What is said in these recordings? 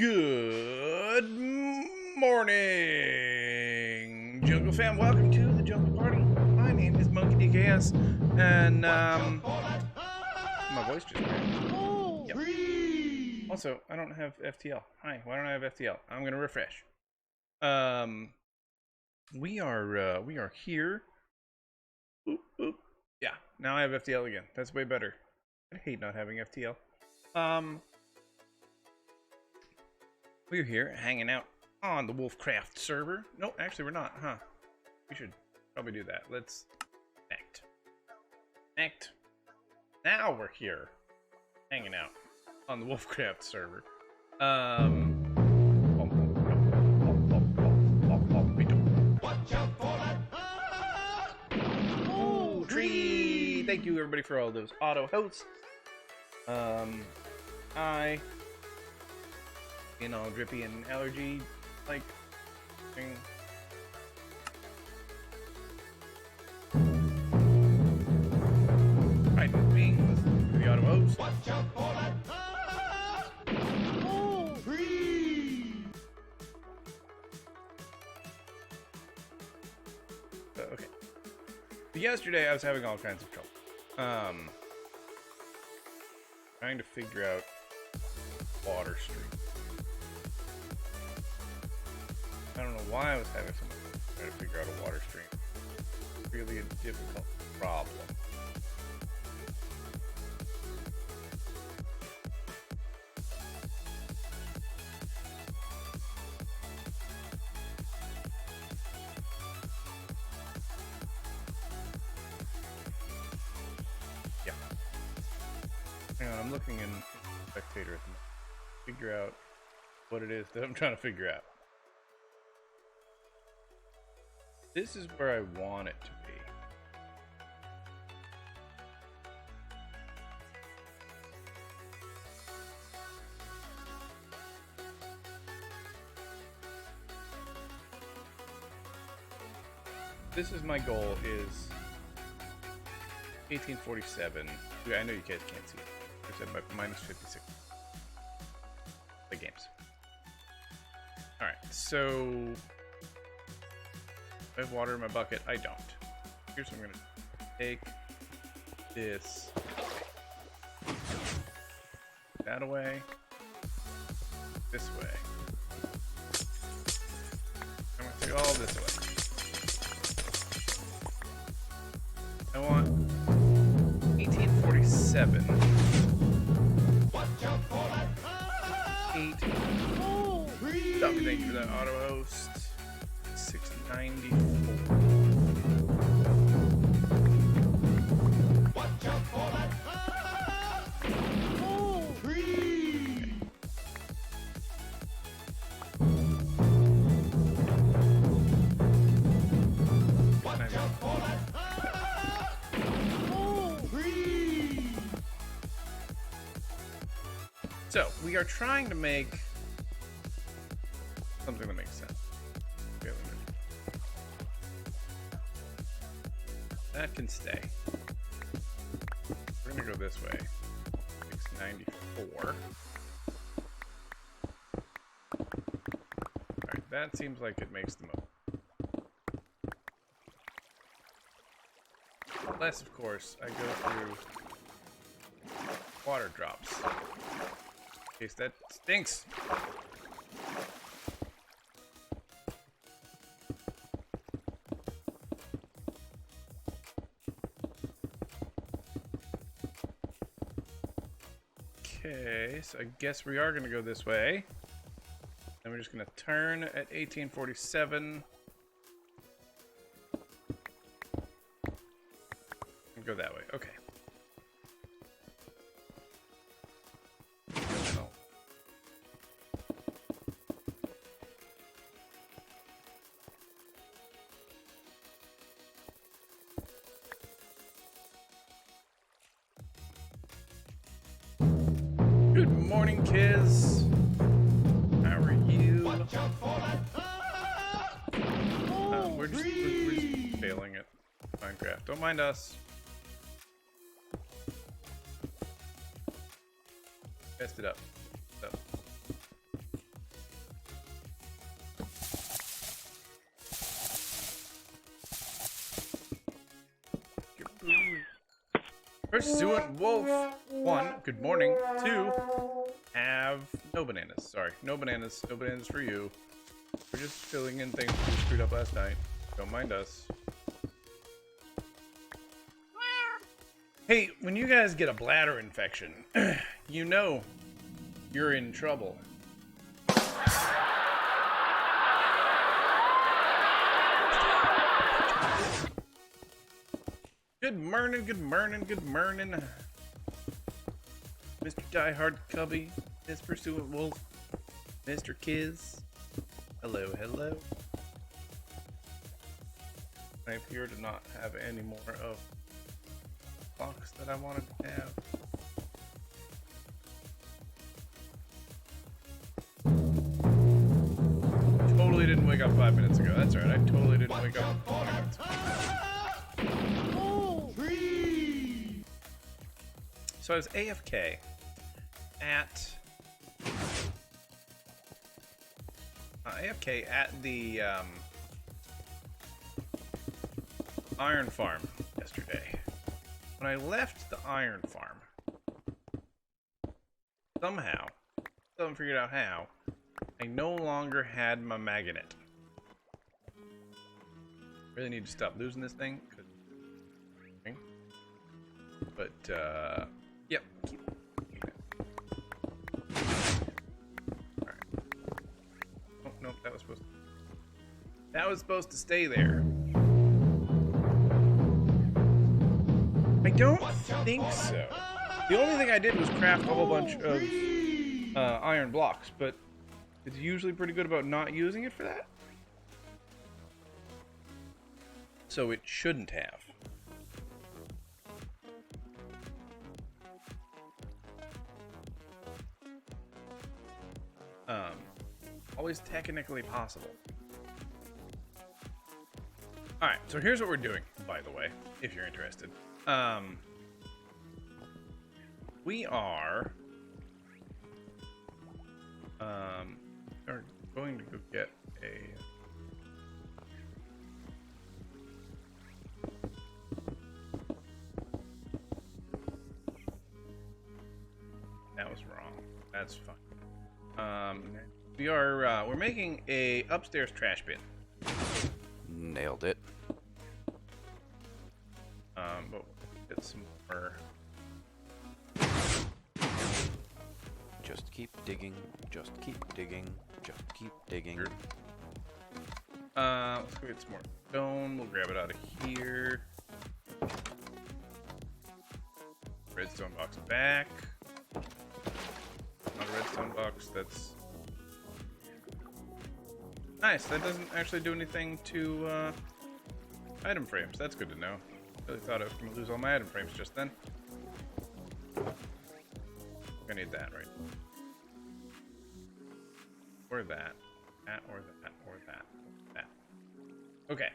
Good morning, Jungle Fam. Welcome to the Jungle Party. My name is Monkey DKS, and my voice just cracked. Yep. Also, I don't have FTL. Hi, why don't I have FTL? I'm gonna refresh. We are here. Oop, oop. Yeah, now I have FTL again. That's way better. I hate not having FTL. We're here hanging out on the WolfCraft server. No, actually we're not, huh? We should probably do that. Let's connect. Connect. Now we're here hanging out on the WolfCraft server. Watch out for that. Oh, tree! Thank you everybody for all those auto hosts. I all drippy and allergy like thing. Right wings for the auto host. Watch out for that. Oh, free. Okay. But yesterday I was having all kinds of trouble. Trying to figure out water stream. I don't know why I was having so much trying to figure out a water stream. It's really a difficult problem. Yeah. Hang on, I'm looking in Spectator at the moment. Figure out what it is that I'm trying to figure out. This is where I want it to be. This is my goal, is 1847. I know you guys can't see it. I said minus 56. The games. Alright, so I have water in my bucket. I don't. Here's what I'm gonna take this, that away, this way. I'm gonna take all this away. I want 1847. Watch out for that. 8. Oh, free. Thank you for that auto host. 694. Watch out for that. Oh, free. Watch out for that. Oh, free. So, we are trying to make something that makes sense. That can stay. We're gonna go this way. 694. Alright, that seems like it makes the most. Unless, of course, I go through water drops. In case that stinks! Okay, so I guess we are going to go this way. And we're just going to turn at 1847. And go that way. Okay. Oh. Good morning, kids. How are you? Watch out for that. We're just failing at Minecraft. Don't mind us. Messed it up. So. Pursuant Wolf. 1, good morning. 2, have no bananas. Sorry, no bananas. No bananas for you. We're just filling in things we screwed up last night. Don't mind us. Hey, when you guys get a bladder infection, you know you're in trouble. Good morning, good morning, good morning. Mr. Diehard Cubby, Miss Pursuant Wolf, Mr. Kiz. Hello, hello. I appear to not have any more of blocks that I wanted to have. Totally didn't wake up 5 minutes ago. That's right, I totally didn't wake up 20 minutes ago. So I was AFK at the iron farm yesterday. When I left the iron farm, somehow, haven't figured out how, I no longer had my magnet. Really need to stop losing this thing. But, yep. Alright. Oh, no, that was supposed to stay there. I don't think so. The only thing I did was craft a whole bunch of iron blocks, but it's usually pretty good about not using it for that. So it shouldn't have. Always technically possible. Alright, so here's what we're doing, by the way, if you're interested. We are going to go get a that was wrong. That's fine. We're making a upstairs trash bin. Nailed it. But we'll get some more. Just keep digging. Just keep digging. Just keep digging. Sure. Let's go get some more stone. We'll grab it out of here. Redstone box back. Not a redstone box. That's nice. That doesn't actually do anything to item frames. That's good to know. Really thought I was going to lose all my item frames just then. I need that, right? Or that. That, or that, or that. That. Okay.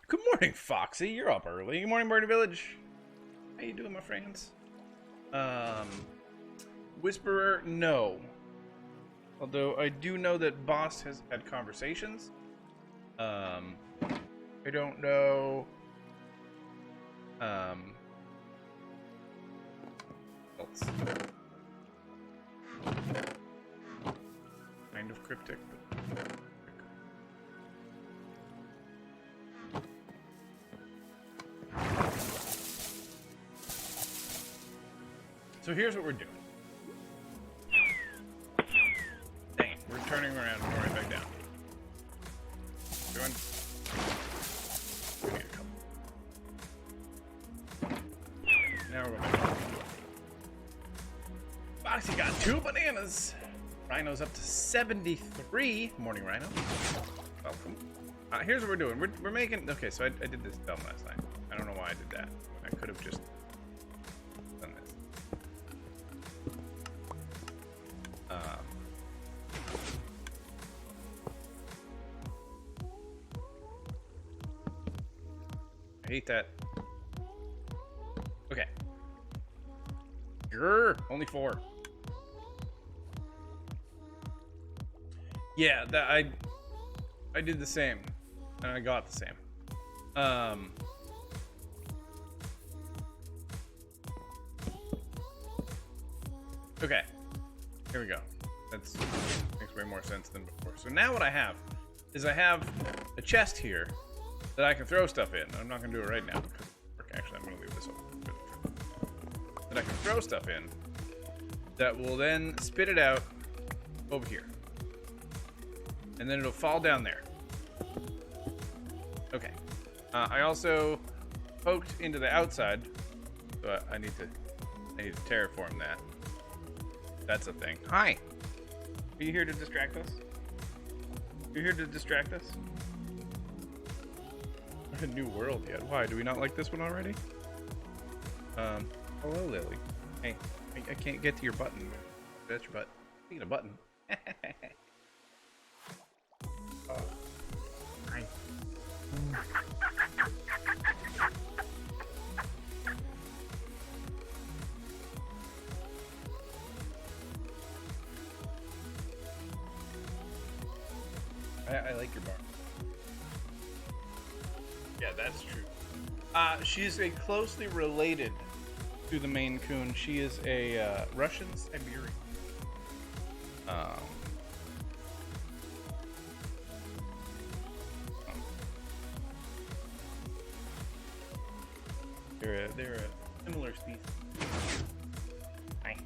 Good morning, Foxy. You're up early. Good morning, Birdie Village. How you doing, my friends? Whisperer, no. Although I do know that Boss has had conversations. I don't know. Else. Kind of cryptic, but. So here's what we're doing. Dang it, we're turning around and going right back down. Doing. We need a couple. Now we're going back down. Foxy got 2 bananas. Rhino's up to 73. Morning, Rhino. Welcome. Here's what we're doing. We're making. Okay, so I did this dumb last night. I don't know why I did that. I could have just done this. I hate that. Okay. Grr, only 4. Yeah, that I did the same, and I got the same. Okay, here we go. That's makes way more sense than before. So now what I have is I have a chest here that I can throw stuff in. I'm not gonna do it right now because actually I'm gonna leave this open. That I can throw stuff in that will then spit it out over here. And then it'll fall down there. Okay. I also poked into the outside, so I need to terraform that. That's a thing. Hi. Are you here to distract us? You're here to distract us? A new world yet? Why? Do we not like this one already? Hello, Lily. Hey, I can't get to your button. That's your butt. Speaking of button. Oh. Hi. I like your bar. Yeah, that's true. She's a closely related to the Maine Coon. She is a Russian Siberian. They're a similar species. Hi.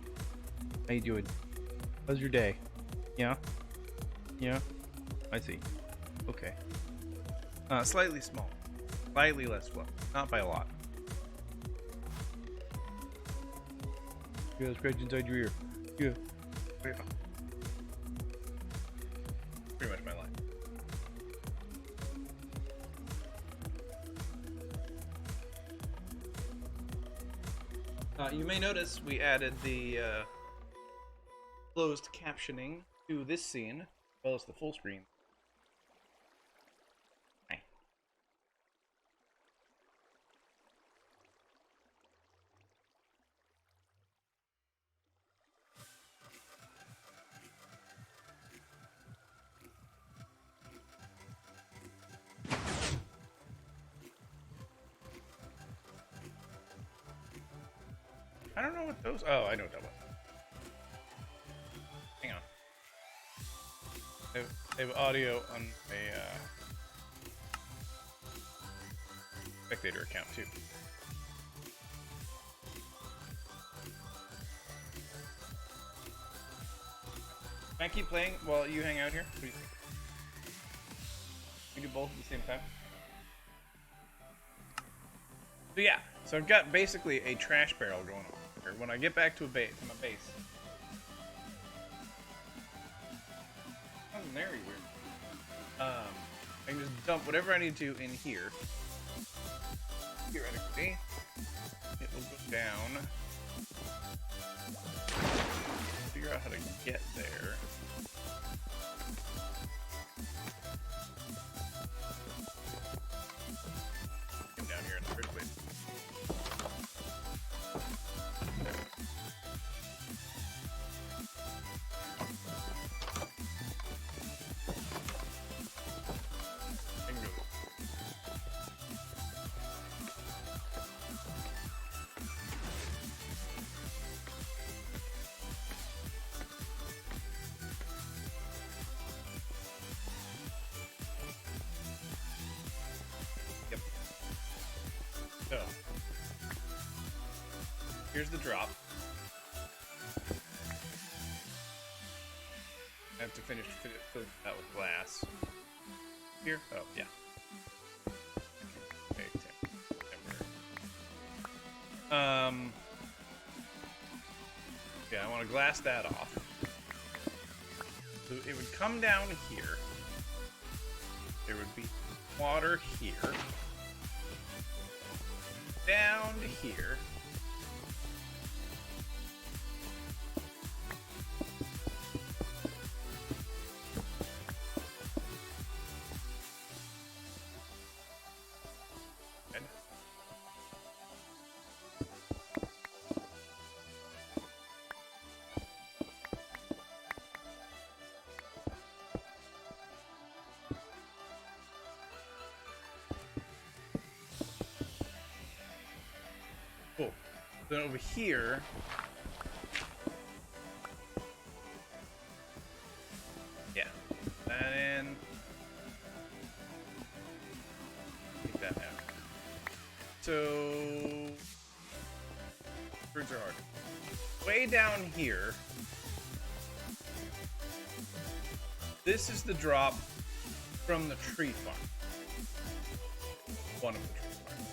How you doing? How's your day? Yeah? Yeah? I see. Okay. Slightly small. Slightly less slow. Not by a lot. Yeah, scratch inside your ear. Yeah. Pretty much my life. You may notice we added the closed captioning to this scene, as well as the full screen. Hi. I don't know what those. Oh, I know what that was. Hang on. They have audio on a spectator account too. Can I keep playing while you hang out here? What do you think? We do both at the same time. So yeah, so I've got basically a trash barrel going on here. When I get back to my base, that's very weird. I can just dump whatever I need to in here. Theoretically, it will go down. Figure out how to get there. Come down here in the first place. So, here's the drop. I have to finish filling that with glass. Here? Oh, yeah. Okay, yeah, I want to glass that off. So it would come down here. There would be water here. Down here. Good. Cool. Then over here. Yeah. That in. Take that out. So. Birds are hard. Way down here. This is the drop from the tree farm. One of the tree farms.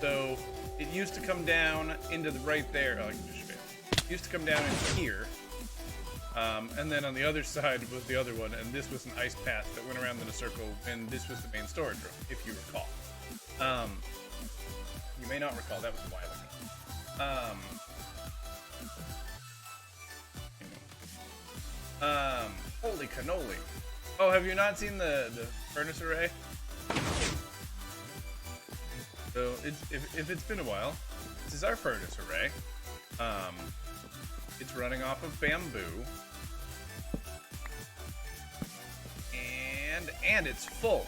So it used to come down into the right there. Oh, I can just show you. It used to come down into here. And then on the other side was the other one, and this was an ice path that went around in a circle, and this was the main storage room, if you recall. You may not recall, that was a while ago. Holy cannoli. Oh, have you not seen the furnace array? So, if it's been a while, this is our furnace array. It's running off of bamboo. And it's full.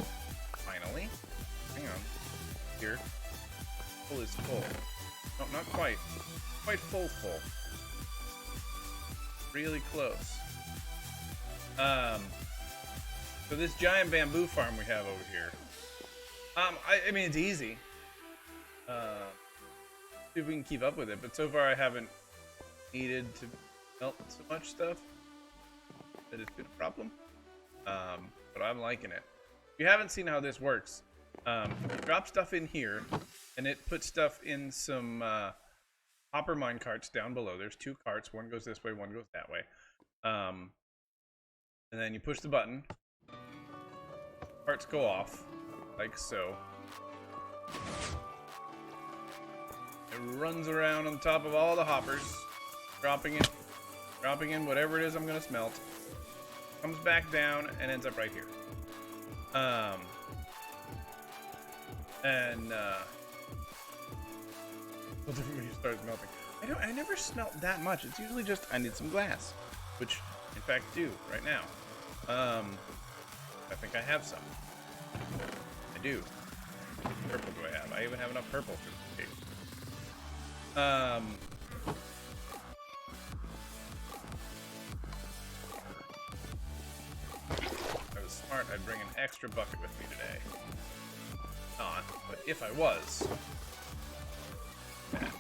Finally. Hang on. Here. Full is full. No, not quite. Quite full. Really close. So this giant bamboo farm we have over here. I mean, it's easy. See if we can keep up with it, but so far I haven't needed to melt so much stuff that it's been a problem. But I'm liking it. If you haven't seen how this works, you drop stuff in here, and it puts stuff in some hopper mine carts down below. There's 2 carts. One goes this way, one goes that way. And then you push the button. Carts go off, like so. It runs around on top of all the hoppers, dropping in whatever it is I'm gonna smelt. Comes back down and ends up right here. When you start smelting, I never smelt that much. It's usually just I need some glass, which in fact do right now. I think I have some. I do. How much purple do I have? I even have enough purple for this case. I was smart. I'd bring an extra bucket with me today. Not, but if I was. Bad.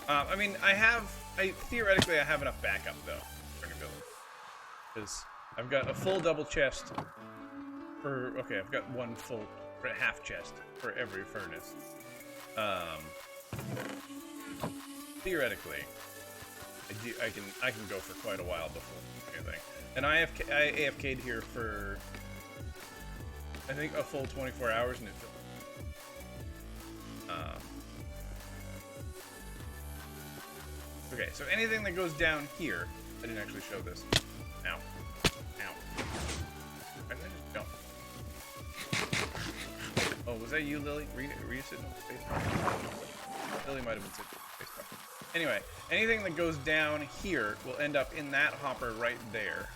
I mean, theoretically I have enough backup though, for an ability. Because I've got a full double chest for, okay, I've got one full, half chest for every furnace. Theoretically, I can go for quite a while before anything. And I AFK'd here for, I think, a full 24 hours and it filled. Okay, so anything that goes down here, I didn't actually show this. Ow. Ow. Why did I just jump? Oh, was that you, Lily? Were you sitting on the spacebar? Lily might have been sitting on the spacebar. Anyway, anything that goes down here will end up in that hopper right there.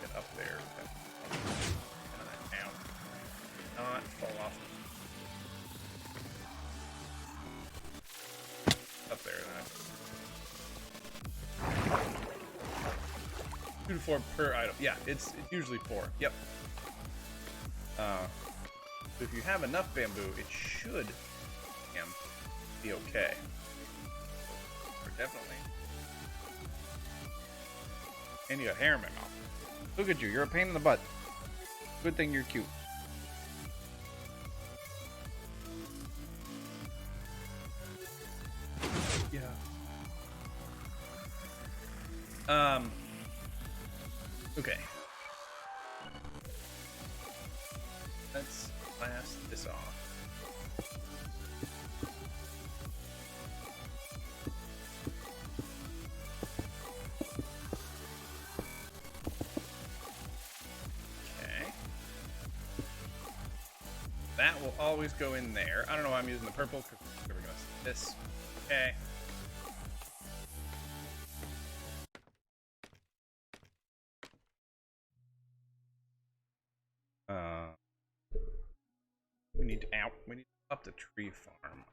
Get up there. Ow. Not fall off. Up there, then. 2 to 4 per item. Yeah, it's usually 4. Yep. So if you have enough bamboo, it should be okay. Or definitely. And you got hair in my mouth. Look at you. You're a pain in the butt. Good thing you're cute. Yeah. Okay. Let's blast this off. Okay. That will always go in there. I don't know why I'm using the purple, because we're gonna see this. Okay. need to we need to up the tree farm.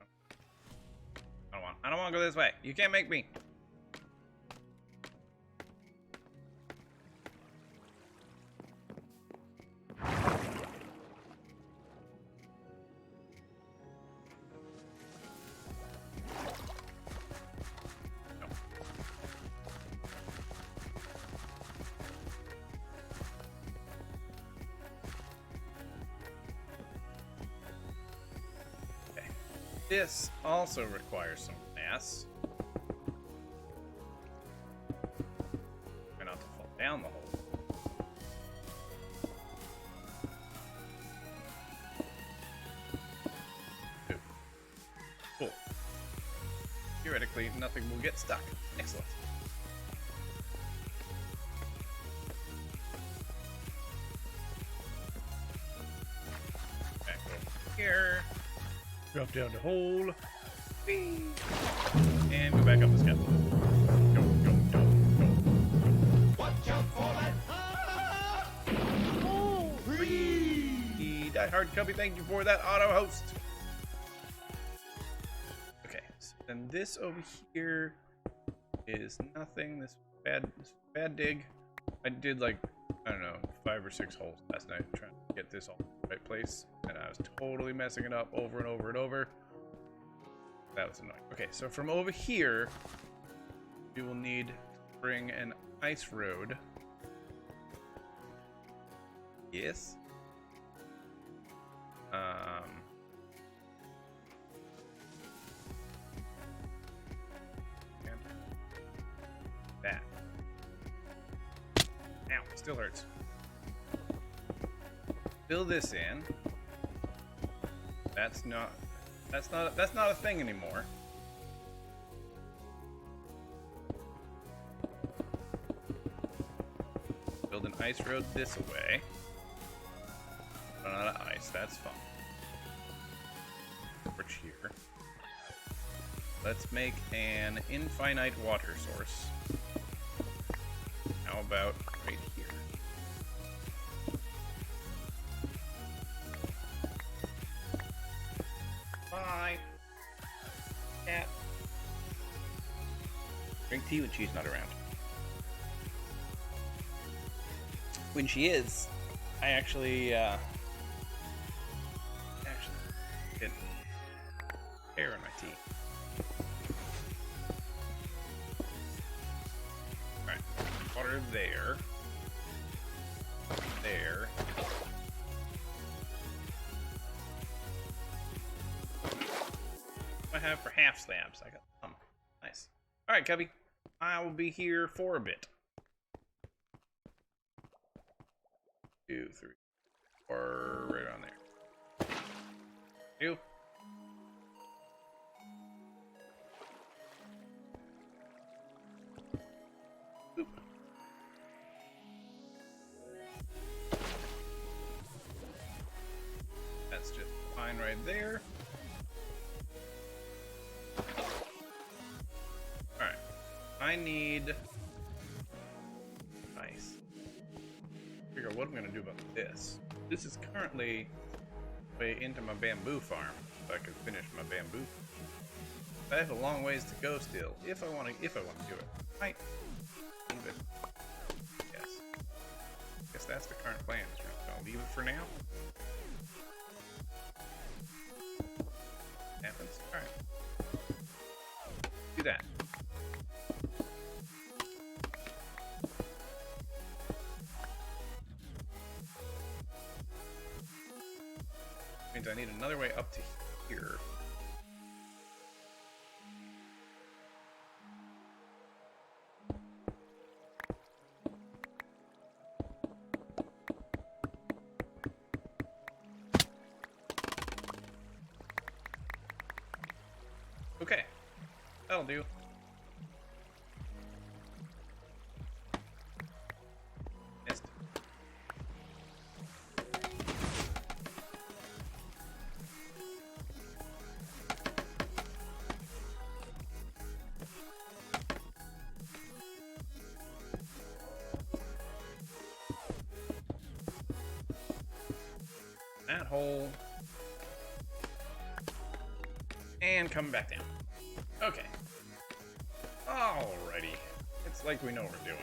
I don't want to go this way. You can't make me. This also requires some mass. Try not to fall down the hole. Two. Cool. Theoretically, nothing will get stuck. Excellent. Back over here. Drop down the hole. Whee! And go back up the scaffold. Go, go, go, go. Watch out for that. Ah! Oh, freeze! Die Hard Cubby, thank you for that auto host. Okay, so then this over here is nothing. This bad dig. I did like, I don't know, 5 or 6 holes last night trying to get this all in the right place, and I was totally messing it up over and over and over. That was annoying. Okay, so from over here, we will need to bring an ice road. Yes. And that. Ow, still hurts. Fill this in. That's not a thing anymore. Build an ice road this way. Run out of ice, that's fine. Torch here. Let's make an infinite water source. How about right here? Bye. Cat. Drink tea when she's not around. When she is, I actually get hair in my tea. Alright, water there. There. I have for half slabs. I got some. Nice. Alright, Cubby. I will be here for a bit. 2, 3, 4, right on there. 2. Oop. That's just fine right there. Alright. I need ice. Figure out what I'm gonna do about this. This is currently way into my bamboo farm, so I could finish my bamboo. I have a long ways to go still. If I want to do it, right? Leave it. Yes. Guess that's the current plan. So I'll leave it for now. Happens. All right. Do that. Means I need another way up to here. Okay, that'll do. Missed. That hole And come back down. Okay. Alrighty. It's like we know what we're doing.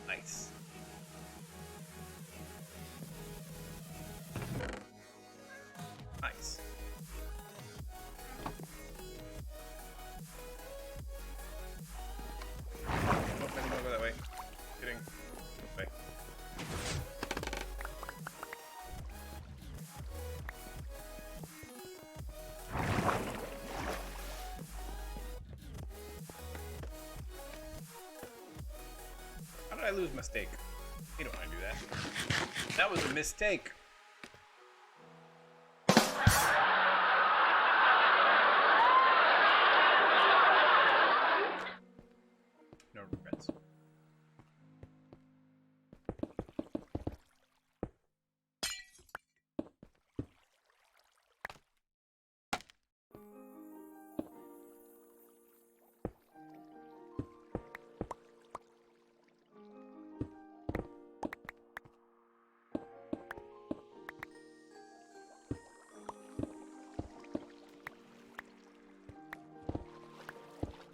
Nice. Nice. Oh, I didn't go that way. Kidding. Okay. How did I lose my stake? You don't want to do that. That was a mistake. No regrets.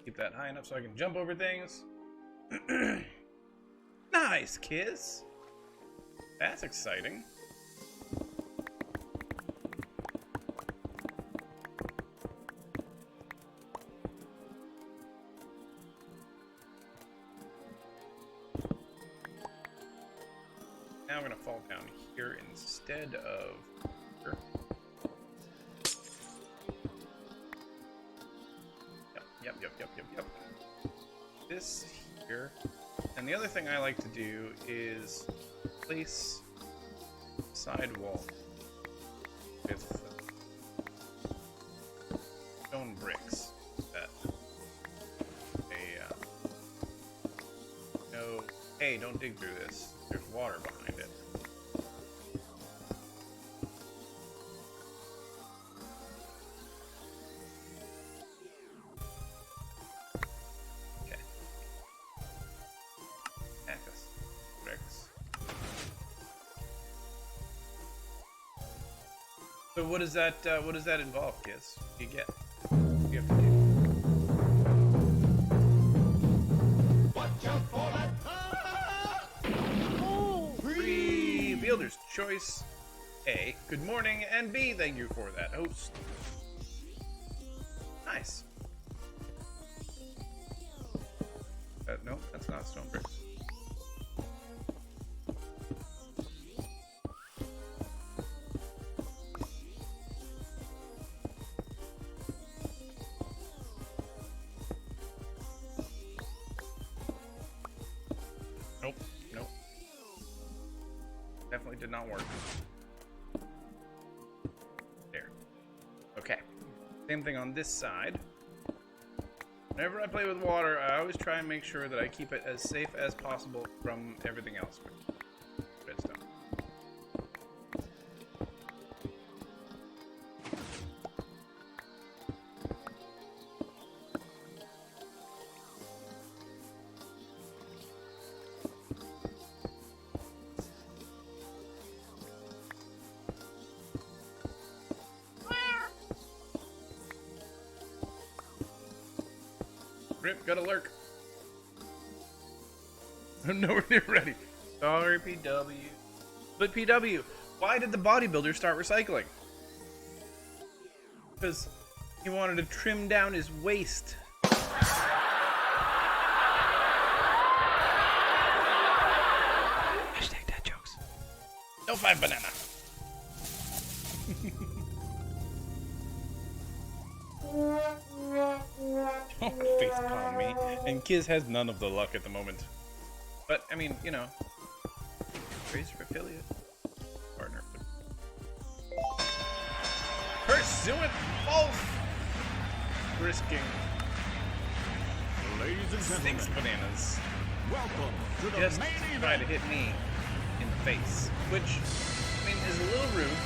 Keep that high enough so I can jump over things. Nice, kiss. That's exciting. Now I'm gonna fall down here instead of here. Yep. This here. And the other thing I like to do is place sidewall with stone bricks that no, hey, don't dig through this. There's water behind it. So what does that involve, kids? What do you get? What do you have to do? Watch out for that. Oh, Free Builder's Choice. A, good morning, and B, thank you for that, host. Nice. No, that's not stone bricks. Nope. Definitely did not work. There. Okay. Same thing on this side. Whenever I play with water, I always try and make sure that I keep it as safe as possible from everything else. Redstone. Rip, gotta lurk. I'm nowhere near ready. Sorry, PW. But PW, why did the bodybuilder start recycling? Because he wanted to trim down his waist. Hashtag dad jokes. No 5 banana. Don't facepalm me. And Kiz has none of the luck at the moment. But, I mean, you know. Raise your affiliate. Partner. Pursuant Wolf! Risking ladies and 6 gentlemen, bananas. welcome to the Just main try event. to hit me in the face. Which, I mean, is a little rude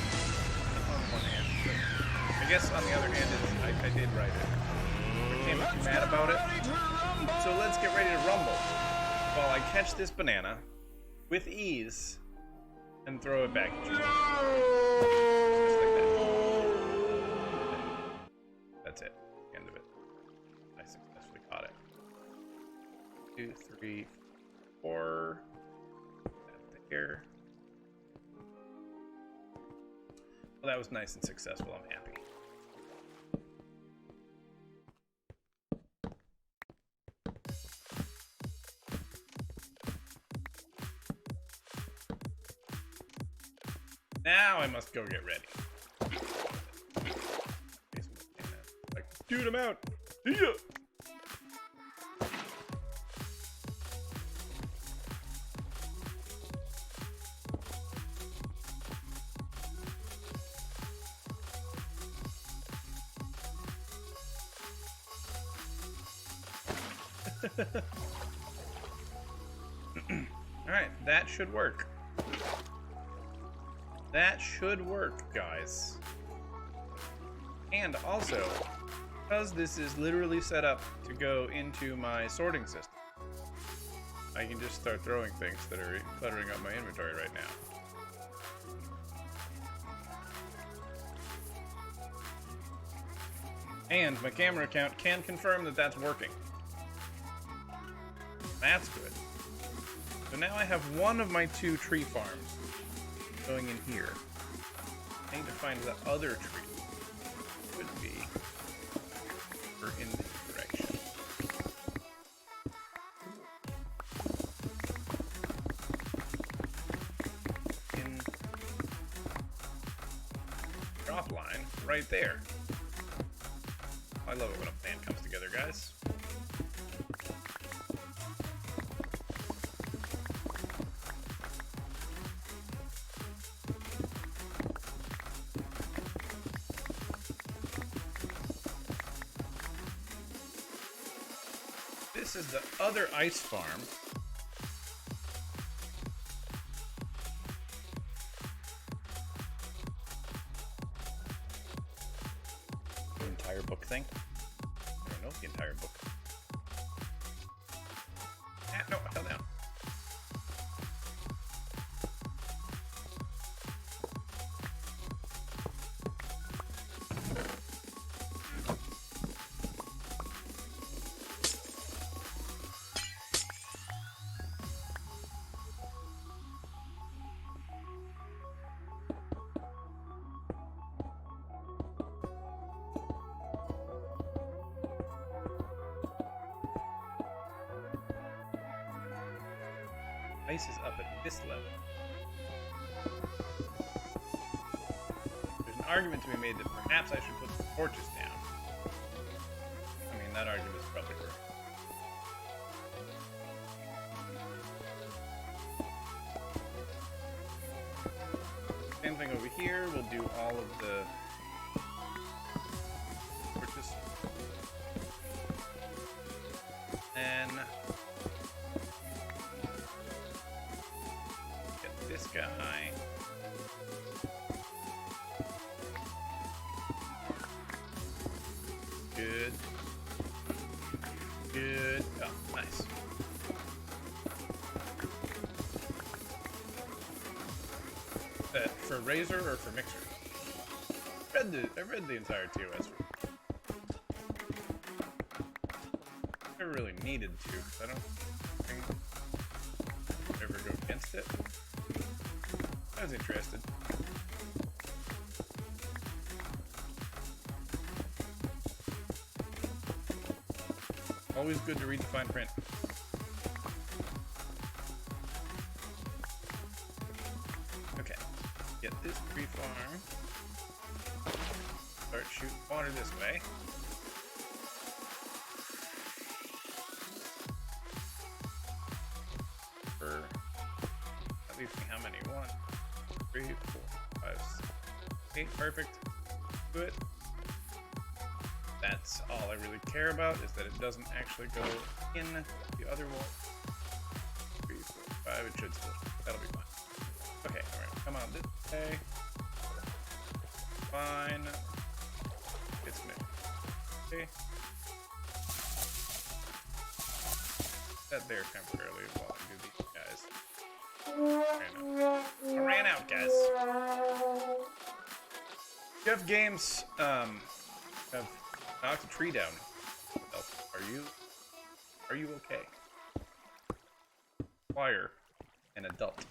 on one hand. But I guess on the other hand, I did write it. I can't be too mad about it. So let's get ready to rumble. While I catch this banana with ease and throw it back at you. Just like that. That's it. The end of it. I successfully caught it. 2, 3, 4. That's here. Well, that was nice and successful. I'm happy. Now I must go get ready. Like, dude, I'm out. See ya. Alright, that should work. That should work, guys. And also, because this is literally set up to go into my sorting system, I can just start throwing things that are cluttering up my inventory right now. And my camera account can confirm that that's working. That's good. So now I have one of my 2 tree farms going in here. I need to find the other tree. Would be or in this direction. In drop line right there. I love it when a plan comes together, guys. This is the other ice farm. The entire book thing? I don't know the entire book. Ah, no, I fell down. Ice is up at this level. There's an argument to be made that perhaps I should put the torches down. I mean, that argument is probably correct. Same thing over here. We'll do all of the torches. And this guy. Good. Good. Oh, nice. For Razor or for Mixer? I read the entire TOS. Never really needed to, because I don't think I'd ever go against it. I was interested. Always good to read the fine print. Okay, get this tree farm. Start shooting water this way. For that leaves me how many? 1, 3, 4, 5, 6, 8. Perfect. Good. That's all I really care about, is that it doesn't actually go in the other wall. 3, 4, 5. It should still. That'll be fine. Okay, alright. Come on this way. Fine. It's me. Okay. That there temporarily while I do these guys. I ran out, guys. Jeff Games have knocked a tree down. Are you okay? Choir, an adult.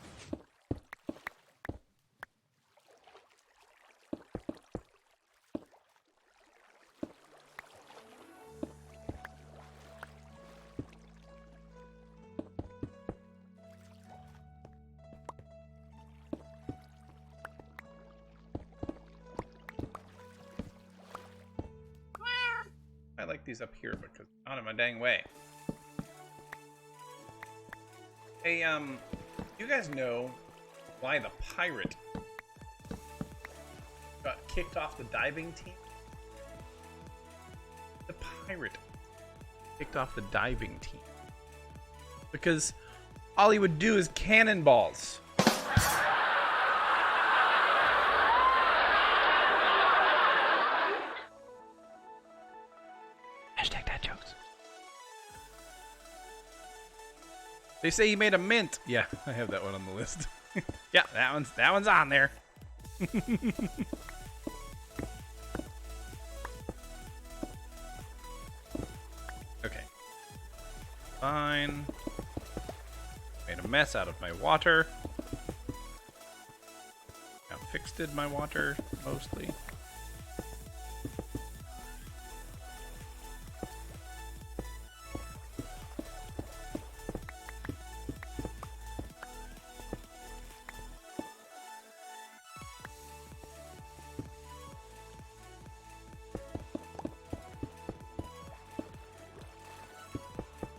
I like these up here because out of my dang way. Hey, you guys know why the pirate got kicked off the diving team? The pirate kicked off the diving team because all he would do is cannonballs. Hashtag dad jokes. They say he made a mint. Yeah, I have that one on the list. Yeah, that one's on there. Okay. Fine. Made a mess out of my water. Now fixed my water mostly.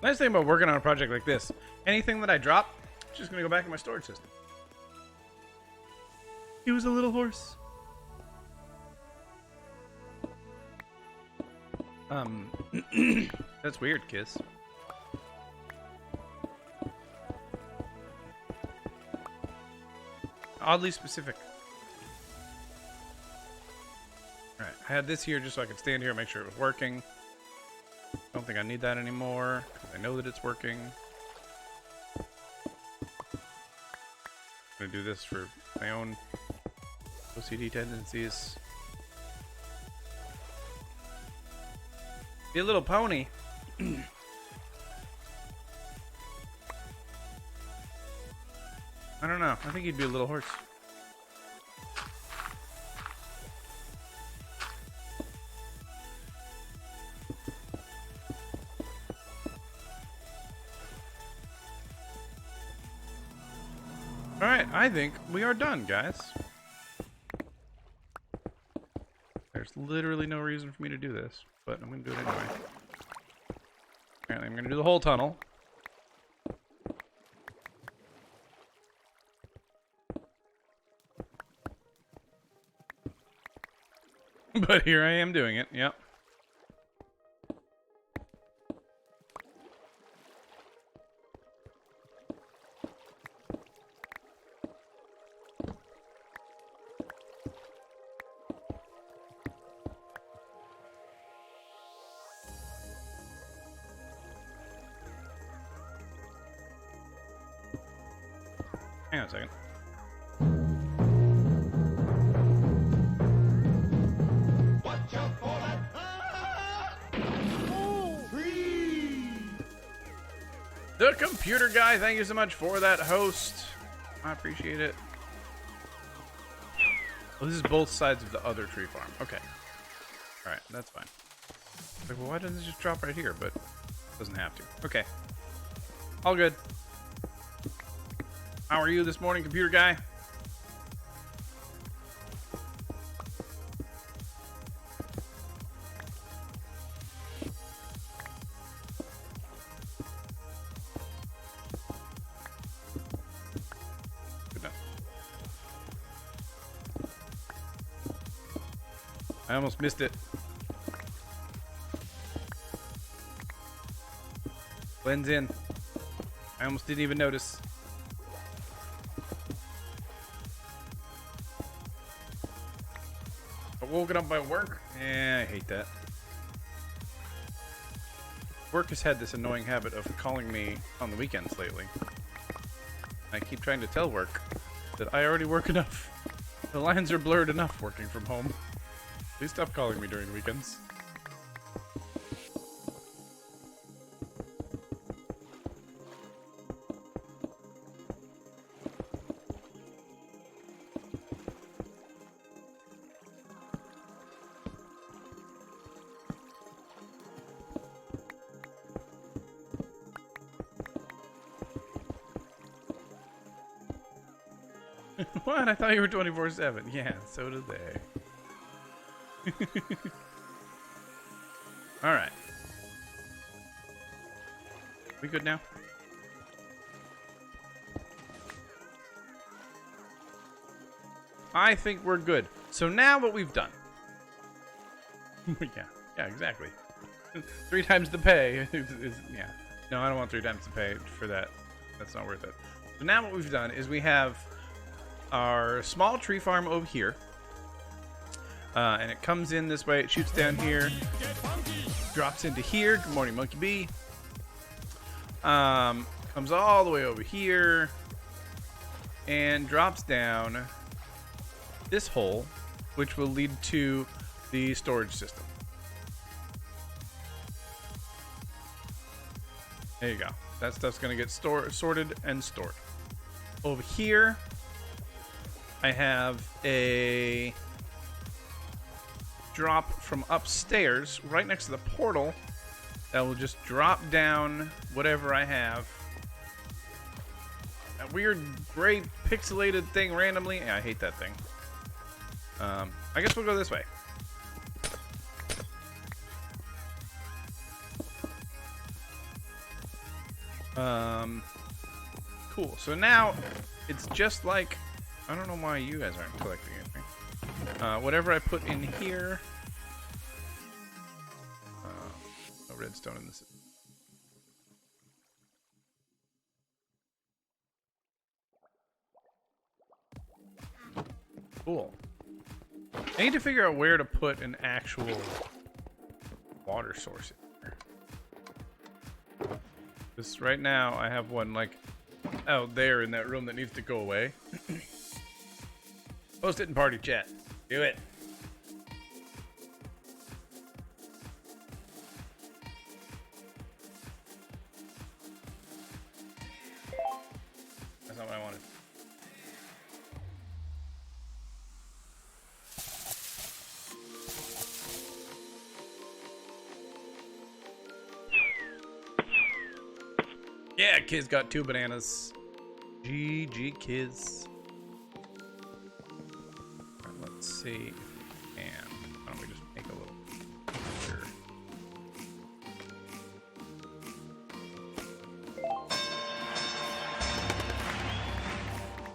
Nice thing about working on a project like this, anything that I drop, it's just gonna go back in my storage system. He was a little horse. That's weird, Kiss. Oddly specific. Alright, I had this here just so I could stand here and make sure it was working. Don't think I need that anymore, because I know that it's working. I'm gonna do this for my own OCD tendencies. Be a little pony. I don't know. I think he'd be a little horse. Alright, I think we are done, guys. There's literally no reason for me to do this, but I'm going to do it anyway. Apparently I'm going to do the whole tunnel. But here I am doing it, yep. Hang on a second. Watch out for that. Free. The computer guy, thank you so much for that host. I appreciate it. Oh, this is both sides of the other tree farm. Okay. Alright, that's fine. Like, well, why doesn't it just drop right here? But it doesn't have to. Okay. All good. How are you this morning, computer guy? Good enough. I almost missed it. Blends in. I almost didn't even notice. Woken up by work? Yeah, I hate that. Work has had this annoying habit of calling me on the weekends lately. I keep trying to tell work that I already work enough. The lines are blurred enough working from home. Please stop calling me during the weekends. What? I thought you were 24/7. Yeah, so do they. Alright. We good now? I think we're good. So now what we've done. yeah, exactly. 3 times the pay is yeah. No, I don't want 3 times the pay for that. That's not worth it. So now what we've done is we have our small tree farm over here. And it comes in this way. It shoots down here. Drops into here. Good morning, Monkey B. Comes all the way over here. And drops down this hole, which will lead to the storage system. There you go. That stuff's going to get sorted and stored. Over here, I have a drop from upstairs right next to the portal that will just drop down whatever I have. That weird gray pixelated thing randomly. Yeah, I hate that thing. I guess we'll go this way. Cool. So now it's just like, I don't know why you guys aren't collecting anything. Whatever I put in here. No redstone in this. Cool. I need to figure out where to put an actual water source in here. Because right now I have one like out there in that room that needs to go away. Post it in party chat. Do it. That's not what I wanted. Yeah, kids got 2 bananas. GG kids. Right, let's see if we can. Why don't we just make a little picture?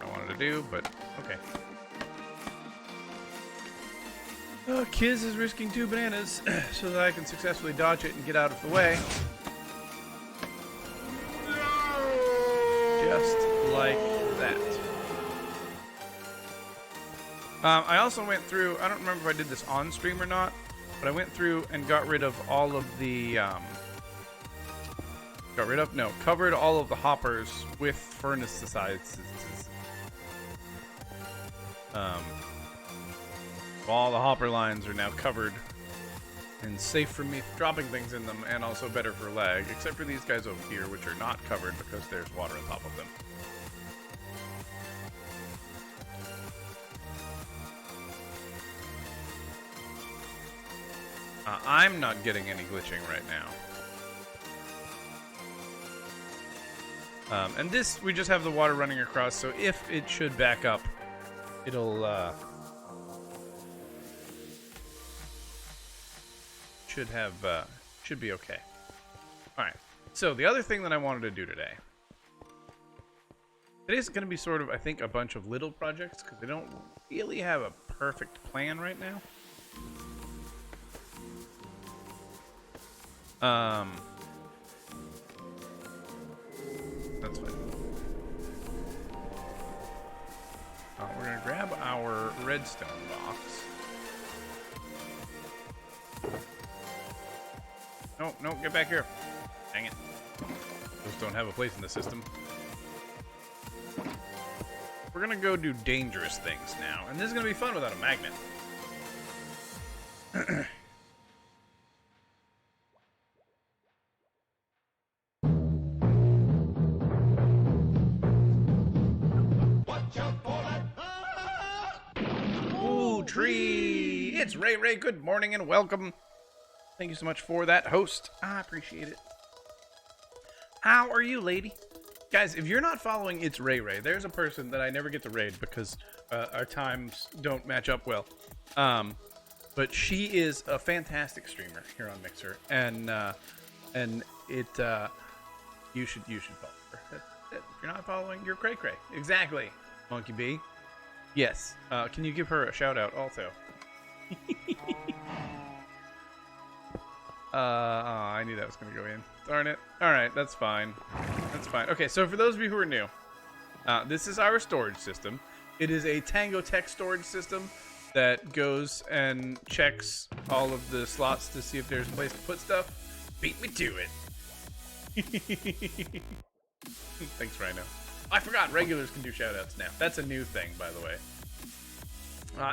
I wanted to do, but okay. Kiz is risking 2 bananas so that I can successfully dodge it and get out of the way. Just like that. I also went through, I don't remember if I did this on stream or not, but I went through and got rid of all of the, covered all of the hoppers with furnaces. All the hopper lines are now covered and safe for me dropping things in them, and also better for lag, except for these guys over here, which are not covered because there's water on top of them. I'm not getting any glitching right now. And this, we just have the water running across, so if it should back up, it'll, should be okay. Alright, so the other thing that I wanted to do today. Today's going to be sort of, I think, a bunch of little projects, because they don't really have a perfect plan right now. That's fine. We're going to grab our redstone box. No, get back here. Dang it. Those don't have a place in the system. we're gonna go do dangerous things now, and this is gonna be fun without a magnet. Watch out for that. Ooh, tree! It's Ray Ray. Good morning and welcome. Thank you so much for that, host. I appreciate it. How are you, lady? Guys, if you're not following It's Ray Ray, there's a person that I never get to raid because our times don't match up well. But she is a fantastic streamer here on Mixer, and you should follow her. If you're not following, you're cray cray. Exactly, Monkey B. Yes. Can you give her a shout out also? I knew that was going to go in. Darn it. Alright, that's fine. That's fine. Okay, so for those of you who are new, this is our storage system. It is a Tango Tech storage system that goes and checks all of the slots to see if there's a place to put stuff. Beat me to it. Thanks, Rhino. I forgot regulars can do shoutouts now. That's a new thing, by the way.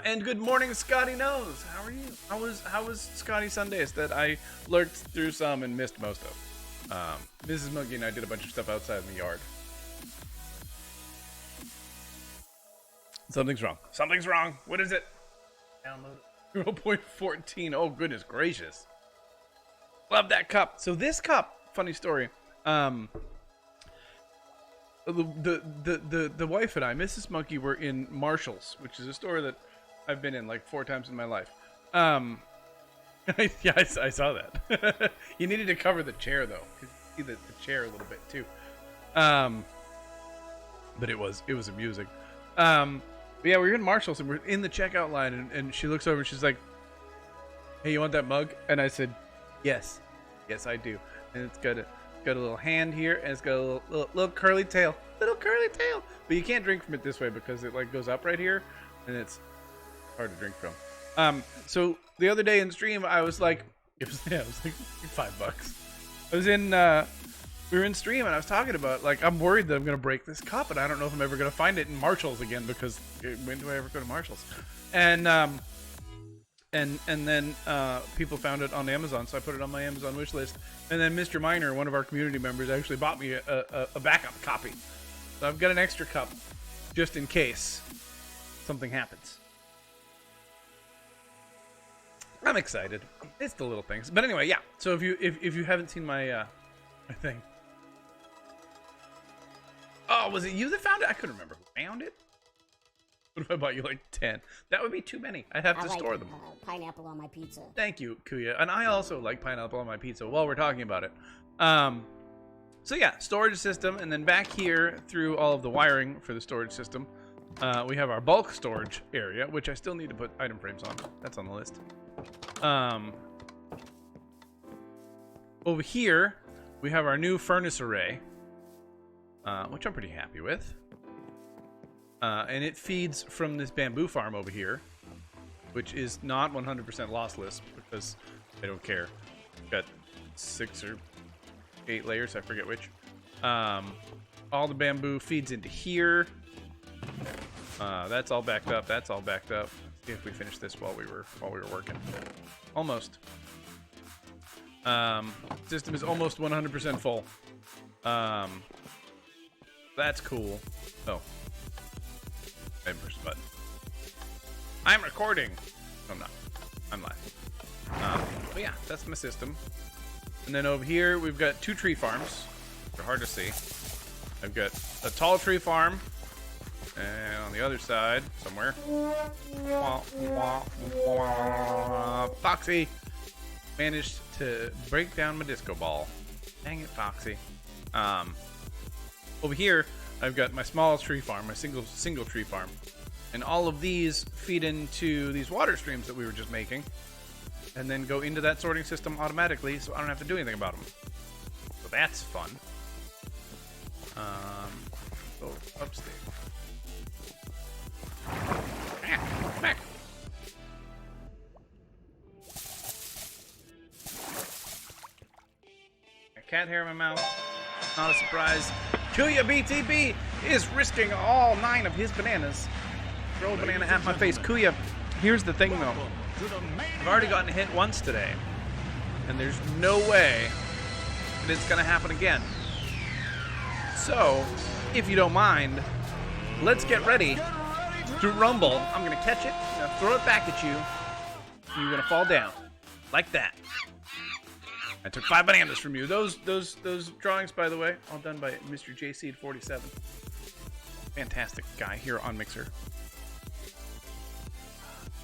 And good morning, Scotty Knows. How are you? How was Scotty Sundays that I lurked through some and missed most of? Mrs. Monkey and I did a bunch of stuff outside in the yard. Something's wrong. Something's wrong. What is it? Download it. 0.14. Oh, goodness gracious. Love that cup. So this cup, funny story. The wife and I, Mrs. Monkey, were in Marshall's, which is a store that I've been in like 4 times in my life. Yeah, I saw that. You needed to cover the chair though, you see the chair a little bit too. But it was amusing. But yeah, we were in Marshall's and we're in the checkout line, and she looks over and she's like, "Hey, you want that mug?" And I said, "Yes, I do." And it's got a little hand here, and it's got a little curly tail, But you can't drink from it this way because it like goes up right here, and it's hard to drink from. So the other day in stream, I was like, it was like $5. I was in, we were in stream, and I was talking about like I'm worried that I'm gonna break this cup, and I don't know if I'm ever gonna find it in Marshall's again because when do I ever go to Marshall's? And then people found it on Amazon, so I put it on my Amazon wish list. And then Mr. Miner, one of our community members, actually bought me a backup copy. So I've got an extra cup just in case something happens. I'm excited. It's the little things. But anyway, yeah. So if you haven't seen my thing. Oh, was it you that found it? I couldn't remember who found it. What if I bought you like 10? That would be too many. I'd have to store them. Pineapple on my pizza. Thank you, Kuya. And I also like pineapple on my pizza while we're talking about it. So yeah, storage system. And then back here through all of the wiring for the storage system, we have our bulk storage area, which I still need to put item frames on. That's on the list. Over here, we have our new furnace array, which I'm pretty happy with. And it feeds from this bamboo farm over here, which is not 100% lossless because I don't care. Got 6 or 8 layers, I forget which. All the bamboo feeds into here. That's all backed up. That's all backed up. Let's see if we finish this while we were working. Almost. System is almost 100% full. That's cool. Oh. I pushed the button. I'm recording. No, I'm not. I'm live. But yeah, that's my system. And then over here, we've got 2 tree farms. They're hard to see. I've got a tall tree farm. And on the other side, somewhere. Foxy managed to break down my disco ball. Dang it, Foxy. Over here, I've got my small tree farm, my single tree farm. And all of these feed into these water streams that we were just making. And then go into that sorting system automatically, so I don't have to do anything about them. So that's fun. Go upstairs. Come back. A cat hair in my mouth. Not a surprise. Kuya BTB is risking all 9 of his bananas. Throw a banana at my face. Kuya, here's the thing though. I've already gotten hit once today. And there's no way that it's gonna happen again. So, if you don't mind, let's get ready to rumble. I'm gonna catch it, I'm gonna throw it back at you, and you're gonna fall down. Like that. I took 5 bananas from you. Those drawings, by the way, all done by Mr. JC47. Fantastic guy here on Mixer.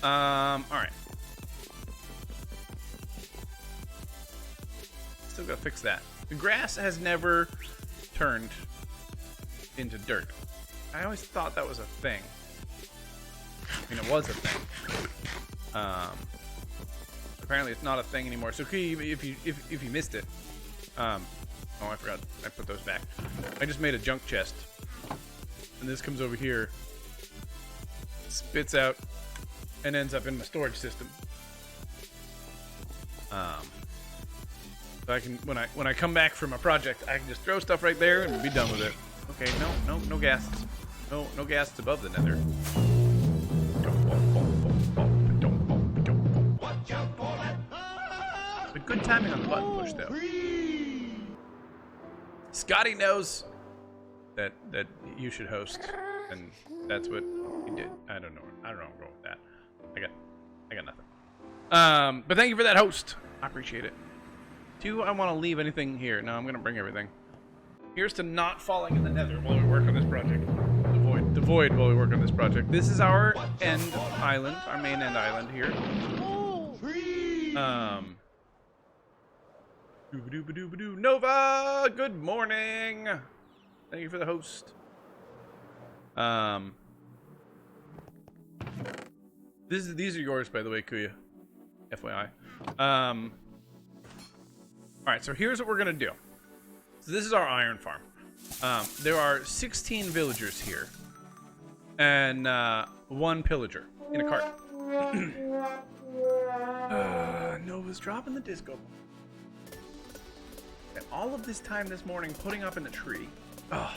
Alright. Still gotta fix that. The grass has never turned into dirt. I always thought that was a thing. I mean, it was a thing. Apparently it's not a thing anymore. So if you missed it, oh, I forgot. I put those back. I just made a junk chest, and this comes over here, spits out, and ends up in my storage system. So I can when I come back from a project, I can just throw stuff right there and be done with it. Okay, no gas, no gas above the nether. But good timing on the button push, though. Scotty knows that you should host, and that's what he did. I don't know where I'm going with that. I got nothing. But thank you for that host. I appreciate it. Do I want to leave anything here? No, I'm gonna bring everything. Here's to not falling in the nether while we work on this project. The void while we work on this project. This is our end island, our main end island here. Nova, good morning. Thank you for the host. These are yours, by the way, Kuya. FYI. All right, so here's what we're gonna do. So this is our iron farm. There are 16 villagers here, and 1 pillager in a cart. Nova's dropping the disco. And all of this time this morning putting up in the tree. Oh.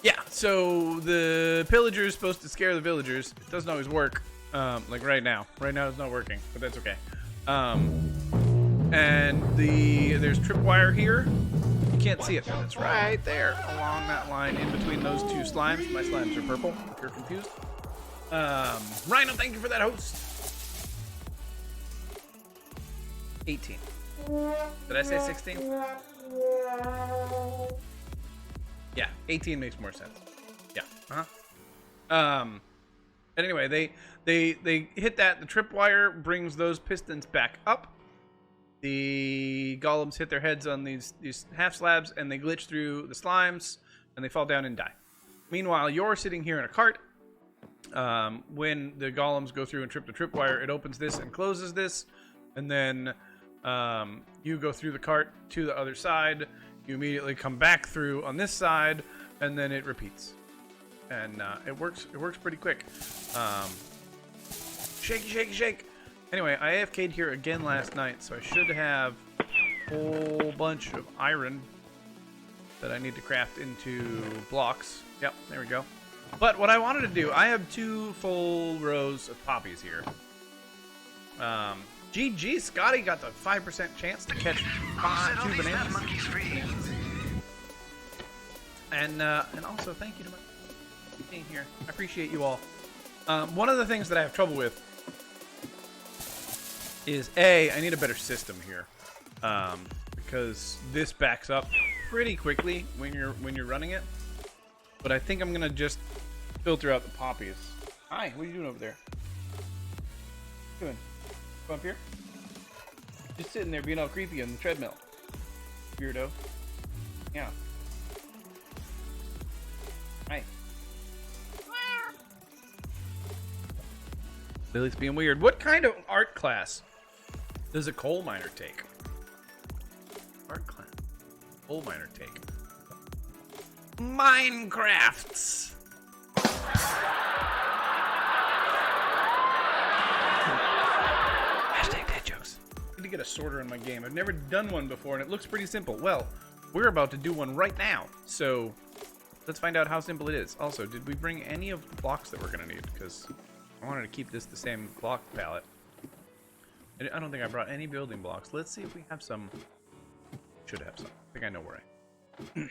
Yeah, so the pillager is supposed to scare the villagers. It doesn't always work. Like right now. Right now it's not working, but that's okay. And there's tripwire here. You can't see it, but it's right there along that line in between those 2 slimes. My slimes are purple, if you're confused. Rhino, thank you for that host. 18. Did I say 16? Yeah, 18 makes more sense. Yeah. And anyway, they hit that. The tripwire brings those pistons back up. The golems hit their heads on these half slabs, and they glitch through the slimes, and they fall down and die. Meanwhile, you're sitting here in a cart. When the golems go through and trip the tripwire, it opens this and closes this, and then you go through the cart to the other side. You immediately come back through on this side, and then it repeats. And it works pretty quick. Shake. Anyway, I AFK'd here again last night, so I should have a whole bunch of iron that I need to craft into blocks. Yep, there we go. But what I wanted to do, I have 2 full rows of poppies here. GG, Scotty got the 5% chance to catch 2 bananas. And also thank you to my being here. I appreciate you all. One of the things that I have trouble with is I need a better system here, because this backs up pretty quickly when you're running it. But I think I'm gonna just filter out the poppies. Hi, what are you doing over there? What are you doing? Come up here. Just sitting there being all creepy on the treadmill. Weirdo. Yeah. Hi. Lily's being weird. What kind of art class does a coal miner take? Art class. Coal miner take. Minecrafts. Hashtag dad jokes. need to get a sorter in my game. I've never done one before, and it looks pretty simple. Well, we're about to do one right now, so let's find out how simple it is. Also, did we bring any of the blocks that we're going to need? Because I wanted to keep this the same block palette. I don't think I brought any building blocks. Let's see if we have some. Should have some. I think I know where I...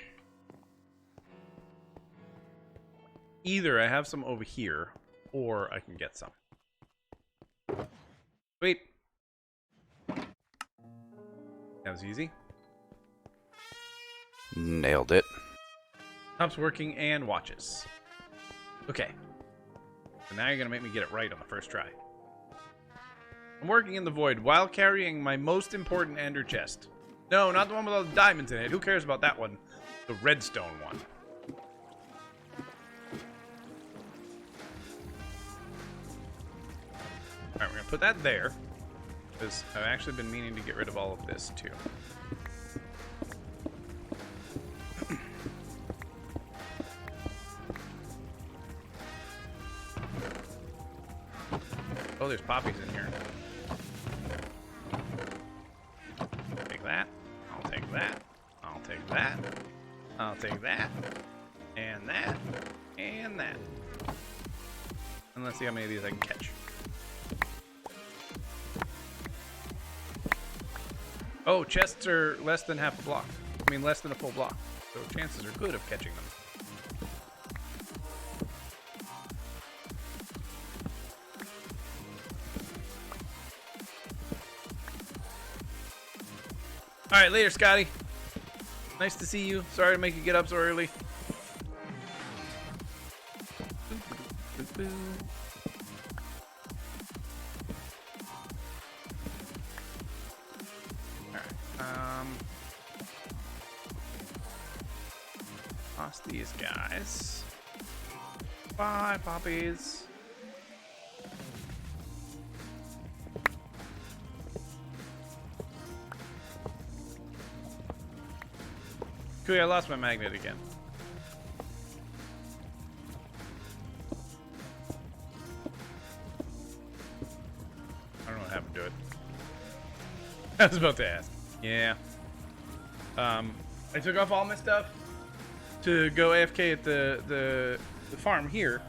Either I have some over here, or I can get some. Sweet. That was easy. Nailed it. Stops working and watches. Okay. So now you're going to make me get it right on the first try. I'm working in the void while carrying my most important ender chest. No, not the one with all the diamonds in it. Who cares about that one? The redstone one. Alright, we're going to put that there. Because I've actually been meaning to get rid of all of this, too. Oh, there's poppies in here. Take that. I'll take that. I'll take that. I'll take that. And that. And that. And let's see how many of these I can catch. Oh, chests are less than half a block. I mean, less than a full block. So chances are good of catching them. Alright, later, Scotty. Nice to see you. Sorry to make you get up so early. Toss these guys. Bye, poppies. Cool, I lost my magnet again. I don't know what happened to it. I was about to ask. Yeah. I took off all my stuff to go AFK at the farm here,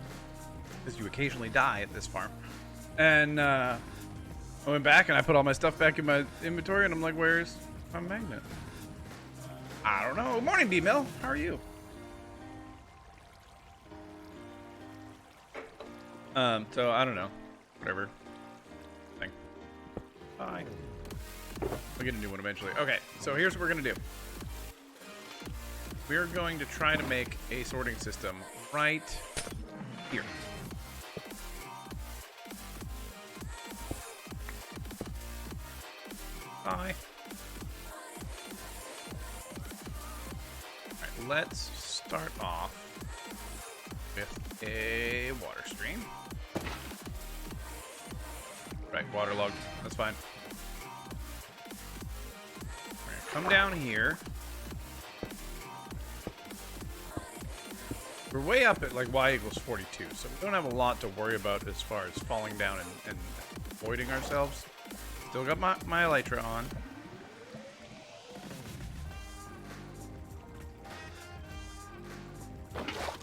because you occasionally die at this farm. And I went back and I put all my stuff back in my inventory, and I'm like, where's my magnet? I don't know. Morning, B-Mill. How are you? So I don't know. Whatever. Thing. Bye. We'll get a new one eventually. Okay, so here's what we're gonna do. We're going to try to make a sorting system right here. Bye. Alright, let's start off with a water stream. Right, waterlogged. That's fine. We're gonna come down here. We're way up at like y equals 42, so we don't have a lot to worry about as far as falling down and avoiding ourselves. Still got my elytra on.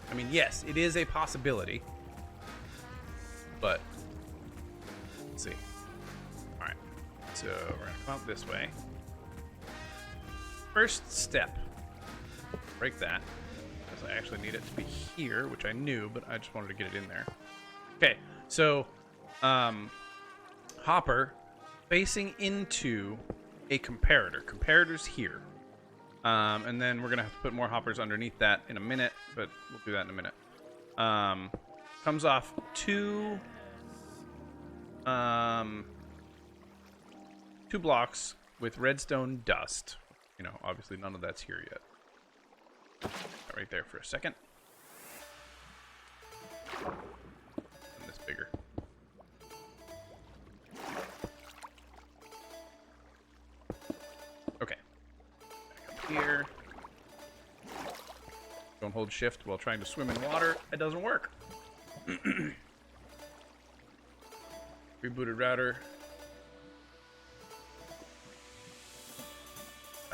I mean, yes, it is a possibility, but let's see. All right, so we're gonna come out this way. First step, break that. Because I actually need it to be here, which I knew, but I just wanted to get it in there. Okay, so hopper facing into a comparator. Comparator's here. And then we're going to have to put more hoppers underneath that in a minute, but we'll do that in a minute. Comes off two blocks with redstone dust. You know, obviously none of that's here yet. Right there for a second. And this bigger. Okay. Back up here. Don't hold shift while trying to swim in water. It doesn't work. Rebooted router.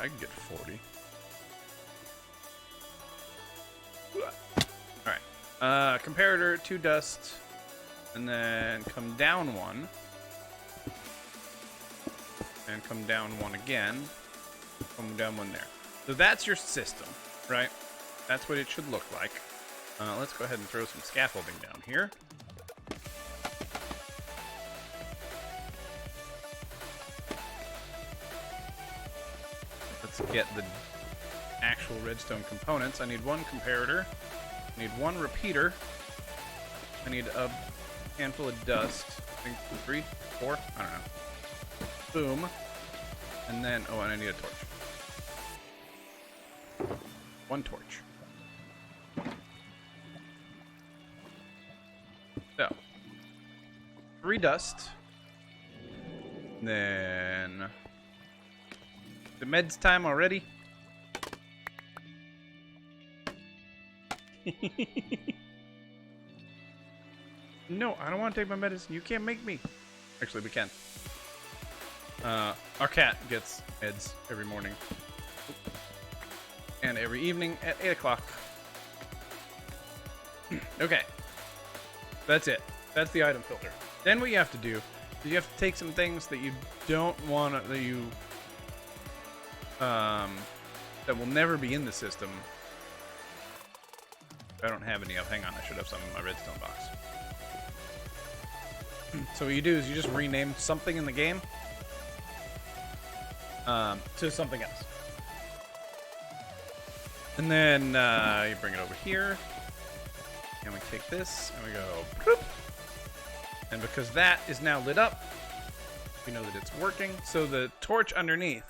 I can get 40. Alright. Comparator, 2 dust, and then come down 1. And come down 1 again. Come down 1 there. So that's your system, right? That's what it should look like. Let's go ahead and throw some scaffolding down here. Let's get the actual redstone components. I need 1 comparator. I need 1 repeater. I need a handful of dust. I think 3, 4, I don't know. Boom. And then, oh, and I need a torch. 1 torch. So, 3 dust. Then, the meds time already. No, I don't want to take my medicine. You can't make me. Actually, we can. Our cat gets meds every morning. And every evening at 8 o'clock. Okay. That's it. That's the item filter. Then what you have to do is you have to take some things that you don't want to, that you, that will never be in the system. I don't have any. Oh, hang on. I should have some in my redstone box. So what you do is you just rename something in the game to something else. And then you bring it over here. And we take this and we go bloop. And because that is now lit up, we know that it's working. So the torch underneath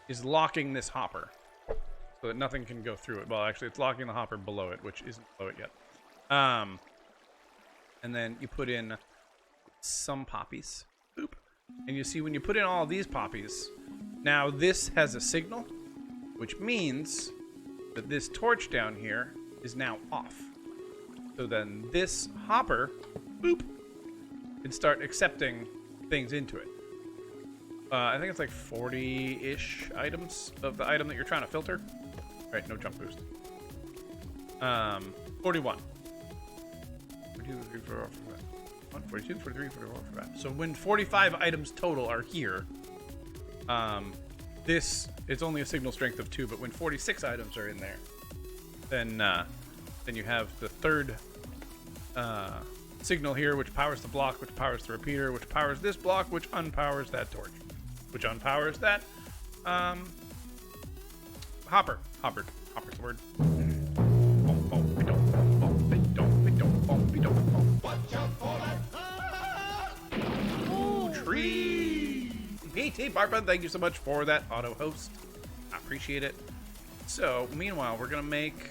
is locking this hopper so that nothing can go through it. Well, actually, it's locking the hopper below it, which isn't below it yet. And then you put in some poppies. Boop. And you see when you put in all these poppies, now this has a signal, which means that this torch down here is now off. So then this hopper, boop, can start accepting things into it. I think it's like 40-ish items of the item that you're trying to filter. All right, no jump boost. 41. 42, 43, 44, 45. 42, 43, 44, 45. So when 45 items total are here, it's only a signal strength of 2, but when 46 items are in there, then you have the third signal here, which powers the block, which powers the repeater, which powers this block, which unpowers that torch, which unpowers that hopper. Hopper's the word. Watch out for that. Ooh, tree. PT Barba, thank you so much for that auto host. I appreciate it. So, meanwhile, we're gonna make.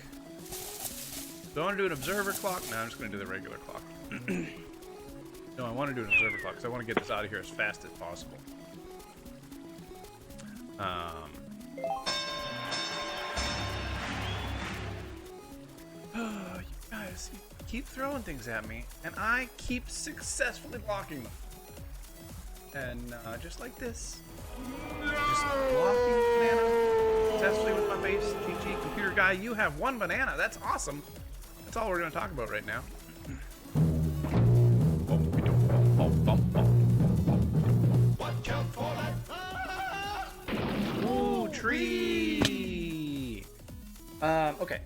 Do I want to do an observer clock? No, I'm just gonna do the regular clock. No, I want to do an observer clock because I want to get this out of here as fast as possible. You guys keep throwing things at me, and I keep successfully blocking them. And just like this, just blocking banana successfully with my base. GG, computer guy, you have 1 banana. That's awesome. That's all we're going to talk about right now. Watch out for that. Ooh, tree. Okay.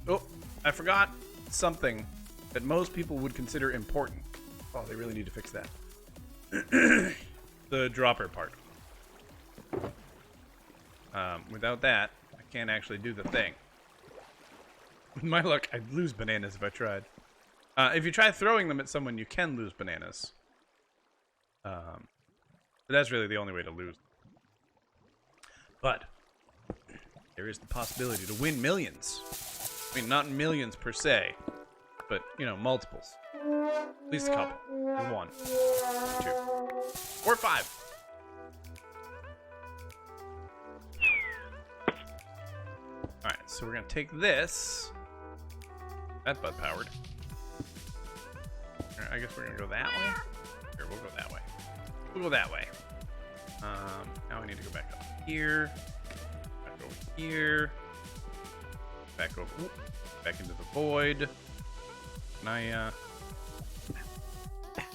Oh, I forgot something that most people would consider important. Oh, they really need to fix that. The dropper part. Without that, I can't actually do the thing. With my luck, I'd lose bananas if I tried. If you try throwing them at someone, you can lose bananas. But that's really the only way to lose. But there is the possibility to win millions. I mean, not millions per se, but, you know, multiples. At least a couple. 1, 2, 4, 5. Alright, so we're going to take this. That bud powered. Right, I guess we're going to go that way. Here, we'll go that way. We'll go that way. Now I need to go back up. here. Back over here. Back over. Oop, back into the void. Can I, okay.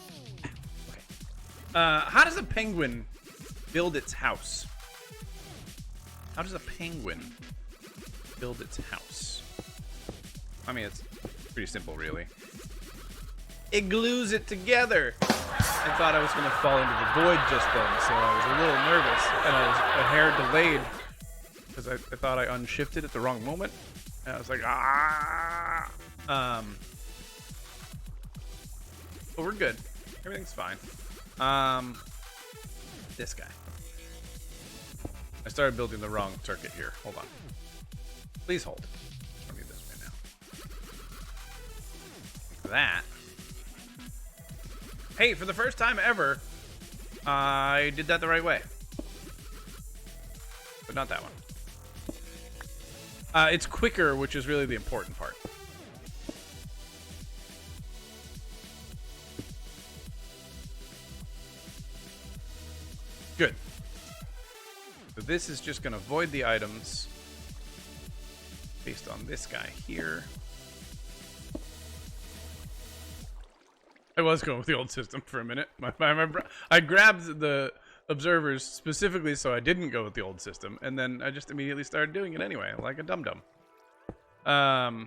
How does a penguin build its house? How does a penguin build its house? I mean, it's pretty simple, really. It glues it together. I thought I was going to fall into the void just then, so I was a little nervous, and I was a hair delayed because I thought I unshifted at the wrong moment, and I was like, ah. But we're good. Everything's fine. This guy. I started building the wrong circuit here. Hold on. Please hold. I'll need this right now. Like that. Hey, for the first time ever, I did that the right way. But not that one. It's quicker, which is really the important part. Good. So this is just going to void the items based on this guy here. I was going with the old system for a minute. I grabbed the observers specifically so I didn't go with the old system, and then I just immediately started doing it anyway, like a dum-dum. Right.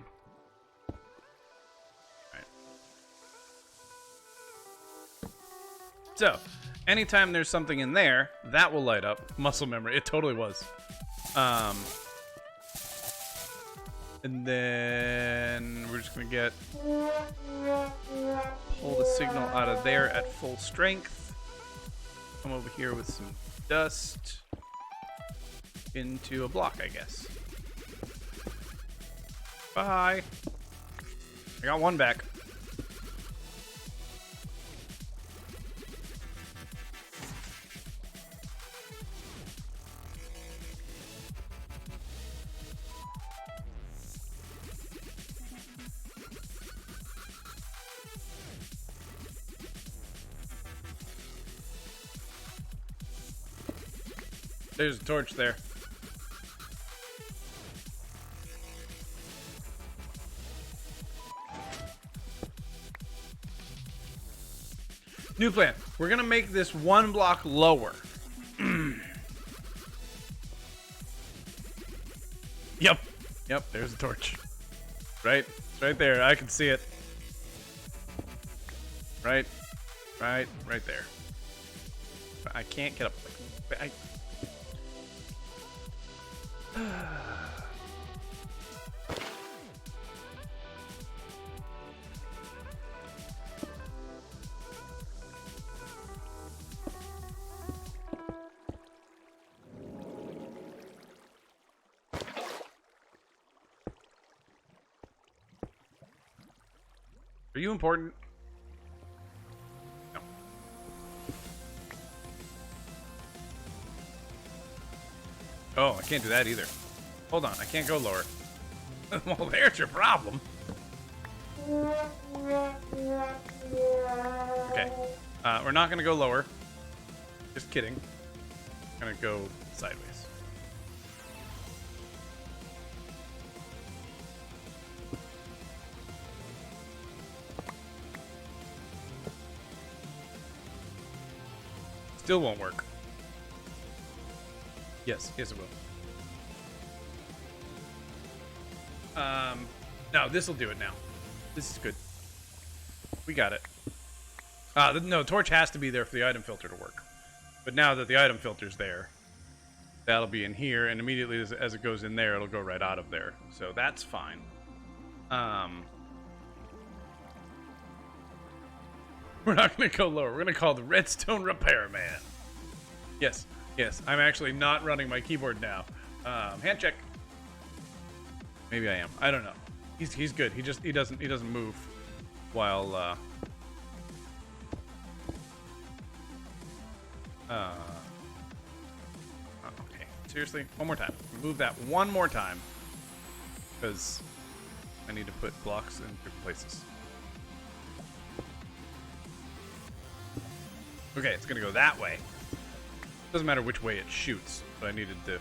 So, anytime there's something in there, that will light up. Muscle memory. It totally was. And then we're just going to pull the signal out of there at full strength. Come over here with some dust into a block, I guess. Bye. I got one back. There's a torch there. New plan. We're gonna make this one block lower. Yep. Yep, there's a torch. Right? It's right there. I can see it. Right there. I can't get up. Are you important? No. Oh, I can't do that either. Hold on, I can't go lower. Well, there's your problem. Okay. We're not gonna go lower. Just kidding. We're gonna go sideways. Still won't work. Yes, it will. No, this will do it now. This is good. We got it. No, torch has to be there for the item filter to work. But now that the item filter's there, that'll be in here, and immediately as it goes in there, it'll go right out of there. So that's fine. We're not going to go lower. We're going to call the Redstone Repairman. Yes, yes. I'm actually not running my keyboard now. Hand check. Maybe I am. I don't know. He's good. He doesn't move while okay. Seriously, one more time. Move that one more time, because I need to put blocks in different places. Okay, it's gonna go that way. Doesn't matter which way it shoots, but I needed to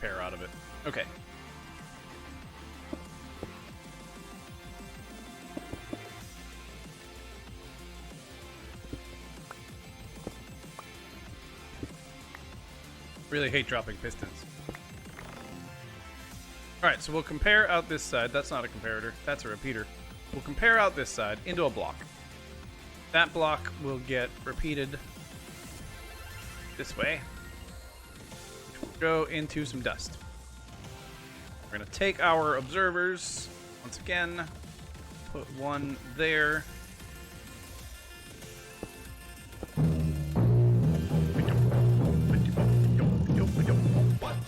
pair out of it. Okay. Really hate dropping pistons. Alright, so we'll compare out this side. That's not a comparator. That's a repeater. We'll compare out this side into a block. That block will get repeated this way, which will go into some dust. We're going to take our observers, once again, put one there.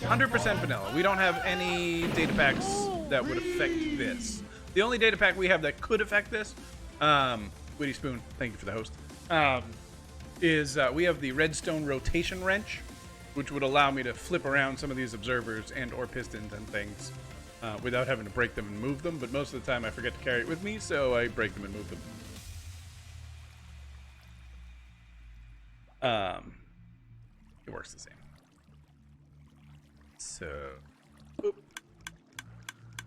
100% vanilla. We don't have any data packs that would affect this. The only data pack we have that could affect this, Witty Spoon, thank you for the host, is we have the redstone rotation wrench, which would allow me to flip around some of these observers and or pistons and things without having to break them and move them, but most of the time I forget to carry it with me, so I break them and move them. It works the same. So, boop.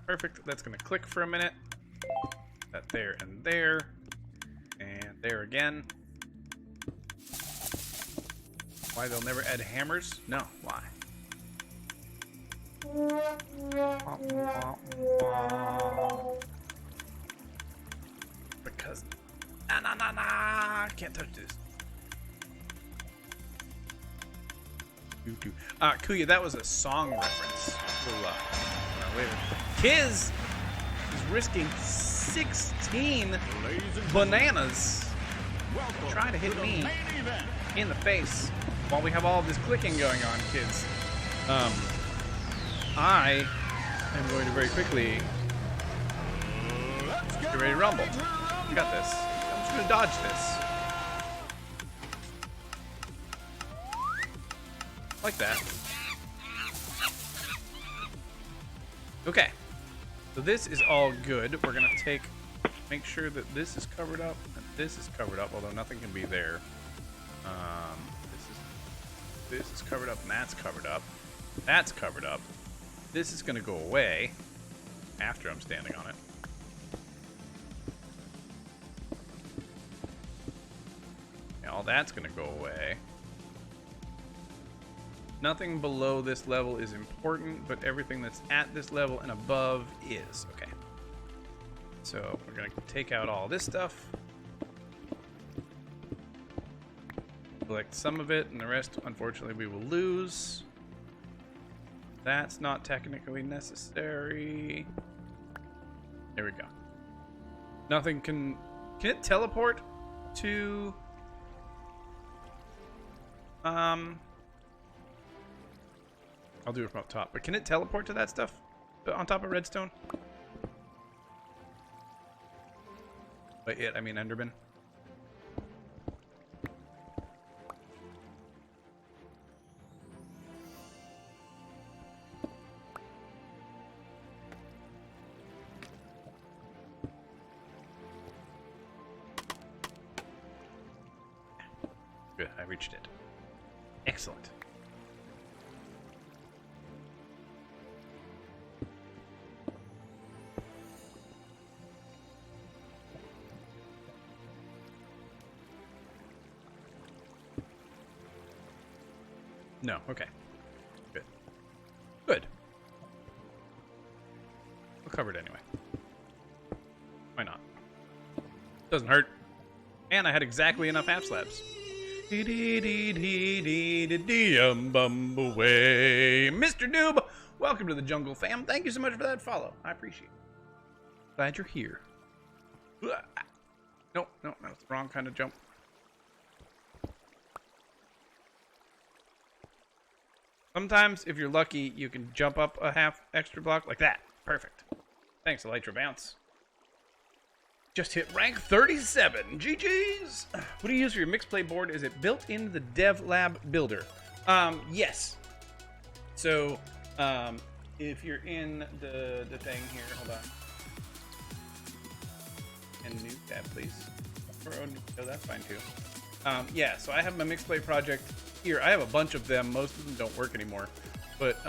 Perfect. That's going to click for a minute. That there and there. And there again. Why they'll never add hammers? No. Why? Because... Nah. Can't touch this. Kuya, that was a song reference. Kiz is risking 16 bananas trying to hit me in the face while we have all this clicking going on, kids. I am going to very quickly get ready to rumble. We got this. I'm just going to dodge this. Like that. Okay. So this is all good. We're going to make sure that this is covered up and this is covered up, although nothing can be there. This is covered up and that's covered up. That's covered up. This is going to go away after I'm standing on it. Yeah, all that's going to go away. Nothing below this level is important, but everything that's at this level and above is. Okay. So we're going to take out all this stuff. Collect some of it, and the rest, unfortunately, we will lose. That's not technically necessary. There we go. Nothing can... Can it teleport to... I'll do it from up top. But can it teleport to that stuff on top of redstone? By it, I mean Enderman. Good, I reached it. Excellent. No, okay. Good. Good. We'll cover it anyway. Why not? Doesn't hurt. And I had exactly enough half slabs. Mr. Noob, welcome to the jungle, fam. Thank you so much for that follow. I appreciate it. Glad you're here. No, that's the wrong kind of jump. Sometimes, if you're lucky, you can jump up a half extra block like that. Perfect. Thanks, Elytra Bounce. Just hit rank 37. GG's. What do you use for your mixed play board? Is it built into the Dev Lab Builder? Yes. So, if you're in the thing here, hold on. And new tab, please. Oh, that's fine too. Yeah, so I have my mixed play project here. I have a bunch of them. Most of them don't work anymore. But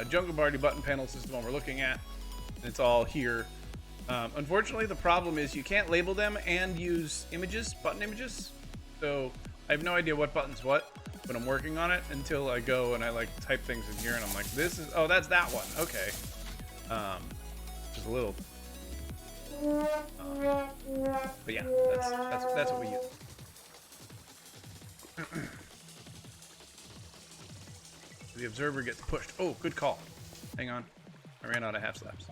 Jungle Party button panels is the one we're looking at. And it's all here. Unfortunately, the problem is you can't label them and use images, button images. So I have no idea what button's what when I'm working on it until I go and I like type things in here and I'm like, this is, oh, that's that one. Okay. Just a little. But yeah, that's what we use. The observer gets pushed. Oh, good call. Hang on. I ran out of half slabs.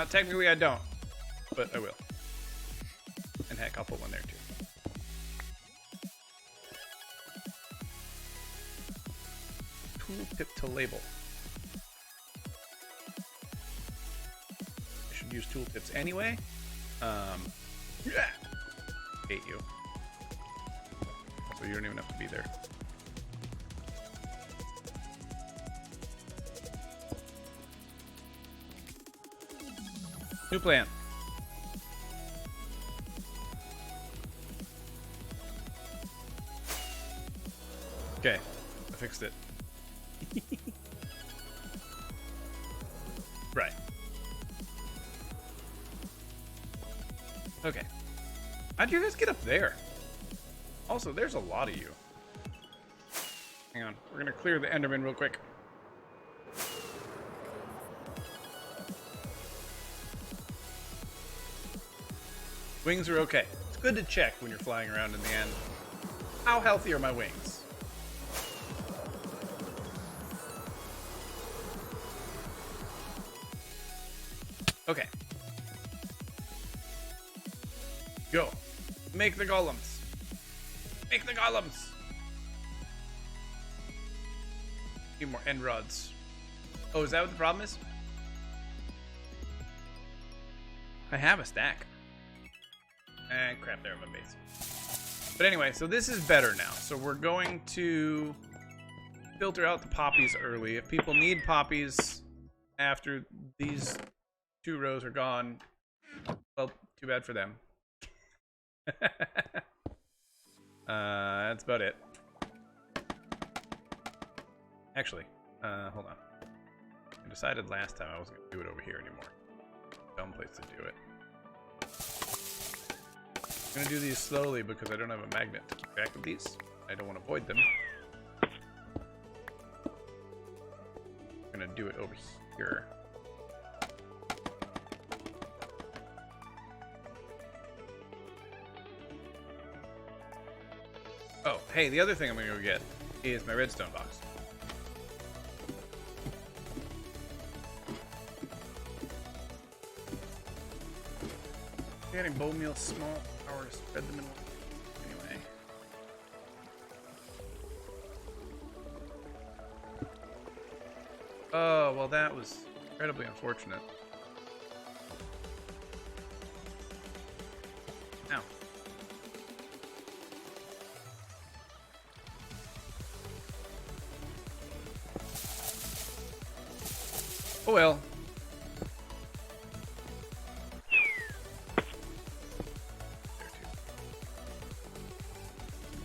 Technically I don't, but I will. And heck, I'll put one there too. Tooltip to label. I should use tooltips anyway. Yeah. Hate you. So you don't even have to be there. New plan. Okay, I fixed it. Right. Okay. How'd you guys get up there? Also, there's a lot of you. Hang on, we're gonna clear the Enderman real quick. Wings are okay. It's good to check when you're flying around in the end. How healthy are my wings? Okay. Go. Make the golems. Make the golems. A few more end rods. Oh, is that what the problem is? I have a stack. And crap, there in my base. But anyway, so this is better now. So we're going to filter out the poppies early. If people need poppies after these 2 rows are gone, well, too bad for them. That's about it. Actually, hold on. I decided last time I wasn't going to do it over here anymore. Dumb place to do it. I'm going to do these slowly because I don't have a magnet to keep track of these. I don't want to void them. I'm going to do it over here. Oh, hey, the other thing I'm going to go get is my redstone box. Getting bone meal small power to spread them in one. Anyway. Oh, well, that was incredibly unfortunate. Ow. Oh well.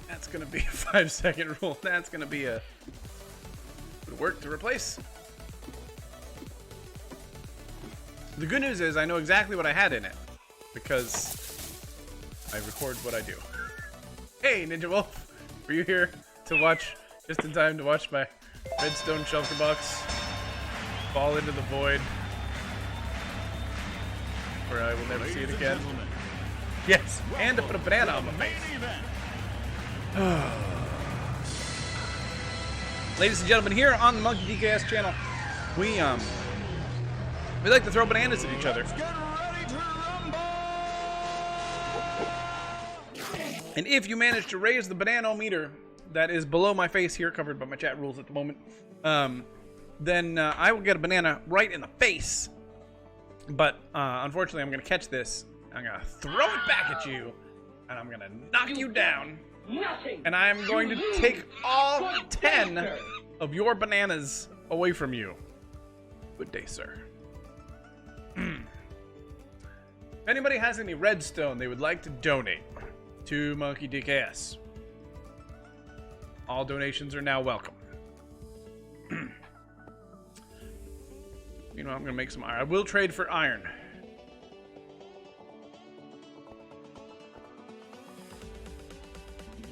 That's gonna be a 5-second rule. That's gonna be a good work to replace. The good news is I know exactly what I had in it because I record what I do. Hey, Ninja Wolf, were you here to watch just in time to watch my redstone shelter box fall into the void where I will never see it again? Yes, and to put a banana on my face. Ladies and gentlemen, here on the Monkey DKS channel, we like to throw bananas at each other. And if you manage to raise the bananometer that is below my face here, covered by my chat rules at the moment, then I will get a banana right in the face. But unfortunately, I'm going to catch this. I'm going to throw it back at you, and I'm going to knock you down. And I'm going to take all 10 of your bananas away from you. Good day, sir. anybody has any redstone they would like to donate to Monkey Dick Ass, all donations are now welcome. You know, I'm gonna make some iron. I will trade for iron.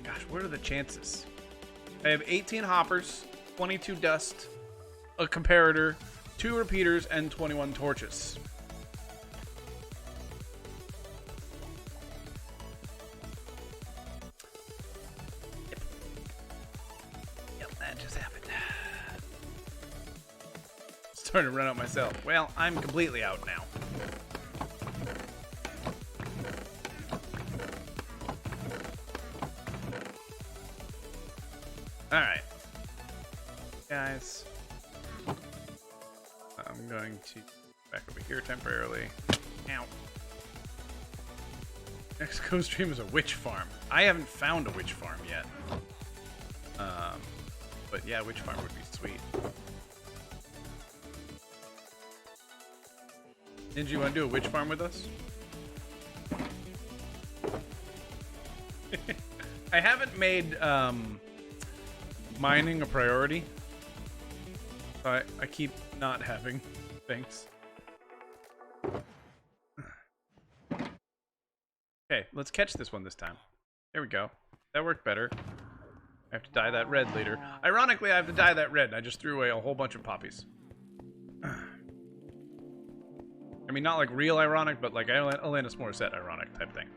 Gosh, what are the chances? I have 18 hoppers, 22 dust, a comparator, 2 repeaters, and 21 torches. Yep, that just happened. Starting to run out myself. Well, I'm completely out now. Alright. Guys. I'm going to back over here temporarily. Ow. Next co-stream is a witch farm. I haven't found a witch farm yet. But yeah, witch farm would be sweet. Ninja, you want to do a witch farm with us? I haven't made mining a priority. I keep not having things. Okay, let's catch this one this time. There we go. That worked better. I have to dye that red later. Ironically, I have to dye that red. I just threw away a whole bunch of poppies. I mean, not like real ironic, but like Alanis Morissette ironic type thing.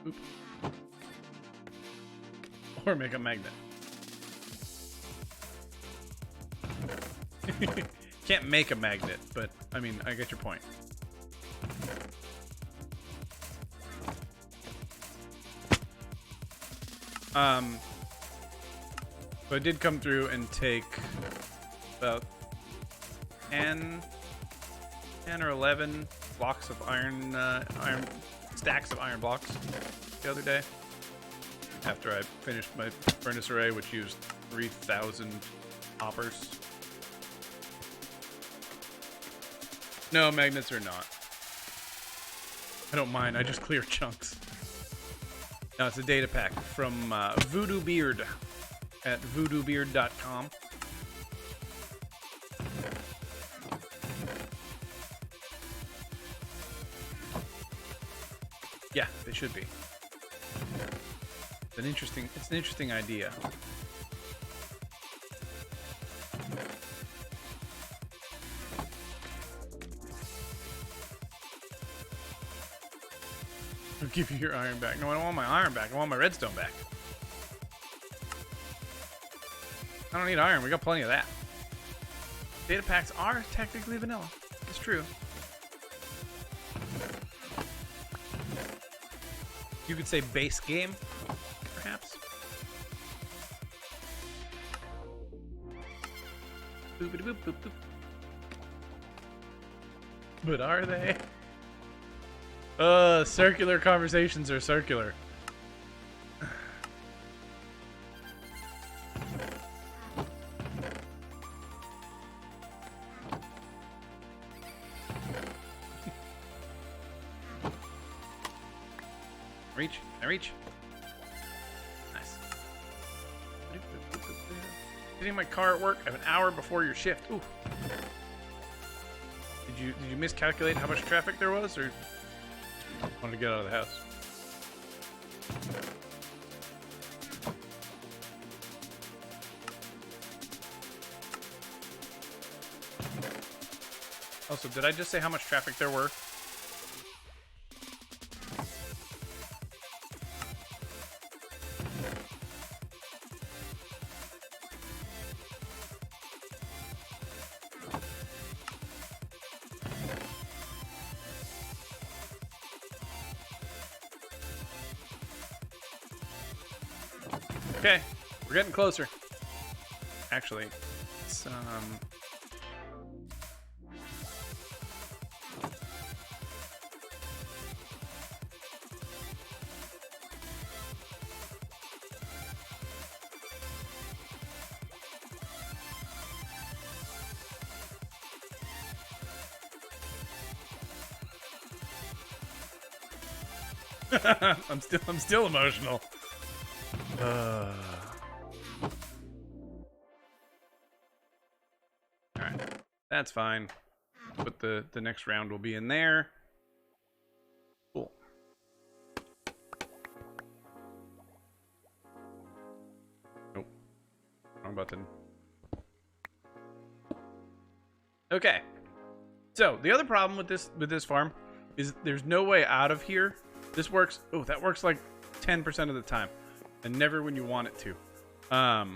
Oop. Or make a magnet. Can't make a magnet, but I mean, I get your point. So I did come through and take about 10 or 11 blocks of iron stacks of iron blocks the other day. After I finished my furnace array, which used 3,000 hoppers. No, magnets are not. I don't mind, I just clear chunks. No, it's a data pack from Voodoo Beard at voodoobeard.com. Yeah, they should be. It's an interesting idea. I'll give you your iron back. No, I don't want my iron back. I want my redstone back. I don't need iron. We got plenty of that. Data packs are technically vanilla. It's true. You could say base game, perhaps. Boop-a-doop, boop, boop. But are they? Circular conversations are circular. Reach. Can I reach? Nice. Getting my car at work. I have an hour before your shift. Ooh. Did you miscalculate how much traffic there was, or wanted to get out of the house? Also, did I just say how much traffic there were? Okay, we're getting closer. Actually, it's I'm still emotional. All right, that's fine. But the next round will be in there. Cool. Nope. Wrong button. Okay. So the other problem with this farm is there's no way out of here. This works. Oh, that works like 10% of the time, and never when you want it to. But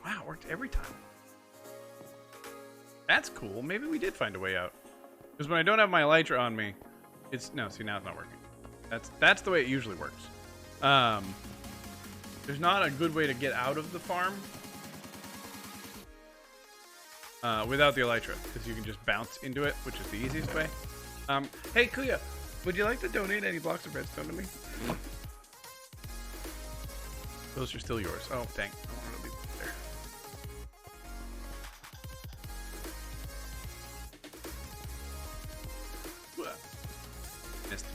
wow, it worked every time. That's cool. Maybe we did find a way out. Because when I don't have my elytra on me, it's no. See, now it's not working. That's the way it usually works. There's not a good way to get out of the farm without the elytra, because you can just bounce into it, which is the easiest way. Hey Kuya, would you like to donate any blocks of redstone to me? Those are still yours. Oh, thanks. I wanted to leave them there. Missed.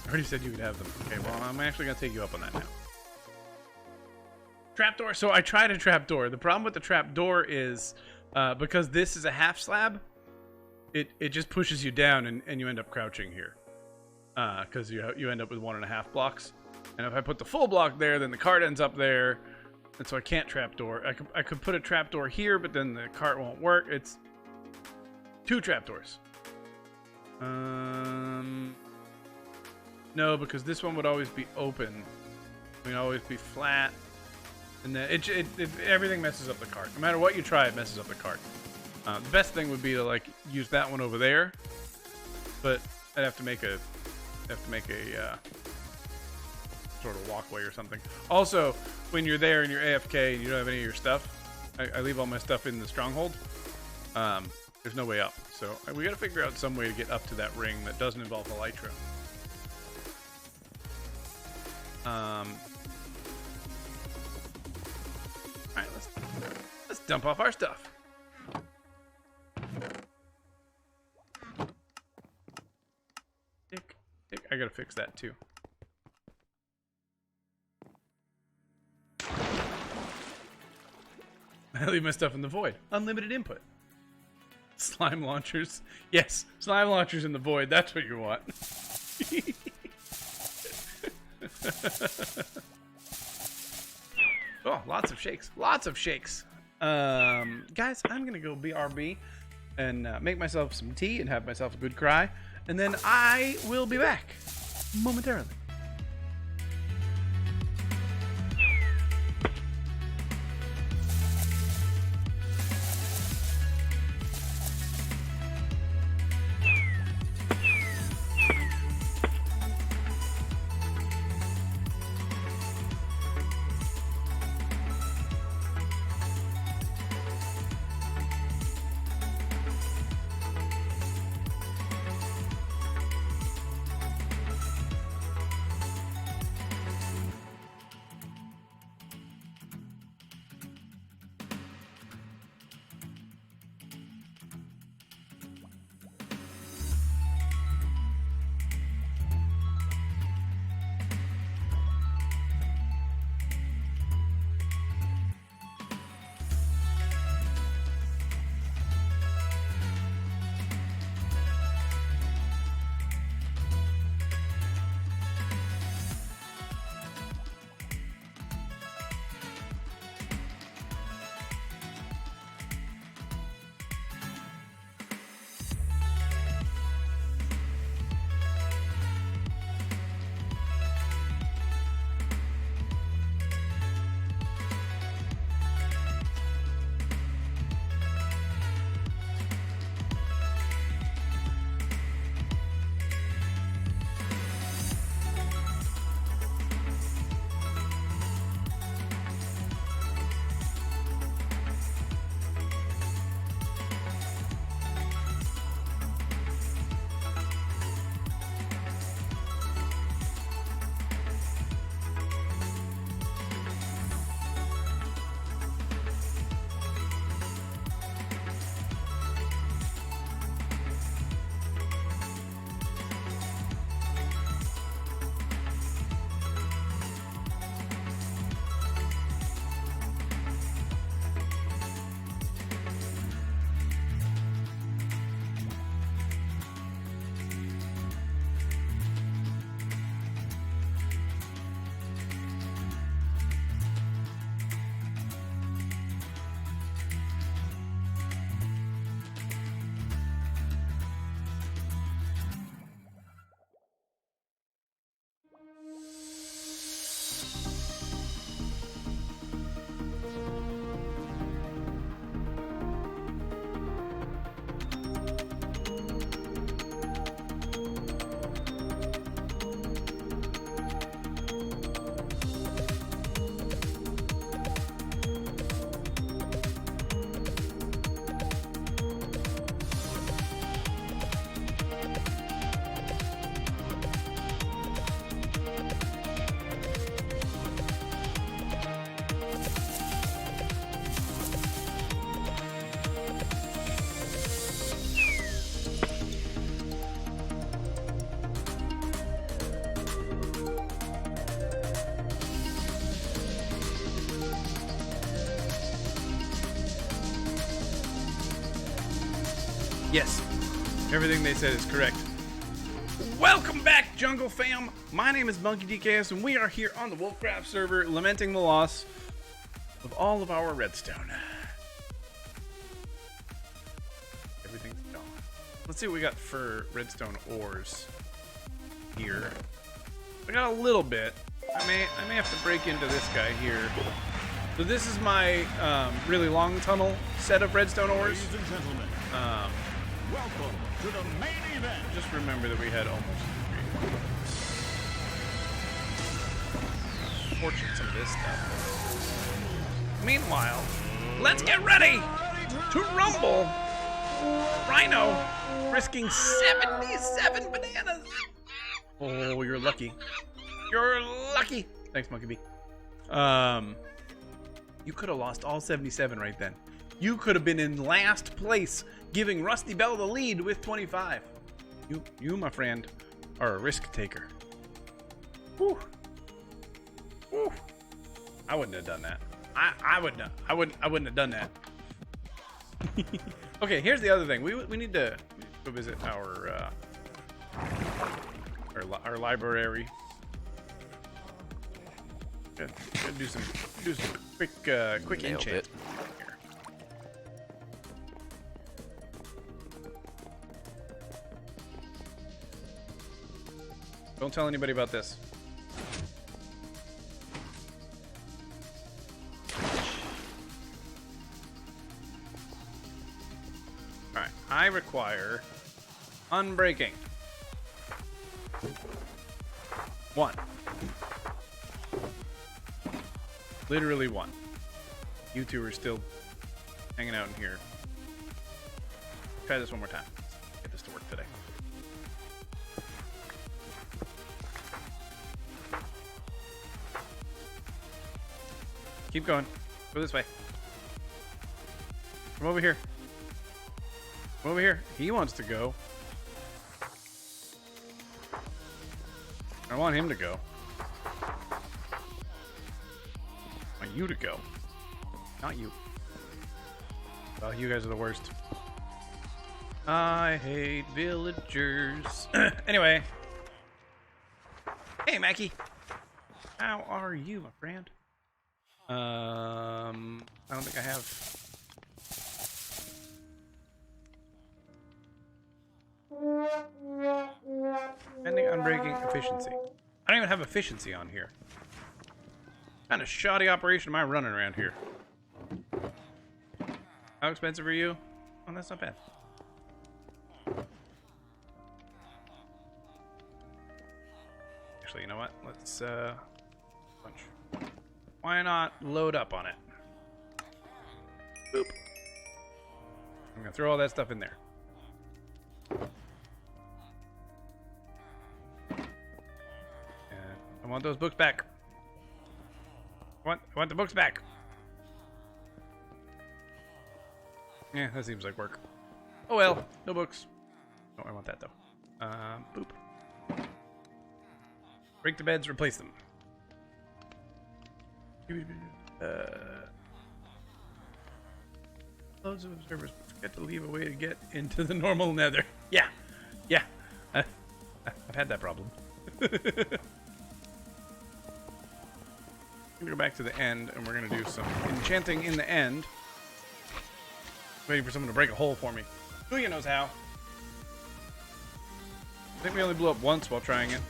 I already said you could have them. Okay, well, I'm actually going to take you up on that now. Trapdoor. So I tried a trapdoor. The problem with the trapdoor is because this is a half slab, it just pushes you down and you end up crouching here. Because you end up with 1.5 blocks. And if I put the full block there, then the cart ends up there. And so I can't trapdoor. I could put a trapdoor here, but then the cart won't work. It's 2 trapdoors. No, because this one would always be open. It would always be flat. And then everything messes up the cart. No matter what you try, it messes up the cart. The best thing would be to like use that one over there, but I'd have to make a sort of walkway or something. Also, when you're there and you're AFK and you don't have any of your stuff, I leave all my stuff in the stronghold. There's no way up, so we got to figure out some way to get up to that ring that doesn't involve elytra. Alright, let's dump off our stuff. I gotta fix that too. I leave my stuff in the void. Unlimited input. Slime launchers. Yes, slime launchers in the void. That's what you want. Oh, lots of shakes. Lots of shakes. Guys, I'm going to go BRB and make myself some tea and have myself a good cry. And then I will be back momentarily. Yes, everything they said is correct. Welcome back, Jungle Fam. My name is Monkey DKS, and we are here on the WolfCraft server, lamenting the loss of all of our redstone. Everything's gone. Let's see what we got for redstone ores here. I got a little bit. I may have to break into this guy here. So this is my really long tunnel set of redstone ores. Ladies and gentlemen, welcome to the main event. Just remember that we had almost 3. Fortune some of this stuff. Meanwhile, let's get ready to rumble. Rhino risking 77 bananas. Oh, you're lucky. You're lucky. Thanks, Monkey B. You could have lost all 77 right then. You could have been in last place, giving Rusty Bell the lead with 25. You, my friend, are a risk taker. Whew. Whew. I wouldn't have done that. I wouldn't have done that. Okay, here's the other thing. We need to go visit our library. Gotta do some quick Nailed enchant it. here. Don't tell anybody about this. All right, I require unbreaking. 1. Literally 1. You two are still hanging out in here. Try this one more time. Let's get this to work today. Keep going. Go this way. Come over here. Come over here. He wants to go. I want him to go. I want you to go. Not you. Well, you guys are the worst. I hate villagers. Anyway. Hey, Mackie. How are you, my friend? I don't think I have. Depending on breaking efficiency. I don't even have efficiency on here. What kind of shoddy operation am I running around here? How expensive are you? Oh, that's not bad. Actually, you know what? Let's bunch. Why not load up on it? Boop. I'm gonna throw all that stuff in there. I want those books back. I want the books back. Yeah, that seems like work. Oh well, no books. Oh, I want that though. Boop. Break the beds, replace them. Loads of observers forget to leave a way to get into the normal nether. Yeah. I've had that problem. We're gonna go back to the end and we're gonna do some enchanting in the end. Waiting for someone to break a hole for me. Who knows how? I think we only blew up once while trying it.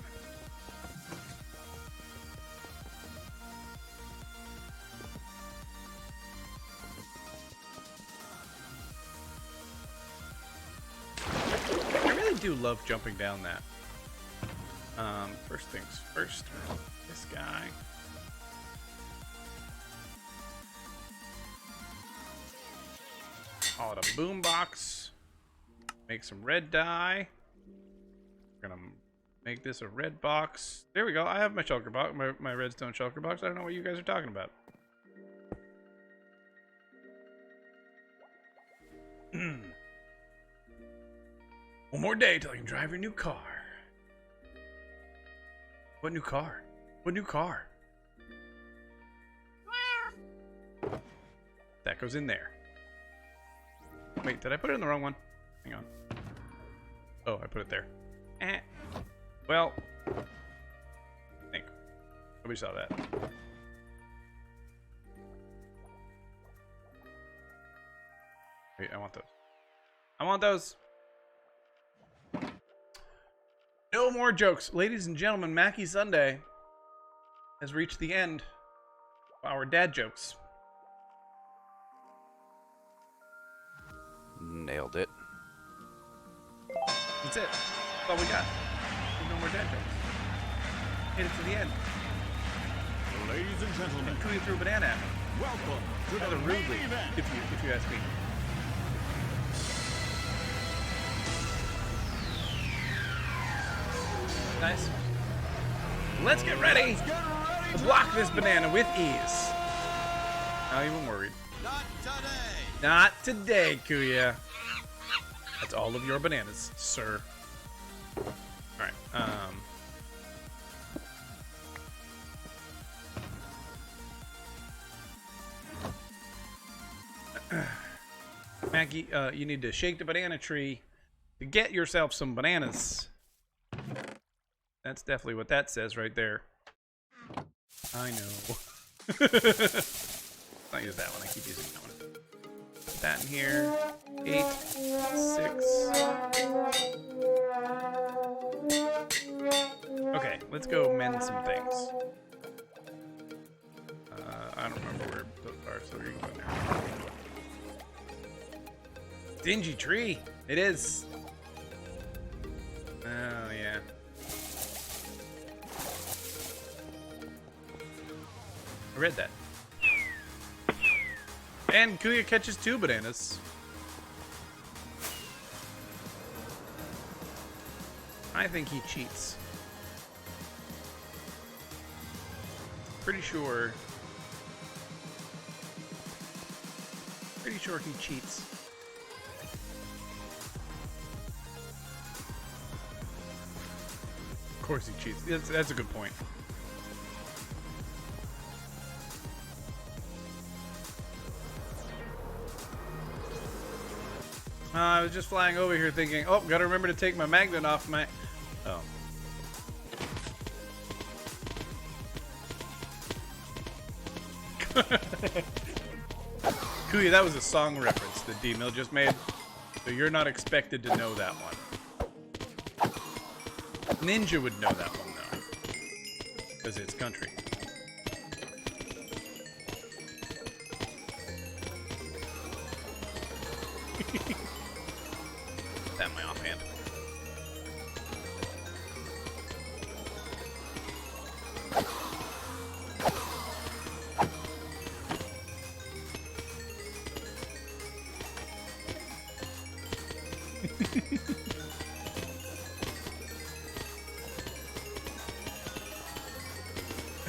I really do love jumping down that. First things first. This guy. Call it a boombox. Make some red dye. We're gonna make this a red box. There we go. I have my shulker box, my redstone shulker box. I don't know what you guys are talking about. One more day till I can drive your new car. What new car? What new car? That goes in there. Wait, did I put it in the wrong one? Hang on. Oh, I put it there. Well, I think nobody saw that. Wait, I want those. I want those. No more jokes. Ladies and gentlemen, Mackie Sunday has reached the end of our dad jokes. Nailed it. That's it. That's all we got. There's no more dad jokes. Made it to the end. Ladies and gentlemen, And Cooey threw a banana at me. welcome to Rather the rudely, main event. if you ask me. Nice. Let's get ready Let's get ready to to block this banana with ease. Not even worried. Not today. Not today, Kuya. That's all of your bananas, sir. Alright, Mackie, you need to shake the banana tree to get yourself some bananas. That's definitely what that says right there. I know. I'll use that one. I keep using that one. Put that in here. 8, 6. Okay, let's go mend some things. I don't remember where those are, so you can go in there. Dingy tree. It is. Oh, yeah. I read that. And Kuya catches 2 bananas. I think he cheats. Pretty sure he cheats. Of course he cheats. That's a good point. I was just flying over here thinking, oh, gotta remember to take my magnet off my... Oh. Kuya, that was a song reference that D-Mill just made. So you're not expected to know that one. Ninja would know that one, though. Because it's country. That in my offhand.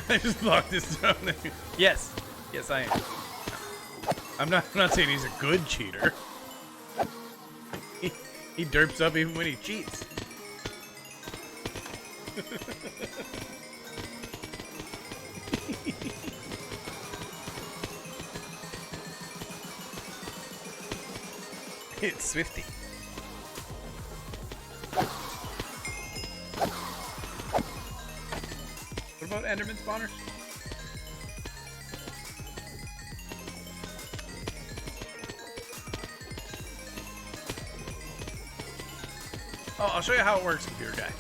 I just blocked this down there. Yes. Yes, I am. I'm not saying he's a good cheater. He derps up even when he cheats. It's Swifty. What about Enderman spawners? Oh, I'll show you how it works, computer guy.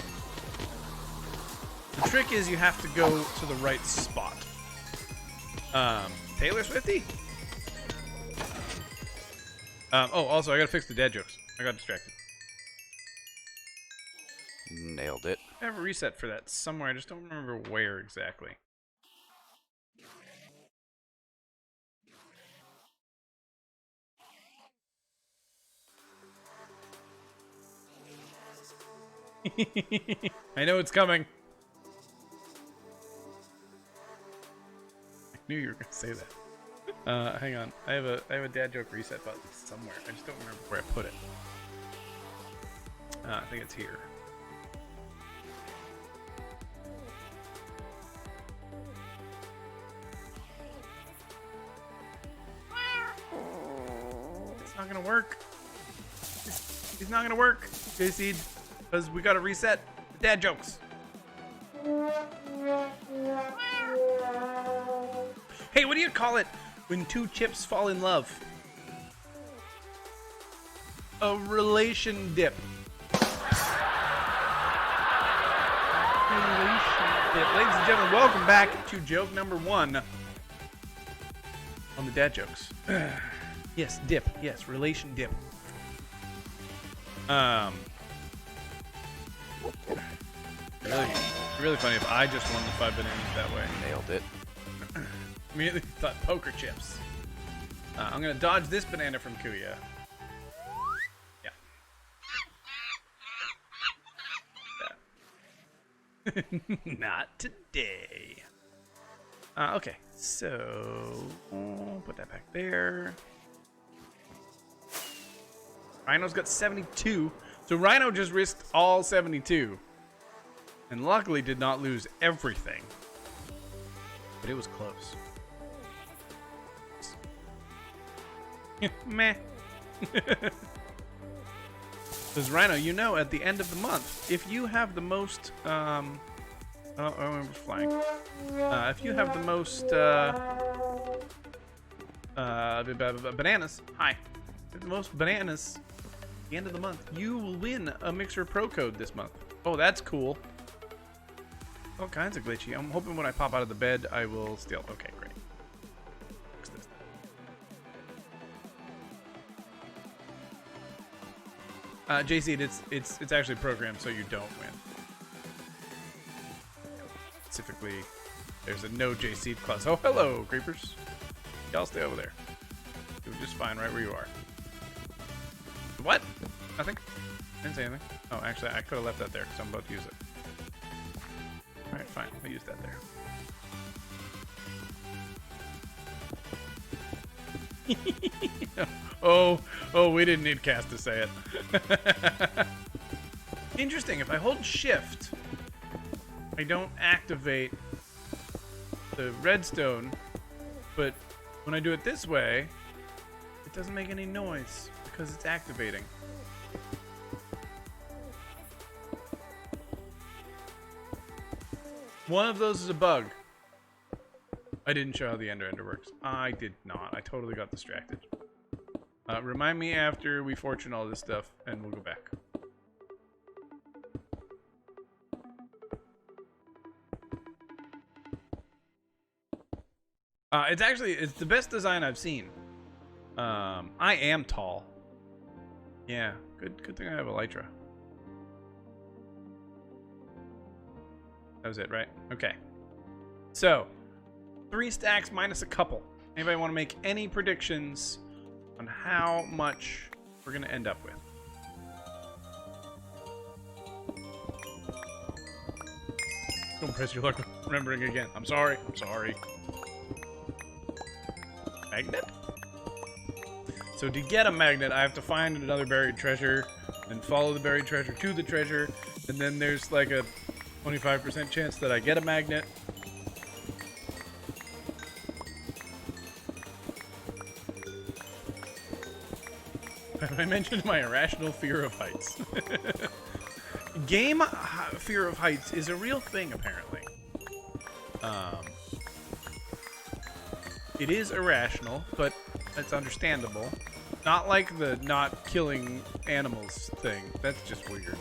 The trick is you have to go to the right spot. Taylor Swifty? Oh, also, I gotta fix the dad jokes. I got distracted. Nailed it. I have a reset for that somewhere. I just don't remember where exactly. I know it's coming. I knew you were gonna say that. Hang on. I have a dad joke reset button somewhere. I just don't remember where I put it. I think it's here. It's not gonna work. He's not gonna work, JC, because we gotta reset the dad jokes. Hey, what do you call it when two chips fall in love? A relation dip. Ladies and gentlemen, welcome back to joke number 1 on the dad jokes. Yes, dip. Yes, relation dip. Really funny if I just won the 5 bananas that way. Nailed it. Immediately thought poker chips. I'm gonna dodge this banana from Kuya. Yeah. Not today. Okay, so put that back there. Rhino's got 72. So Rhino just risked all 72. And luckily did not lose everything. But it was close. Meh. Because Rhino, you know, at the end of the month, if you have the most, I'm flying. If you have the most, bananas, hi. The most bananas at the end of the month, you will win a Mixer Pro code this month. Oh, that's cool. All kinds of glitchy. I'm hoping when I pop out of the bed, I will steal. Okay, great. Fix this. JC, it's actually programmed so you don't win. Specifically, there's a no JC clause. Oh, hello, creepers. Y'all stay over there. You're just fine right where you are. What? Nothing? Didn't say anything. Oh, actually, I could have left that there because I'm about to use it. Alright, fine. I'll use that there. Oh, we didn't need Cass to say it. Interesting. If I hold shift, I don't activate the redstone, but when I do it this way, it doesn't make any noise because it's activating. One of those is a bug. I didn't show how the Ender works. I did not. I totally got distracted. Remind me after we fortune all this stuff, and we'll go back. It's the best design I've seen. I am tall. Yeah, good thing I have Elytra. That was it, right? Okay. So, 3 stacks minus a couple. Anybody want to make any predictions on how much we're going to end up with? Don't press your luck remembering again. I'm sorry. Magnet? So to get a magnet, I have to find another buried treasure and follow the buried treasure to the treasure, and then there's like a 25% chance that I get a magnet. I mentioned my irrational fear of heights. Game fear of heights is a real thing, apparently. It is irrational, but it's understandable. Not like the not killing animals thing. That's just weird.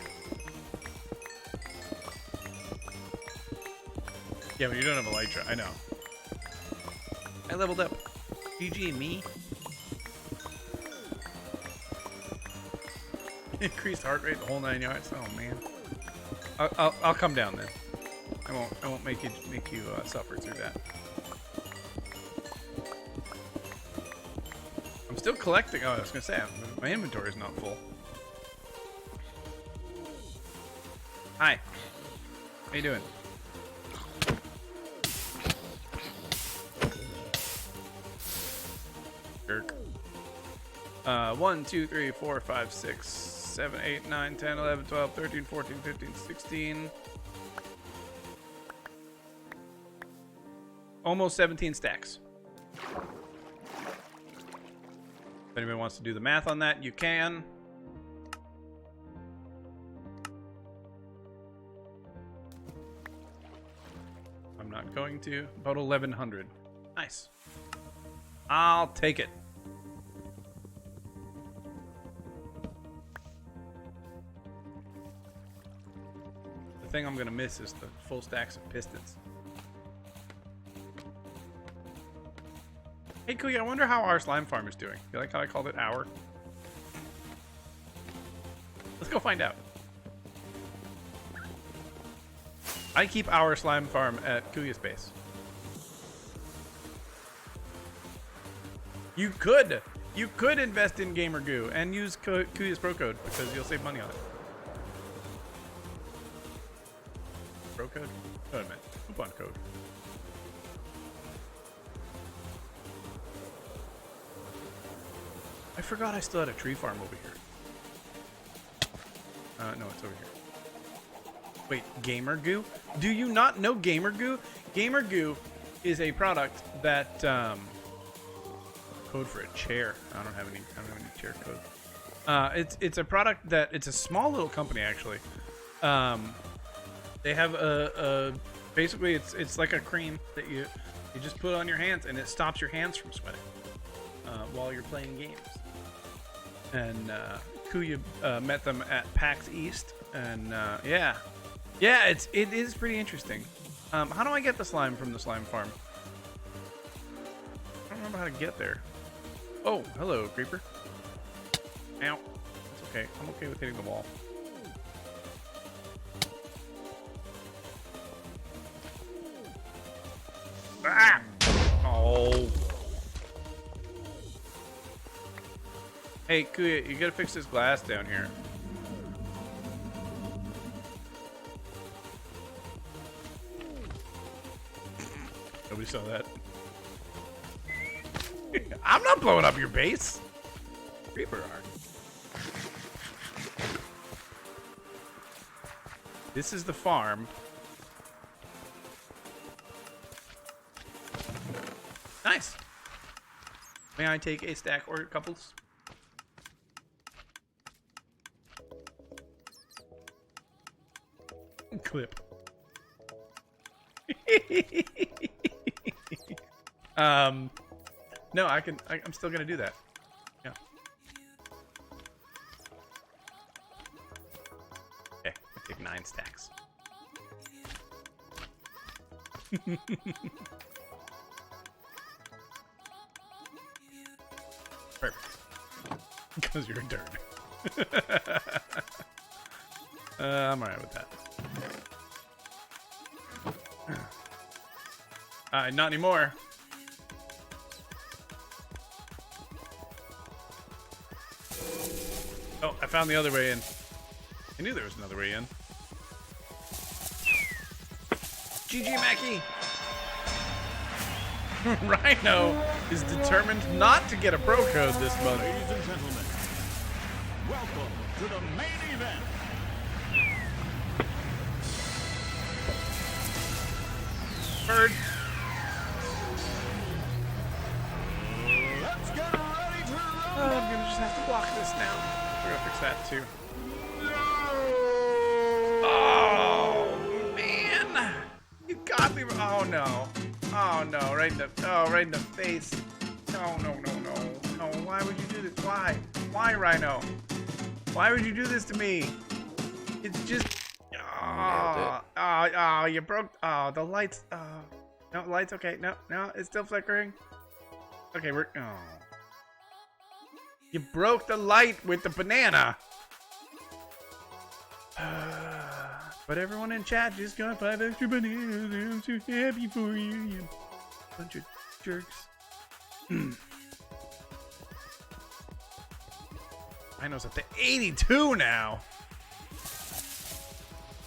Yeah, but you don't have Elytra. I know. I leveled up. GG me. Increased heart rate, the whole 9 yards. Oh man. I'll come down then. I won't make you suffer through that. I'm still collecting. Oh, I was gonna say my inventory is not full. Hi. How you doing? Jerk. 1, 2, 3, 4, 5, 6, 7, 8, 9, 10, 11, 12, 13, 14, 15, 16. Almost 17 stacks. If anybody wants to do the math on that, you can. I'm not going to. About 1,100. Nice. I'll take it. The thing I'm gonna miss is the full stacks of pistons. Hey Kuya, I wonder how our slime farm is doing. You like how I called it our? Let's go find out. I keep our slime farm at Kuya's base. You could invest in Gamer Goo and use Kuya's pro code because you'll save money on it. Pro code? Oh, I meant coupon code. I forgot I still had a tree farm over here. No, it's over here. Wait, Gamer Goo? Do you not know Gamer Goo? Gamer Goo is a product that code for a chair. I don't have any chair code. It's a product that it's a small little company actually. They have a basically it's like a cream that you just put on your hands and it stops your hands from sweating while you're playing games. And Kuya met them at PAX East, and yeah, it is pretty interesting. How do I get the slime from the slime farm? I don't remember how to get there. Oh, hello, creeper. Ow. It's okay. I'm okay with hitting the wall. Ah! Oh. Hey, Kuya, you gotta fix this glass down here. Nobody saw that. I'm not blowing up your base. Creeper are. This is the farm. Nice. May I take a stack or couples? Clip. No, I'm still gonna do that. Yeah. Okay, I take 9 stacks. Perfect. Because you're a dirt. I'm alright with that. Not anymore. Oh, I found the other way in. I knew there was another way in. GG Mackie! Rhino is determined not to get a pro code this month. Ladies and gentlemen, welcome to the main event. Bird. Let's get ready to Oh, I'm gonna just have to block this now. We're gonna fix that too. Oh man! You got me. Oh no! Oh no! Right in the face! No! Why would you do this? Why? Why, Rhino? Why would you do this to me? It's just. Oh, you broke. Oh, the lights. Oh, no, lights. Okay, no, it's still flickering. Okay, we're. Oh. You broke the light with the banana. But everyone in chat just got 5 extra bananas. I'm so happy for you, you bunch of jerks. I know it's up to 82 now.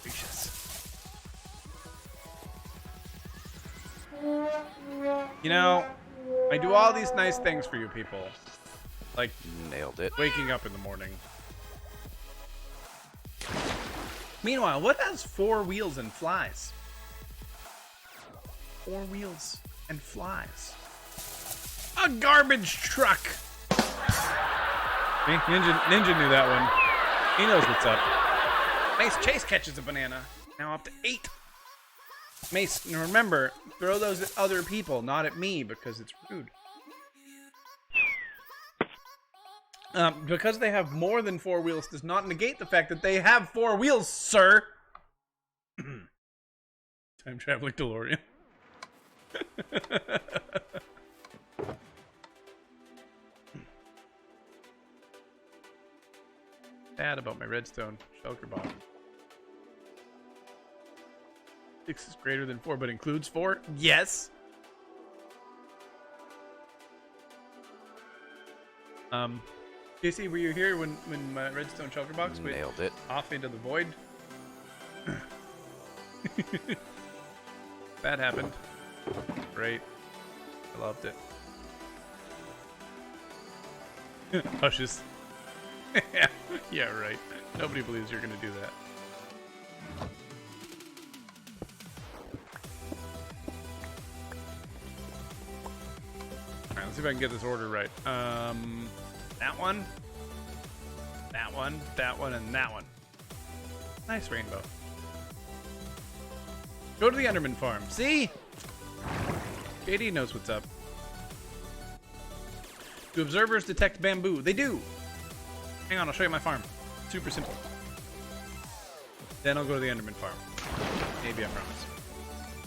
Gracious. You know, I do all these nice things for you people. Like, Nailed it. waking up in the morning. Meanwhile, what has 4 wheels and flies? 4 wheels and flies. A garbage truck! See, Ninja knew that one. He knows what's up. Nice chase catches a banana. Now up to 8. Mace, remember, throw those at other people, not at me, because it's rude. Because they have more than 4 wheels does not negate the fact that they have 4 wheels, sir. Time traveling DeLorean. Bad about my redstone shulker bomb. 6 is greater than 4, but includes 4? Yes. JC, were you here when my redstone shulker box went Nailed it. off into the void? That happened. Great. I loved it. Hushes. Yeah, right. Nobody believes you're gonna do that. Alright, let's see if I can get this order right. That one, that one, that one, and that one. Nice rainbow. Go to the Enderman farm. See? JD knows what's up. Do observers detect bamboo? They do. Hang on, I'll show you my farm. Super simple. Then I'll go to the Enderman farm. Maybe, I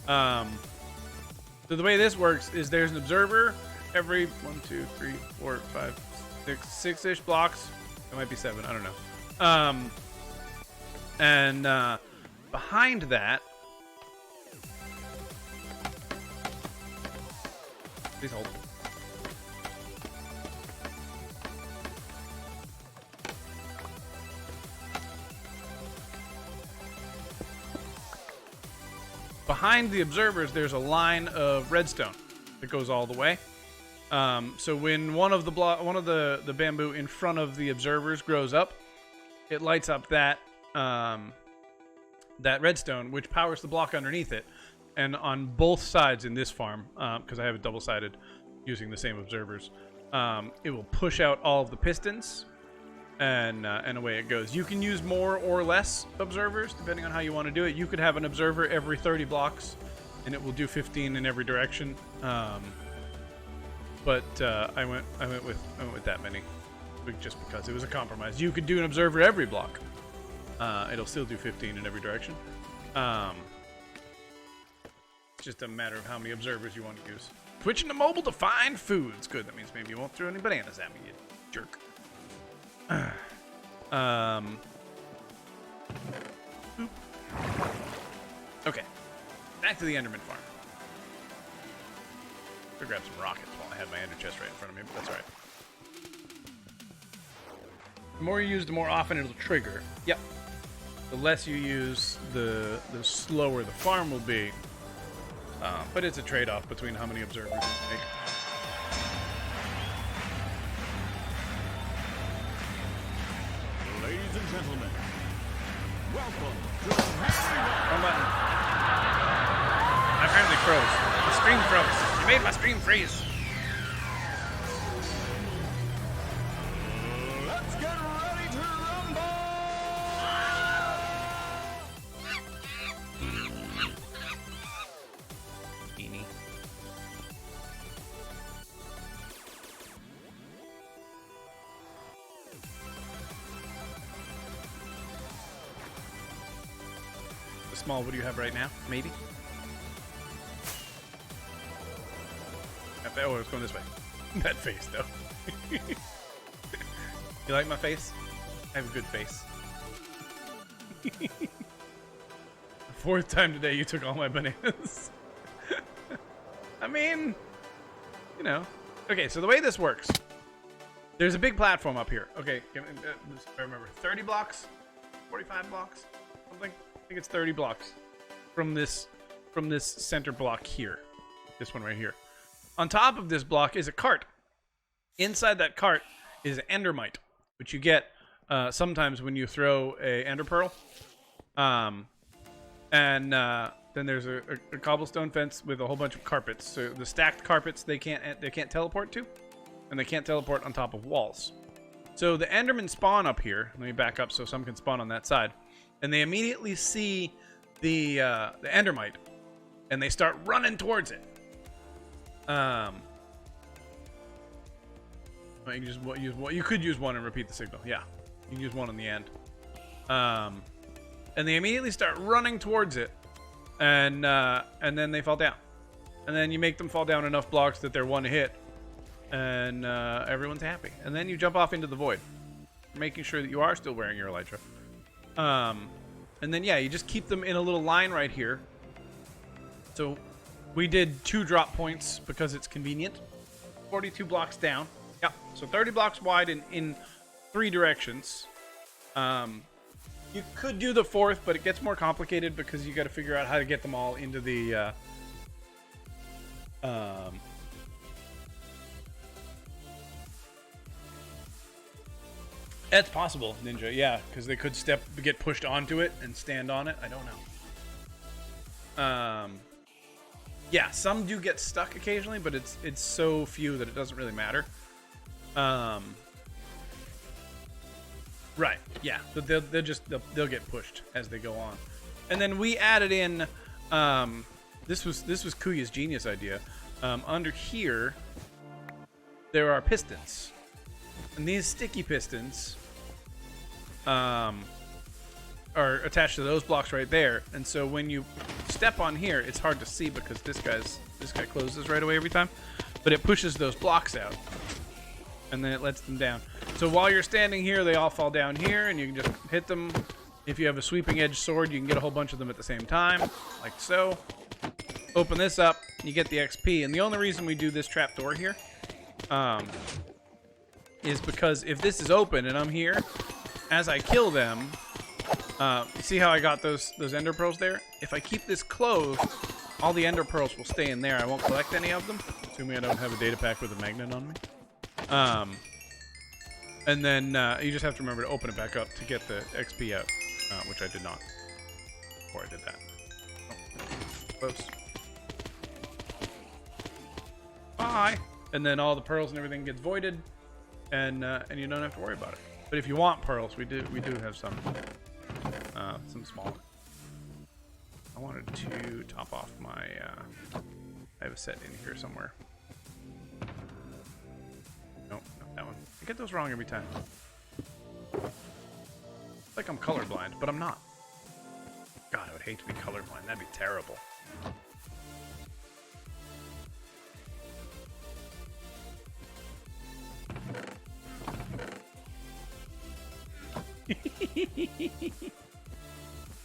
promise. So the way this works is there's an observer every 1, 2, 3, 4, 5, 6, 6-ish blocks. It might be 7, I don't know. And behind that, please hold. Behind the observers, there's a line of redstone that goes all the way. So when one of the bamboo in front of the observers grows up, it lights up that that redstone, which powers the block underneath it. And on both sides in this farm, because I have it double-sided using the same observers, it will push out all of the pistons, and away it goes. You can use more or less observers depending on how you want to do it. You could have an observer every 30 blocks, and it will do 15 in every direction. But I went with that many, just because it was a compromise. You could do an observer every block. It'll still do 15 in every direction. It's just a matter of how many observers you want to use. Switching to mobile to find foods. Good, that means maybe you won't throw any bananas at me, you jerk. Okay, back to the Enderman farm. I'll grab some rockets while I have my ender chest right in front of me, but that's alright. The more you use, the more often it'll trigger. Yep. The less you use, the slower the farm will be. But it's a trade-off between how many observers you make. Ladies and gentlemen, welcome to the Wrong button. My family froze. The stream froze. You made my stream freeze. Let's get ready to rumble! Beanie. Small, what do you have right now? Maybe? Oh, it's going this way. That face, though. You like my face? I have a good face. The 4th time today you took all my bananas. I mean, you know. Okay, so the way this works, there's a big platform up here. Okay, if I remember, 30 blocks? 45 blocks? Something? I think it's 30 blocks from this center block here. This one right here. On top of this block is a cart. Inside that cart is an endermite, which you get sometimes when you throw a ender pearl. Then there's a cobblestone fence with a whole bunch of carpets. So the stacked carpets they can't teleport to, and they can't teleport on top of walls. So the endermen spawn up here. Let me back up so some can spawn on that side, and they immediately see the endermite, and they start running towards it. Well, you can just use one. You could use one and repeat the signal. Yeah, you can use one in the end. And they immediately start running towards it, and then they fall down. And then you make them fall down enough blocks that they're one hit, and everyone's happy. And then you jump off into the void, making sure that you are still wearing your elytra. And then, yeah, you just keep them in a little line right here. So we did 2 drop points because it's convenient. 42 blocks down. Yep, so 30 blocks wide in 3 directions. You could do the 4th, but it gets more complicated because you got to figure out how to get them all into the... That's possible, Ninja. Yeah, because they could get pushed onto it and stand on it. I don't know. Yeah, some do get stuck occasionally, but it's so few that it doesn't really matter. Right. Yeah. So they'll get pushed as they go on, and then we added in. This was Kuya's genius idea. Under here, there are pistons. And these sticky pistons are attached to those blocks right there. And so when you step on here, it's hard to see because this guy closes right away every time. But it pushes those blocks out. And then it lets them down. So while you're standing here, they all fall down here, and you can just hit them. If you have a sweeping edge sword, you can get a whole bunch of them at the same time, like so. Open this up, you get the XP. And the only reason we do this trapdoor here is because if this is open and I'm here, as I kill them, you see how I got those ender pearls there? If I keep this closed, all the ender pearls will stay in there. I won't collect any of them, assuming I don't have a data pack with a magnet on me. And then you just have to remember to open it back up to get the XP out, which I did not before I did that. Oh, close. Bye. And then all the pearls and everything gets voided, and you don't have to worry about it. But if you want pearls, we do have some small. I wanted to top off my. I have a set in here somewhere. Nope, not that one. I get those wrong every time. It's like I'm colorblind, but I'm not. God, I would hate to be colorblind. That'd be terrible.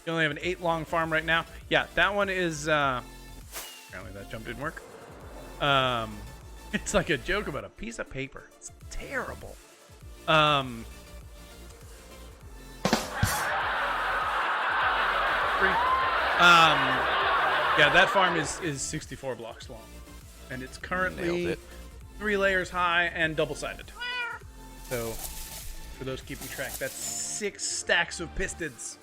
You only have an 8 long farm right now. Yeah, that one is apparently that jump didn't work. It's like a joke about a piece of paper. It's terrible. Yeah, that farm is 64 blocks long, and it's currently 3 layers high and double-sided. So, for those keeping track, that's 6 stacks of pistons.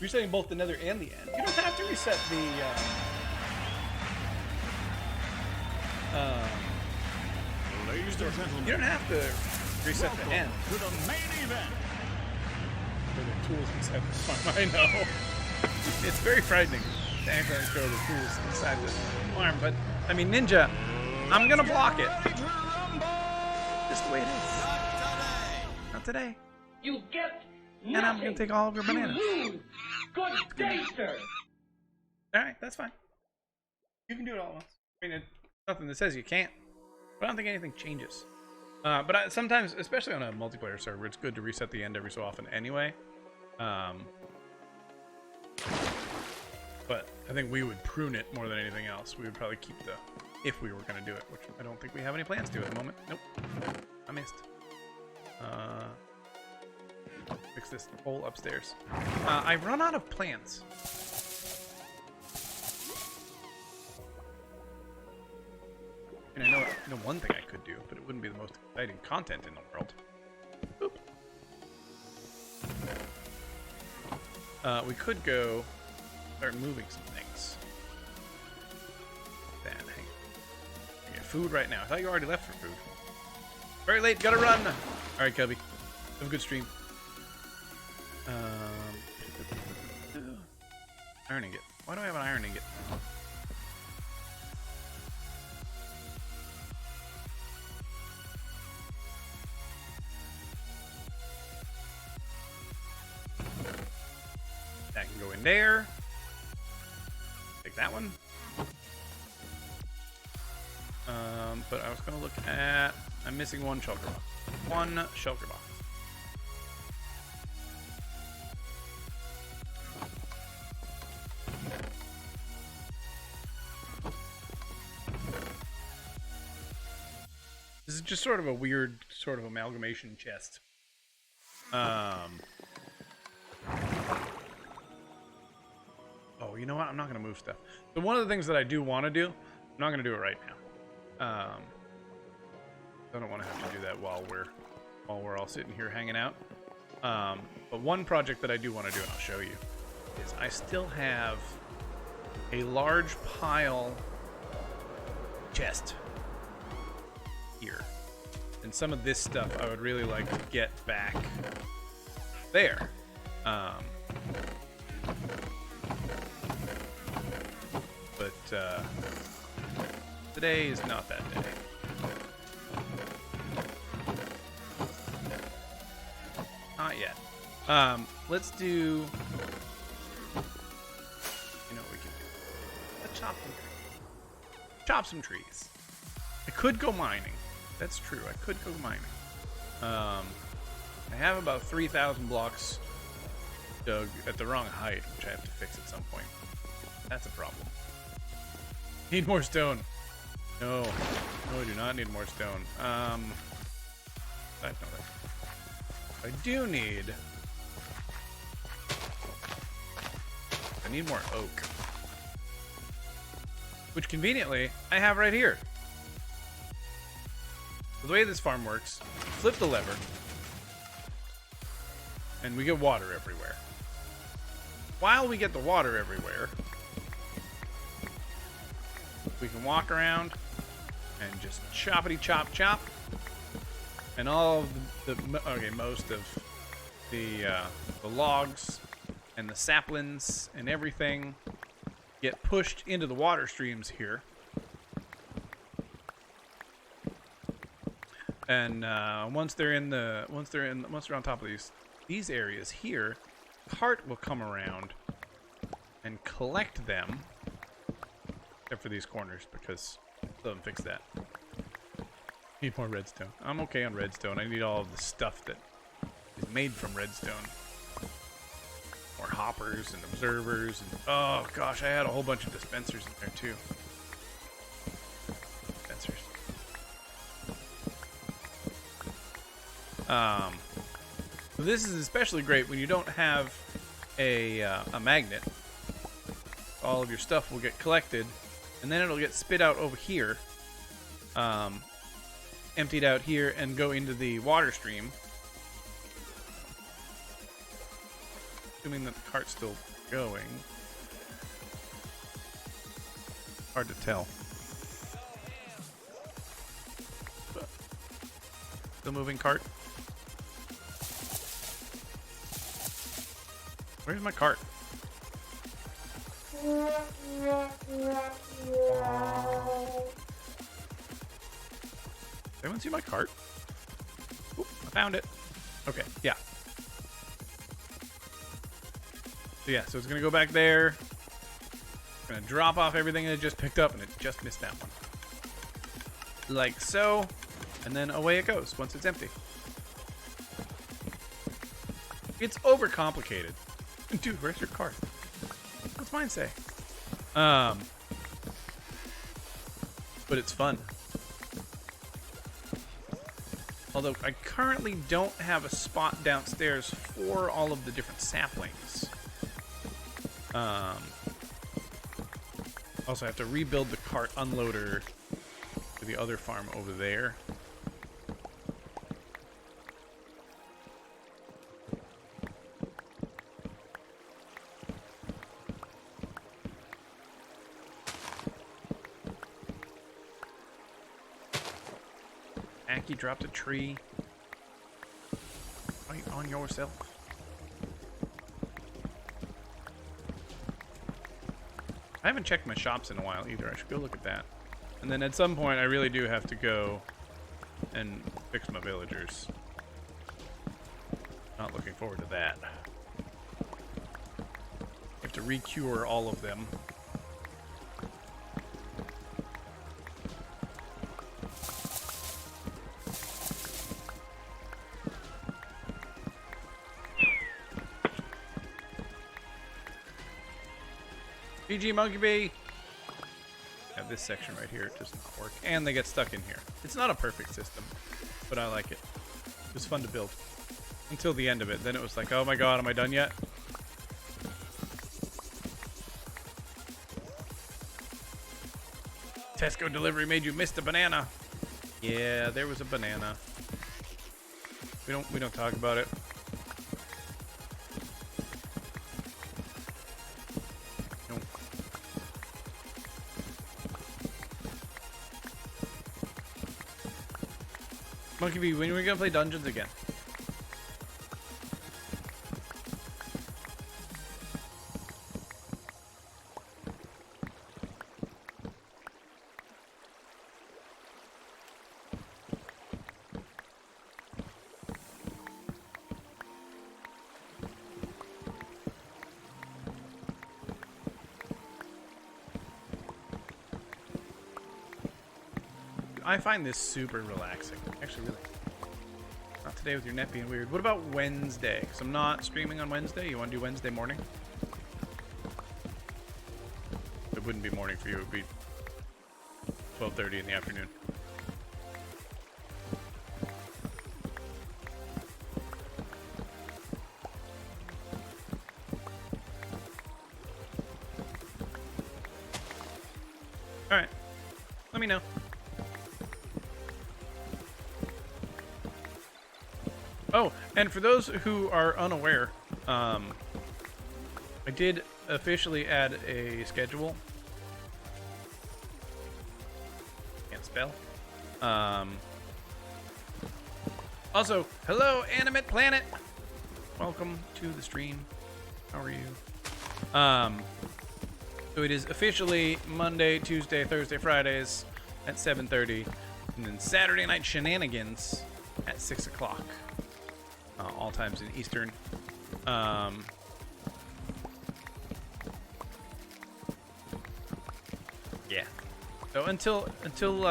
Resetting both the nether and the end. You don't have to reset the. Ladies and gentlemen, You don't have to reset the end. to the main event. For the tools inside the farm. I know. It's very frightening to actually throw the tools inside the farm, but I mean, Ninja, I'm gonna block it. Just the way it is. Not today. You get nothing. And I'm gonna take all of your bananas. You lose. Good day, sir. Alright, that's fine. You can do it all at once. I mean, it's nothing that says you can't. But I don't think anything changes. But sometimes, especially on a multiplayer server, it's good to reset the end every so often anyway. But I think we would prune it more than anything else. We would probably keep the... If we were going to do it, which I don't think we have any plans to at the moment. Nope. I missed. Fix this hole upstairs. I run out of plans. And I know one thing I could do, but it wouldn't be the most exciting content in the world. Boop. We could go start moving some things. Then hang on. I get food right now. I thought you already left for food. Very late, gotta run! Alright, Cubby. Have a good stream. Iron ingot. Why do I have an iron ingot? That can go in there. Take that one. But I was gonna look at. I'm missing one shulker box. One shulker box. This is just sort of a weird sort of amalgamation chest. Oh, you know what? I'm not gonna move stuff. So one of the things that I do want to do, I'm not gonna do it right now. I don't want to have to do that while we're all sitting here hanging out. But one project that I do want to do, and I'll show you, is I still have a large pile chest here, and some of this stuff I would really like to get back there. But today is not that day. Not yet. Let's do. You know what we can do? Let's chop some trees. Chop some trees. I could go mining. That's true. I could go mining. I have about 3,000 blocks dug at the wrong height, which I have to fix at some point. That's a problem. Need more stone. No, I do not need more stone. I do need. I need more oak, which conveniently I have right here. So the way this farm works, flip the lever, and we get water everywhere. While we get the water everywhere, we can walk around and just choppity chop chop, and all of most of the logs and the saplings and everything get pushed into the water streams here. And once they're on top of these areas here, cart will come around and collect them. Except for these corners, because it doesn't fix that. Need more redstone. I'm okay on redstone. I need all of the stuff that is made from redstone. More hoppers and observers and oh gosh, I had a whole bunch of dispensers in there too. Dispensers. So this is especially great when you don't have a magnet. All of your stuff will get collected, and then it'll get spit out over here, emptied out here, and go into the water stream. Assuming that the cart's still going. Hard to tell. Still moving cart. Where's my cart? Anyone see my cart? Oop, I found it. Okay, yeah. So yeah, so it's gonna go back there. It's gonna drop off everything it just picked up, and it just missed that one. Like so, and then away it goes once it's empty. It's overcomplicated. Dude, where's your cart? What's mine say? But it's fun. Although I currently don't have a spot downstairs for all of the different saplings. Also, I have to rebuild the cart unloader to the other farm over there. Aki dropped a tree right on yourself. I haven't checked my shops in a while either. I should go look at that. And then at some point, I really do have to go and fix my villagers. Not looking forward to that. Have to re-cure all of them. GG Monkey Bee! Yeah, this section right here does not work. And they get stuck in here. It's not a perfect system, but I like it. It was fun to build. Until the end of it. Then it was like, oh my god, am I done yet? Tesco delivery made you miss the banana. Yeah, there was a banana. We don't talk about it. Nope. Monkey Bee, when are we gonna play dungeons again? I find this super relaxing. Actually, really. Not today with your net being weird. What about Wednesday? Because I'm not streaming on Wednesday. You want to do Wednesday morning? It wouldn't be morning for you. It would be 12:30 in the afternoon. All right. Let me know. Oh, and for those who are unaware, I did officially add a schedule. Can't spell. Also, hello, Animate Planet. Welcome to the stream. How are you? So it is officially Monday, Tuesday, Thursday, Fridays at 7:30, and then Saturday night shenanigans at 6 o'clock. All times in Eastern. Yeah. So until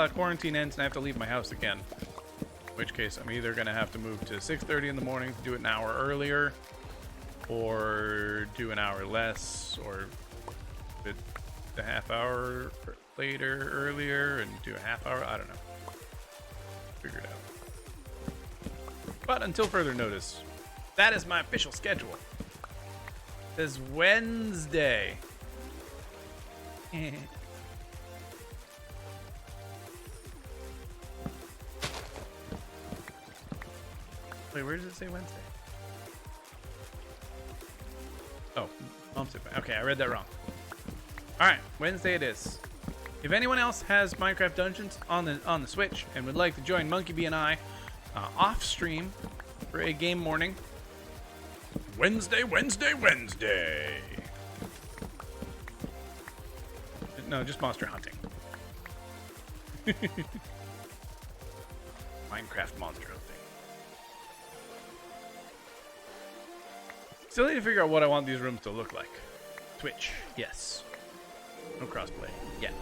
quarantine ends and I have to leave my house again, in which case I'm either gonna have to move to 6:30 in the morning to do it an hour earlier, or do an hour less, or do it a half hour later earlier and do a half hour. I don't know. Figure it out. But until further notice, that is my official schedule. It says Wednesday. Wait, where does it say Wednesday? Oh, okay, I read that wrong. All right, Wednesday it is. If anyone else has Minecraft Dungeons on the Switch and would like to join Monkey Bee and I off stream for a game morning, Wednesday. No, just monster hunting. Minecraft monster hunting. Still need to figure out what I want these rooms to look like. Twitch, yes. No crossplay yet.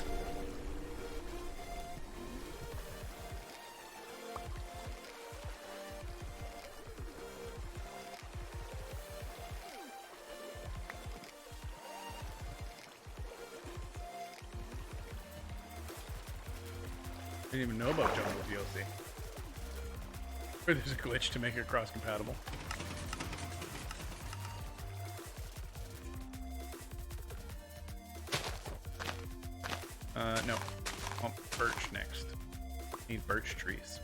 I didn't even know about Jungle DLC. Or there's a glitch to make it cross-compatible. No. I want birch next. Need birch trees.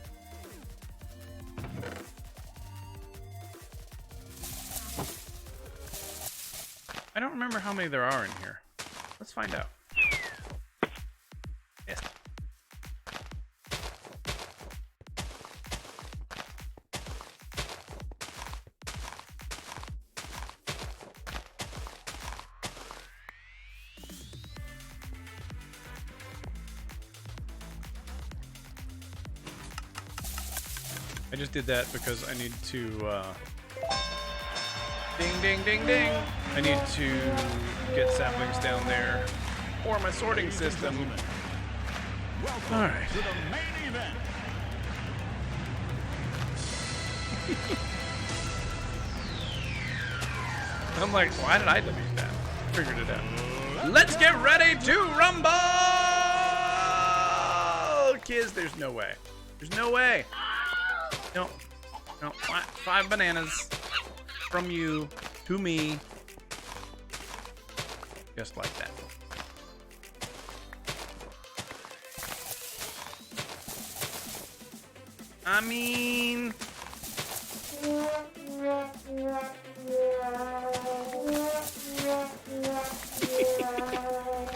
I don't remember how many there are in here. Let's find out. Yes. I just did that because I need to, ding, ding, ding, ding. I need to get saplings down there for my sorting system. Welcome All right. to the main event. I'm like, why did I delete that? Figured it out. Let's get ready to rumble! Kids, there's no way. There's no way. No. No. 5 bananas from you to me. Just like that. I mean...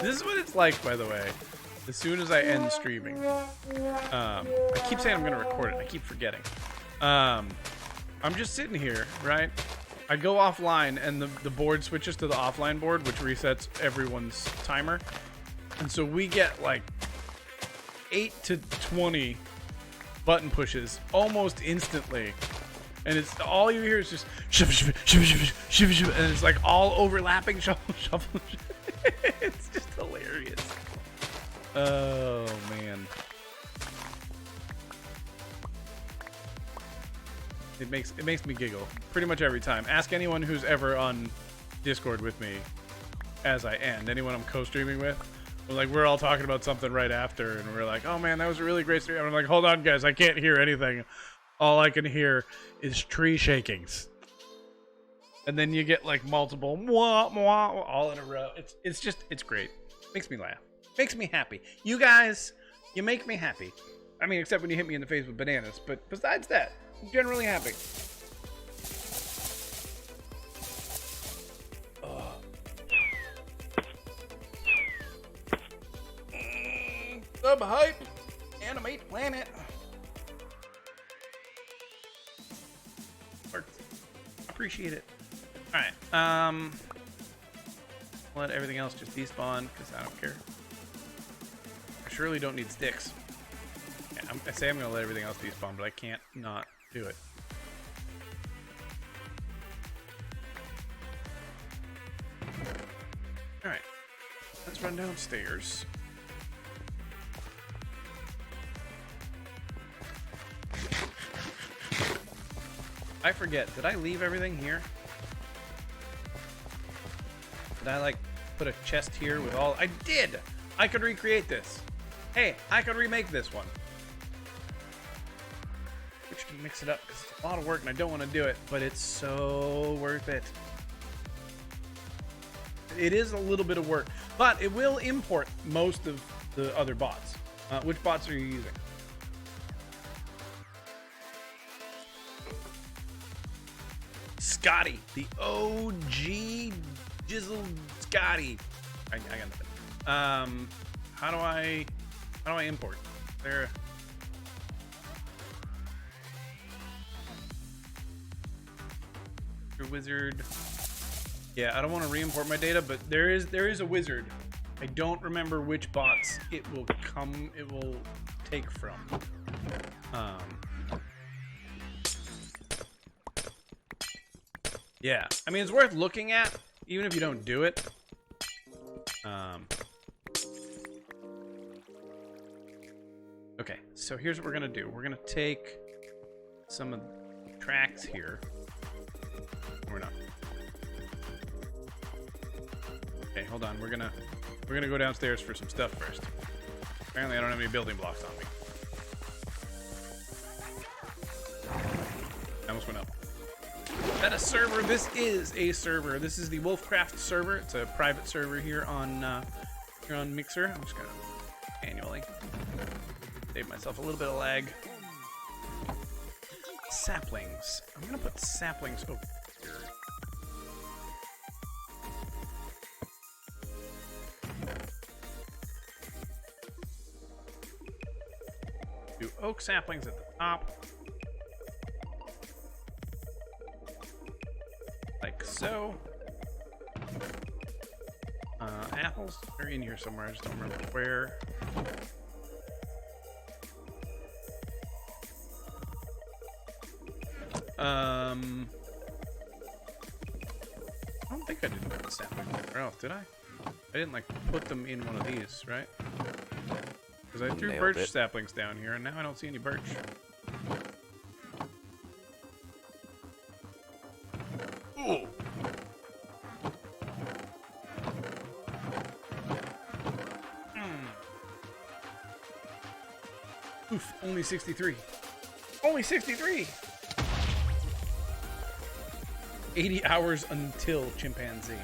This is what it's like, by the way. As soon as I end streaming, I keep saying I'm gonna record it. I keep forgetting. I'm just sitting here, right? I go offline, and the board switches to the offline board, which resets everyone's timer. And so we get like 8 to 20 button pushes almost instantly. And it's all you hear is just and it's like all overlapping shuffle, shuffle. It's just hilarious. Oh man. It makes me giggle pretty much every time. Ask anyone who's ever on Discord with me as I end. Anyone I'm co-streaming with. We're all talking about something right after, and we're like, "Oh man, that was a really great stream." And I'm like, "Hold on, guys, I can't hear anything. All I can hear is tree shakings." And then you get like multiple mwah, mwah, all in a row. It's great. Makes me laugh. Makes me happy. You guys, you make me happy. I mean, except when you hit me in the face with bananas. But besides that, I'm generally happy. Sub hype, animate planet. Appreciate it. All right. Let everything else just despawn because I don't care. I surely don't need sticks. Yeah, I say I'm gonna let everything else despawn, but I can't not do it. All right. Let's run downstairs. I forget. Did I leave everything here? Did I like put a chest here with all? I did. I could recreate this. Hey, I could remake this one. Which can mix it up because it's a lot of work and I don't want to do it, but it's so worth it. It is a little bit of work, but it will import most of the other bots. Which bots are you using? Scotty, the OG Jizzle Scotty. I got nothing. How do I import? There. Your wizard. Yeah, I don't want to re-import my data, but there is a wizard. I don't remember which bots it will take from. Yeah, I mean, it's worth looking at, even if you don't do it. Okay, so here's what we're gonna do. We're gonna take some of the tracks here. We're not. Okay, hold on. We're gonna go downstairs for some stuff first. Apparently, I don't have any building blocks on me. I almost went up. Is that a server? This is a server. This is the WolfCraft server. It's a private server here on Mixer. I'm just gonna manually save myself a little bit of lag. Saplings. I'm gonna put saplings over here. Do oak saplings at the top. Like so. Apples are in here somewhere. I just don't remember where. I don't think I did put the saplings anywhere else, did I? I didn't like put them in one of these, right? Because I threw Nailed birch it. saplings down here, and now I don't see any birch. Ooh. Oof, only 63. Only 63! 80 hours until chimpanzee.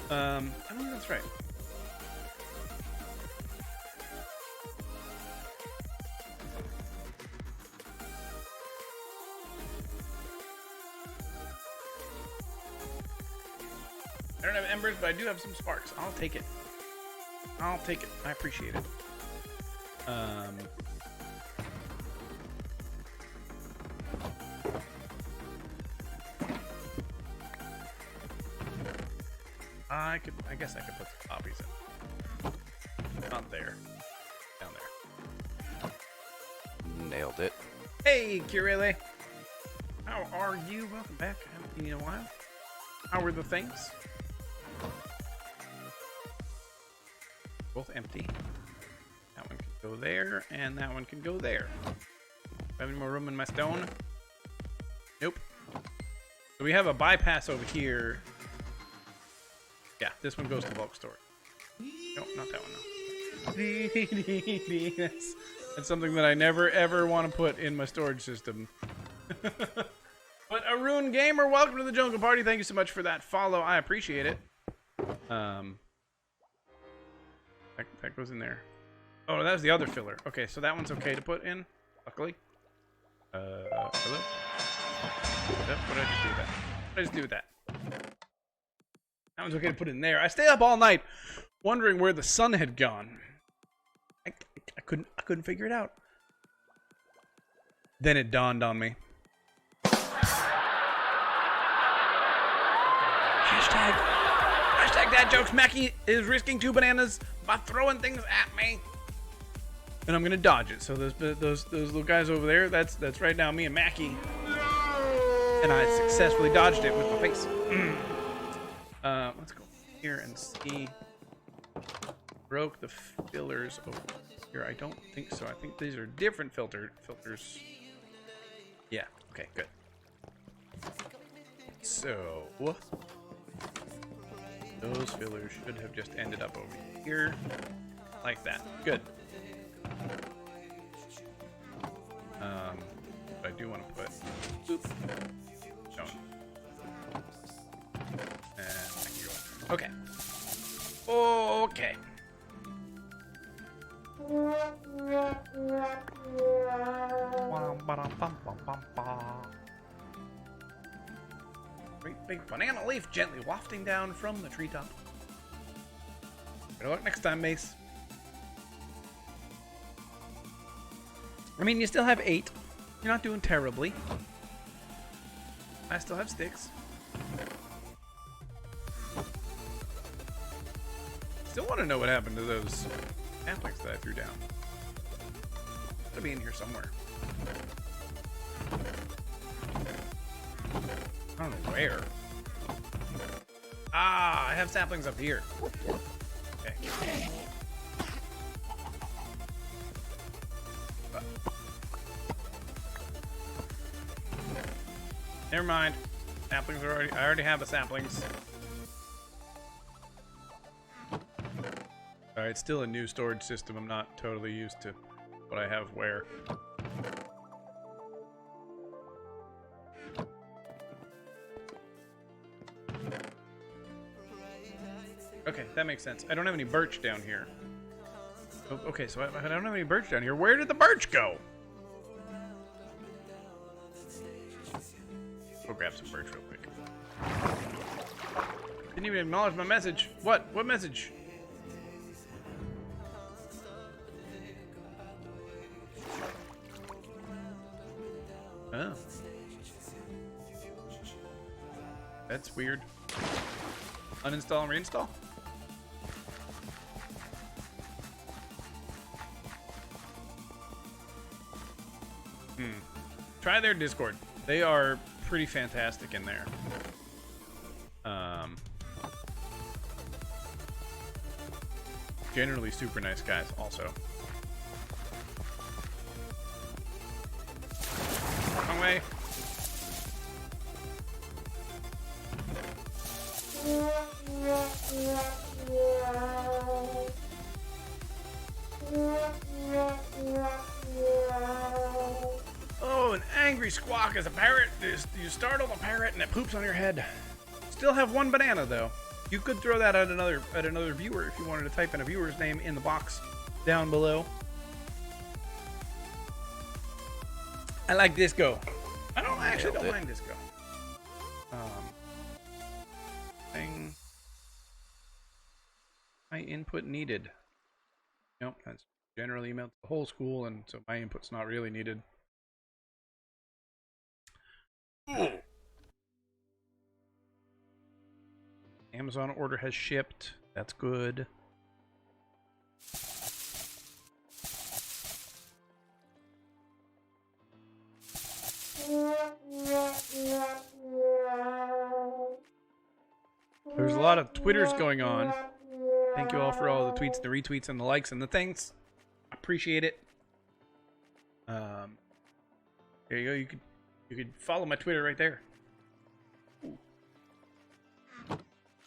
I don't think that's right. I don't have embers, but I do have some sparks. I'll take it. I'll take it. I appreciate it. I guess I could put some poppies in. Not there. Down there. Nailed it. Hey, Kirele. How are you? Welcome back. I haven't seen you in a while. How are the things? Both empty. That one can go there, and that one can go there. Do I have any more room in my stone? Nope. So we have a bypass over here. Yeah, this one goes to bulk storage. Nope, not that one, no. That's something that I never, ever want to put in my storage system. But Arun Gamer, welcome to the Jungle Party. Thank you so much for that follow. I appreciate it. That goes in there. Oh, that was the other filler. Okay, so that one's okay to put in, luckily. Hello? What did I just do with that? What did I just do with that? That one's okay to put in there. I stayed up all night wondering where the sun had gone. I couldn't figure it out. Then it dawned on me. Hashtag dad jokes. Mackie is risking 2 bananas by throwing things at me. And I'm gonna dodge it. So those little guys over there, that's right now me and Mackie. And I successfully dodged it with my face. Let's go here and see. Broke the fillers over here. I don't think so. I think these are different filters. Yeah. Okay. Good. So those fillers should have just ended up over here, like that. Good. But I do want to put. Oops. Stone. Okay. Okay. Great big banana leaf gently wafting down from the treetop. Better luck next time, Mace. I mean, you still have 8. You're not doing terribly. I still have sticks. Still want to know what happened to those saplings that I threw down. Gotta be in here somewhere. I don't know where. Ah, I have saplings up here. Okay. Never mind. Saplings are already. I already have the saplings. Alright, it's still a new storage system. I'm not totally used to what I have where. Okay, that makes sense. I don't have any birch down here. Oh, okay, so I don't have any birch down here. Where did the birch go? Go grab some birch real quick. Didn't even acknowledge my message. What? What message? Oh. That's weird. Uninstall and reinstall? Try their Discord. They are pretty fantastic in there. Generally super nice guys also. Wrong way. Oh, an angry squawk is a parrot. You startle a parrot and it poops on your head. Still have one banana though. You could throw that at another viewer if you wanted to type in a viewer's name in the box down below. I like disco. I don't mind disco. Thing. My input needed. Nope, that's generally emailed to the whole school, and so my input's not really needed. Amazon order has shipped. That's good. There's a lot of Twitters going on. Thank you all for all the tweets, the retweets, and the likes and the things. Appreciate it. There you go. You could follow my Twitter right there. Ooh.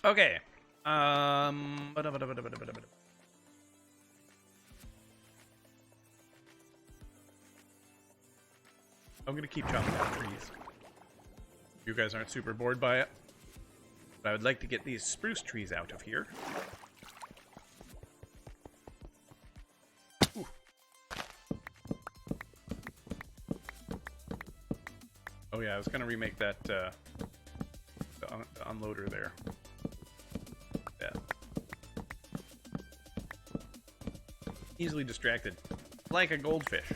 Okay. I'm gonna keep chopping down trees. You guys aren't super bored by it, but I would like to get these spruce trees out of here. Ooh. Oh yeah, I was gonna remake that the unloader there. Yeah. Easily distracted, like a goldfish.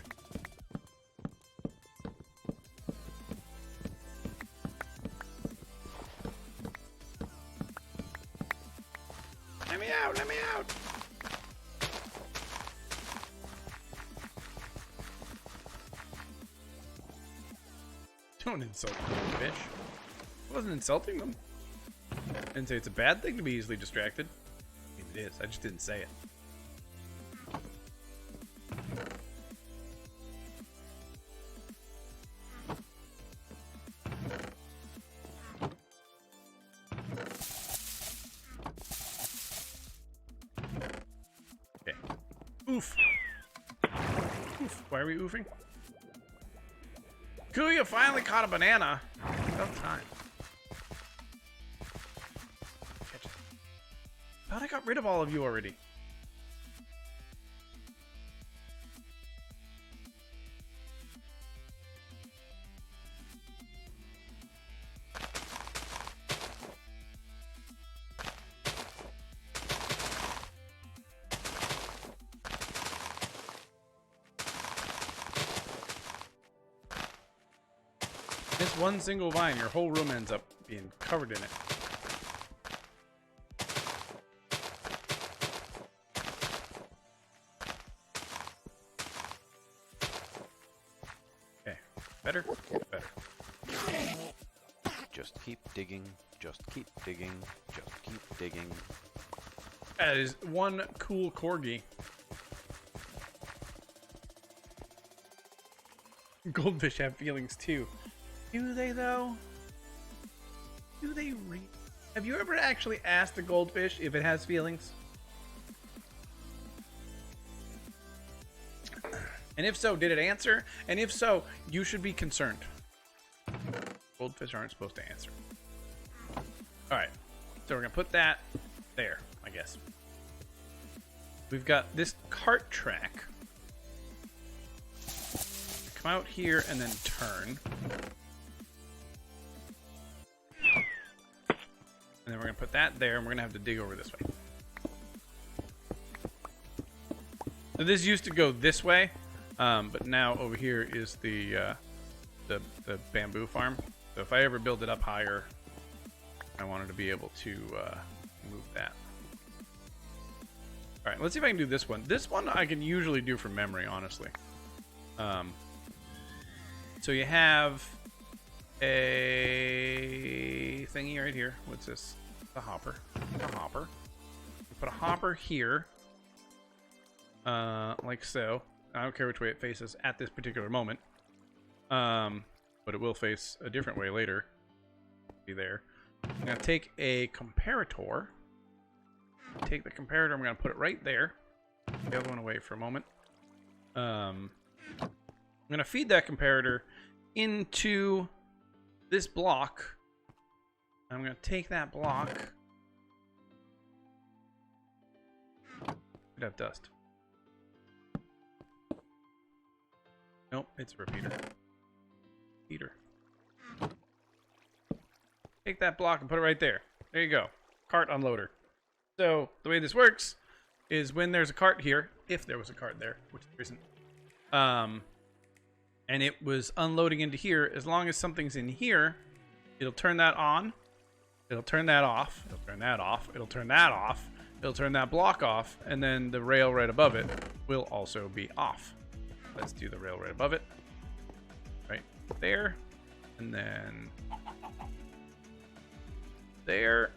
Let me out! Let me out! Don't insult the goldfish. I wasn't insulting them. I didn't say it's a bad thing to be easily distracted. I mean, it is. I just didn't say it. Okay. Oof. Oof. Why are we oofing? Kuya finally caught a banana. About time. Catch it. Thought I got rid of all of you already. This one single vine, your whole room ends up being covered in it. Okay, better? Better. Just keep digging, just keep digging, just keep digging. That is one cool corgi. Goldfish have feelings too. Do they though? Do they have you ever actually asked a goldfish if it has feelings? And if so, did it answer? And if so, you should be concerned. Goldfish aren't supposed to answer. Alright, so we're gonna put that there, I guess. We've got this cart track. Come out here and then turn. And then we're going to put that there, and we're going to have to dig over this way. So this used to go this way, but now over here is the bamboo farm. So if I ever build it up higher, I wanted to be able to move that. All right, let's see if I can do this one. This one I can usually do from memory, honestly. So you have a thingy right here. What's this? The hopper. A hopper. Put a hopper here. Like so. I don't care which way it faces at this particular moment. But it will face a different way later. Be there. I'm gonna take a comparator. Take the comparator, I'm gonna put it right there. The other one away for a moment. I'm gonna feed that comparator into this block. I'm gonna take that block. Could have dust. Nope, it's a repeater. Repeater. Take that block and put it right there. There you go. Cart unloader. So the way this works is when there's a cart here, if there was a cart there, which there isn't, and it was unloading into here, as long as something's in here, it'll turn that on, it'll turn that off, it'll turn that off, it'll turn that off, it'll turn that block off, and then the rail right above it will also be off. Let's do the rail right above it. Right there. And then there.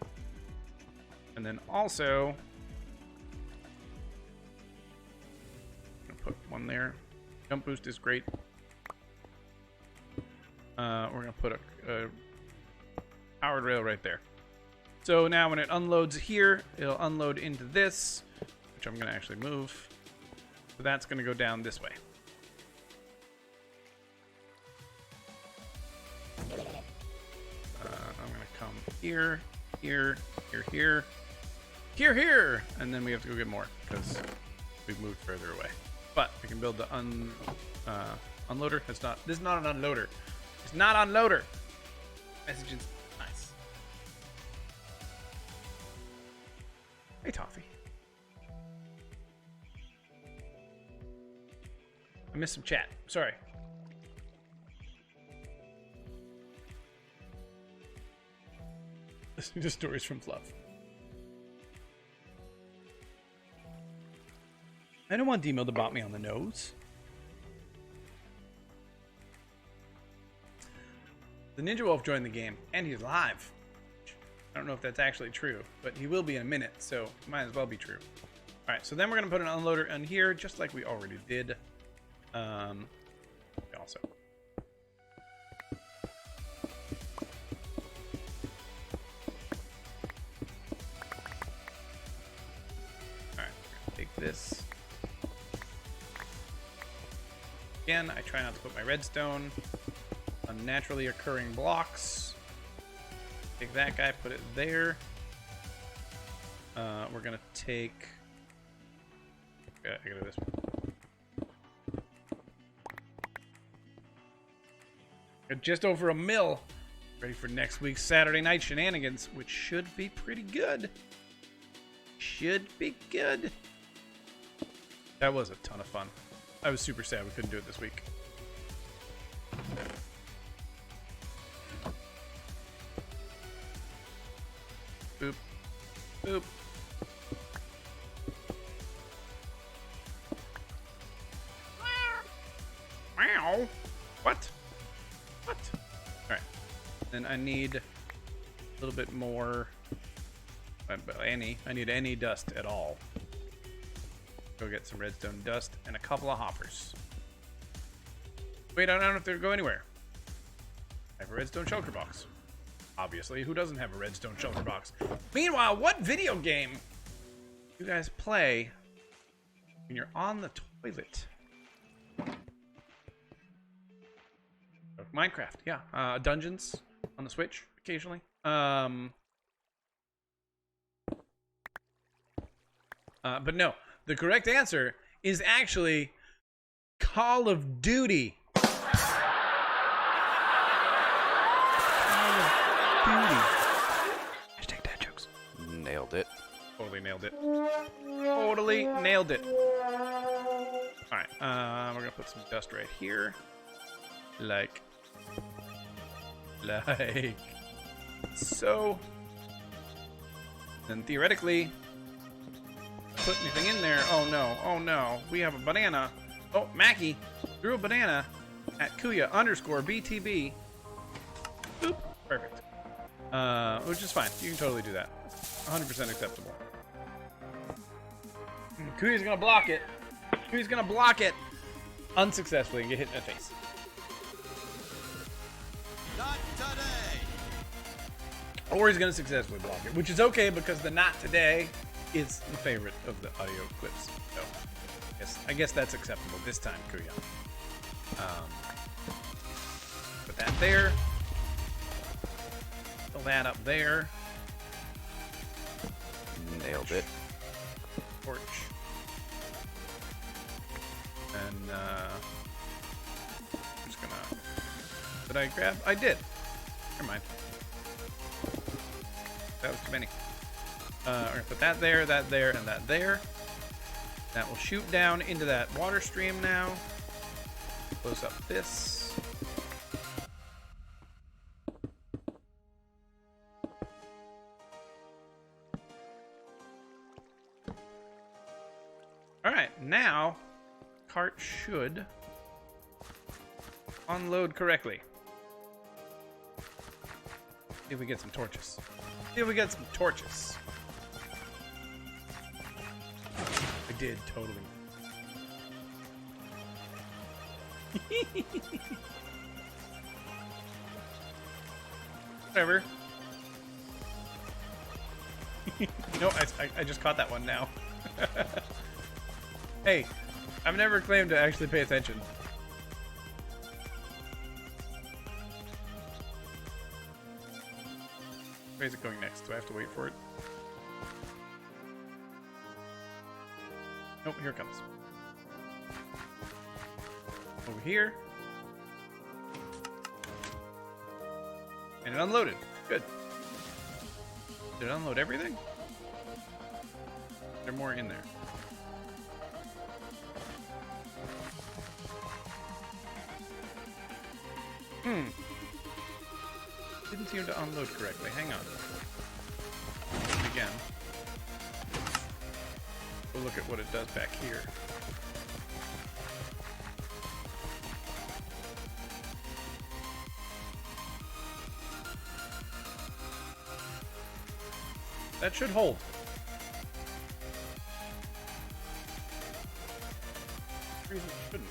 And then also, I'm gonna put one there. Jump boost is great. We're gonna put a powered rail right there. So now when it unloads here, it'll unload into this, which I'm gonna actually move. So that's gonna go down this way. I'm gonna come here, here, here, here. Here, and then we have to go get more because we've moved further away. But we can build the unloader. This is not an unloader. It's not unloader. Message is nice. Hey, Toffee. I missed some chat. Sorry. Listening to stories from Fluff. I don't want Demo to bop me on the nose. The Ninja Wolf joined the game, and he's live. I don't know if that's actually true, but he will be in a minute, so it might as well be true. Alright, so then we're going to put an unloader in here, just like we already did. Also. Alright, take this. Again, I try not to put my redstone on naturally occurring blocks. Take that guy, put it there. We're gonna take. I gotta do this one. Got just over a mil. Ready for next week's Saturday night shenanigans, which should be pretty good. Should be good. That was a ton of fun. I was super sad we couldn't do it this week. Boop. Boop. Wow. What? What? Alright. Then I need a little bit more. I need any dust at all. Go get some redstone dust and a couple of hoppers. Wait, I don't have to go anywhere. I have a redstone shulker box. Obviously, who doesn't have a redstone shulker box? Meanwhile, what video game you guys play when you're on the toilet? Minecraft, yeah. Dungeons on the Switch occasionally. But no. The correct answer is actually Call of Duty. Call of Duty. Hashtag dad jokes. Nailed it. Totally nailed it. Totally nailed it. Alright, we're gonna put some dust right here. Like so. Then theoretically, put anything in there. Oh no, we have a banana. Oh, Mackie threw a banana at Kuya_BTB. Boop. Perfect. Which is fine. You can totally do that. 100% acceptable. Cootie's gonna block it. Cootie's gonna block it unsuccessfully and get hit in the face. Not today. Or he's gonna successfully block it, which is okay because the not today is the favorite of the audio clips. So I guess that's acceptable this time, Kuya. Put that there. Fill that up there. Nailed it. Torch. And I'm just gonna. Did I grab? I did. Never mind. That was too many. We're gonna put that there, and that there. That will shoot down into that water stream now. Close up this. Alright, now cart should unload correctly. See if we get some torches. See if we get some torches. I did, totally. Whatever. No, I just caught that one now. Hey, I've never claimed to actually pay attention. Where is it going next? Do I have to wait for it? Nope, here it comes. Over here. And it unloaded. Good. Did it unload everything? There's more in there. Didn't seem to unload correctly. Hang on. Again. We'll look at what it does back here. That should hold. Reason it shouldn't.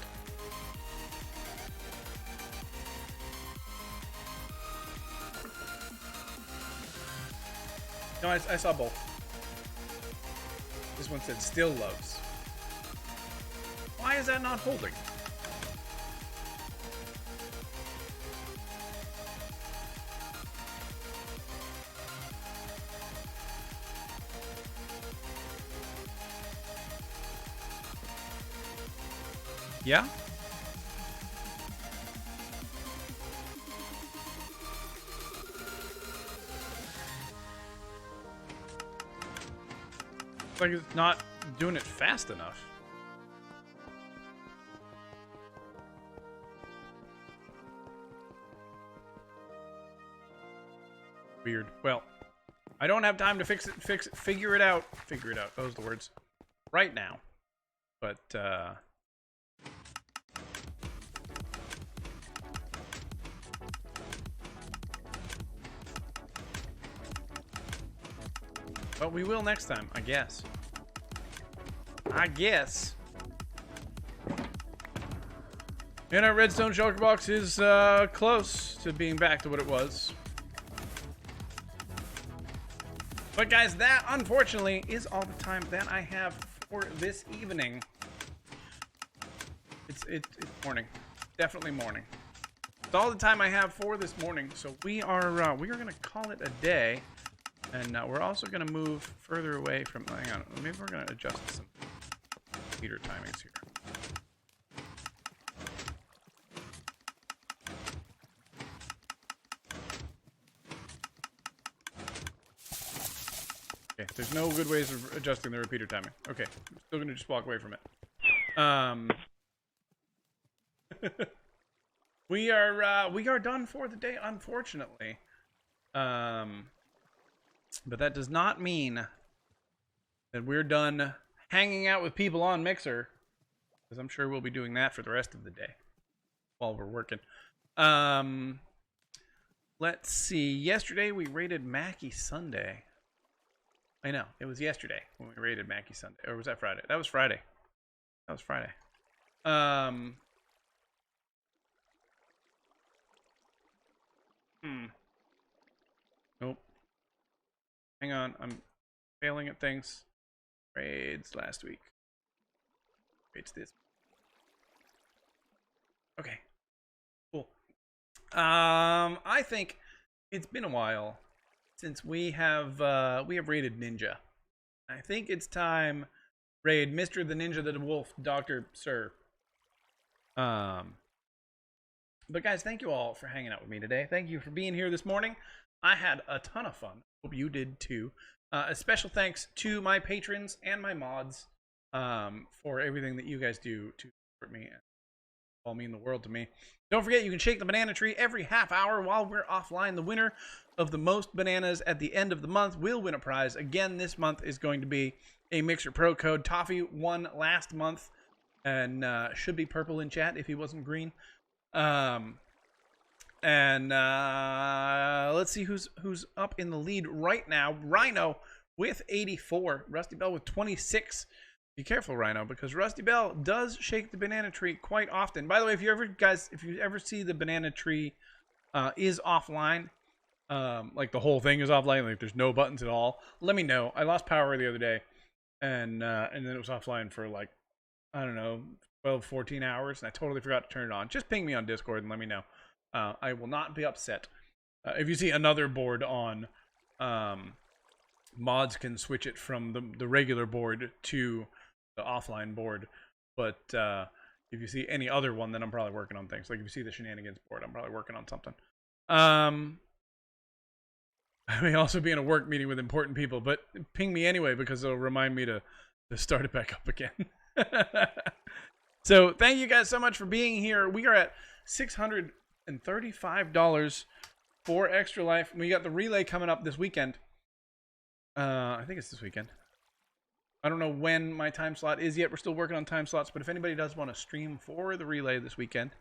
No, I saw both. This one said still loves. Why is that not holding? Yeah? Like it's not doing it fast enough. Weird. Well, I don't have time to fix it, figure it out. Figure it out. Those are the words. Right now. But, but we will next time, I guess. And our redstone shulker box is close to being back to what it was. But guys, that unfortunately is all the time that I have for this evening. It's morning, definitely morning. It's all the time I have for this morning. So we are gonna call it a day. And we're also going to move further away from... Hang on. Maybe we're going to adjust some heater timings here. Okay, there's no good ways of adjusting the repeater timing. Okay, I'm still going to just walk away from it. We are done for the day, unfortunately. But that does not mean that we're done hanging out with people on Mixer, because I'm sure we'll be doing that for the rest of the day while we're working. Let's see. Yesterday we raided Mackie Sunday. I know. It was yesterday when we raided Mackie Sunday. Or was that Friday? That was Friday. That was Friday. Nope. Hang on. I'm failing at things. Raids last week. Raids this. Okay. Cool. I think it's been a while since we have raided Ninja. I think it's time raid Mr. the Ninja the Wolf, Dr. Sir. But guys, thank you all for hanging out with me today. Thank you for being here this morning. I had a ton of fun. Hope you did too. A special thanks to my patrons and my mods for everything that you guys do to support me and all mean the world to me. Don't forget, you can shake the banana tree every half hour while we're offline. The winner of the most bananas at the end of the month will win a prize. Again, this month is going to be a Mixer Pro code. Toffee won last month and should be purple in chat if he wasn't green. Let's see who's up in the lead right now. Rhino with 84, Rusty Bell with 26. Be careful, Rhino, because Rusty Bell does shake the banana tree quite often. By the way, if you ever see the banana tree is offline, like the whole thing is offline, like there's no buttons at all, let me know. I lost power the other day, and then it was offline for like, I don't know, 12, 14 hours, and I totally forgot to turn it on. Just ping me on Discord and let me know. I will not be upset. If you see another board on, mods can switch it from the regular board to the offline board. But if you see any other one, then I'm probably working on things. Like if you see the shenanigans board, I'm probably working on something. I may also be in a work meeting with important people, but ping me anyway because it'll remind me to start it back up again. So thank you guys so much for being here. We are at $635 for Extra Life. We got the relay coming up this weekend. I think it's this weekend. I don't know when my time slot is yet. We're still working on time slots, but if anybody does want to stream for the relay this weekend,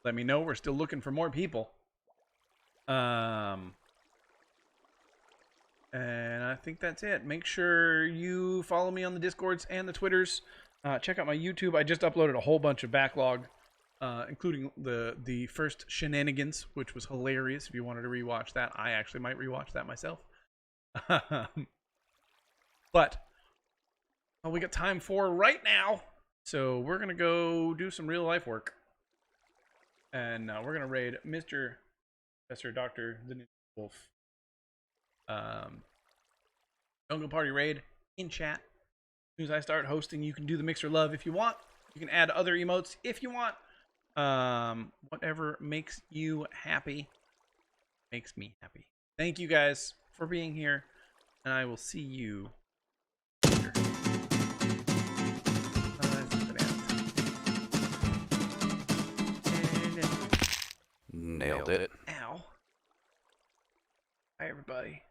let me know. We're still looking for more people. And I think that's it. Make sure you follow me on the Discords and the Twitters. Check out my YouTube. I just uploaded a whole bunch of backlog, including the first shenanigans, which was hilarious. If you wanted to rewatch that, I actually might rewatch that myself. But all we got time for right now, so we're gonna go do some real life work, and we're gonna raid Mr. Professor Dr. the Ninja Wolf. Jungle Party raid in chat. As soon as I start hosting, you can do the Mixer Love if you want. You can add other emotes if you want. Whatever makes you happy makes me happy. Thank you guys for being here, and I will see you later. Nailed it. Ow. Hi, everybody.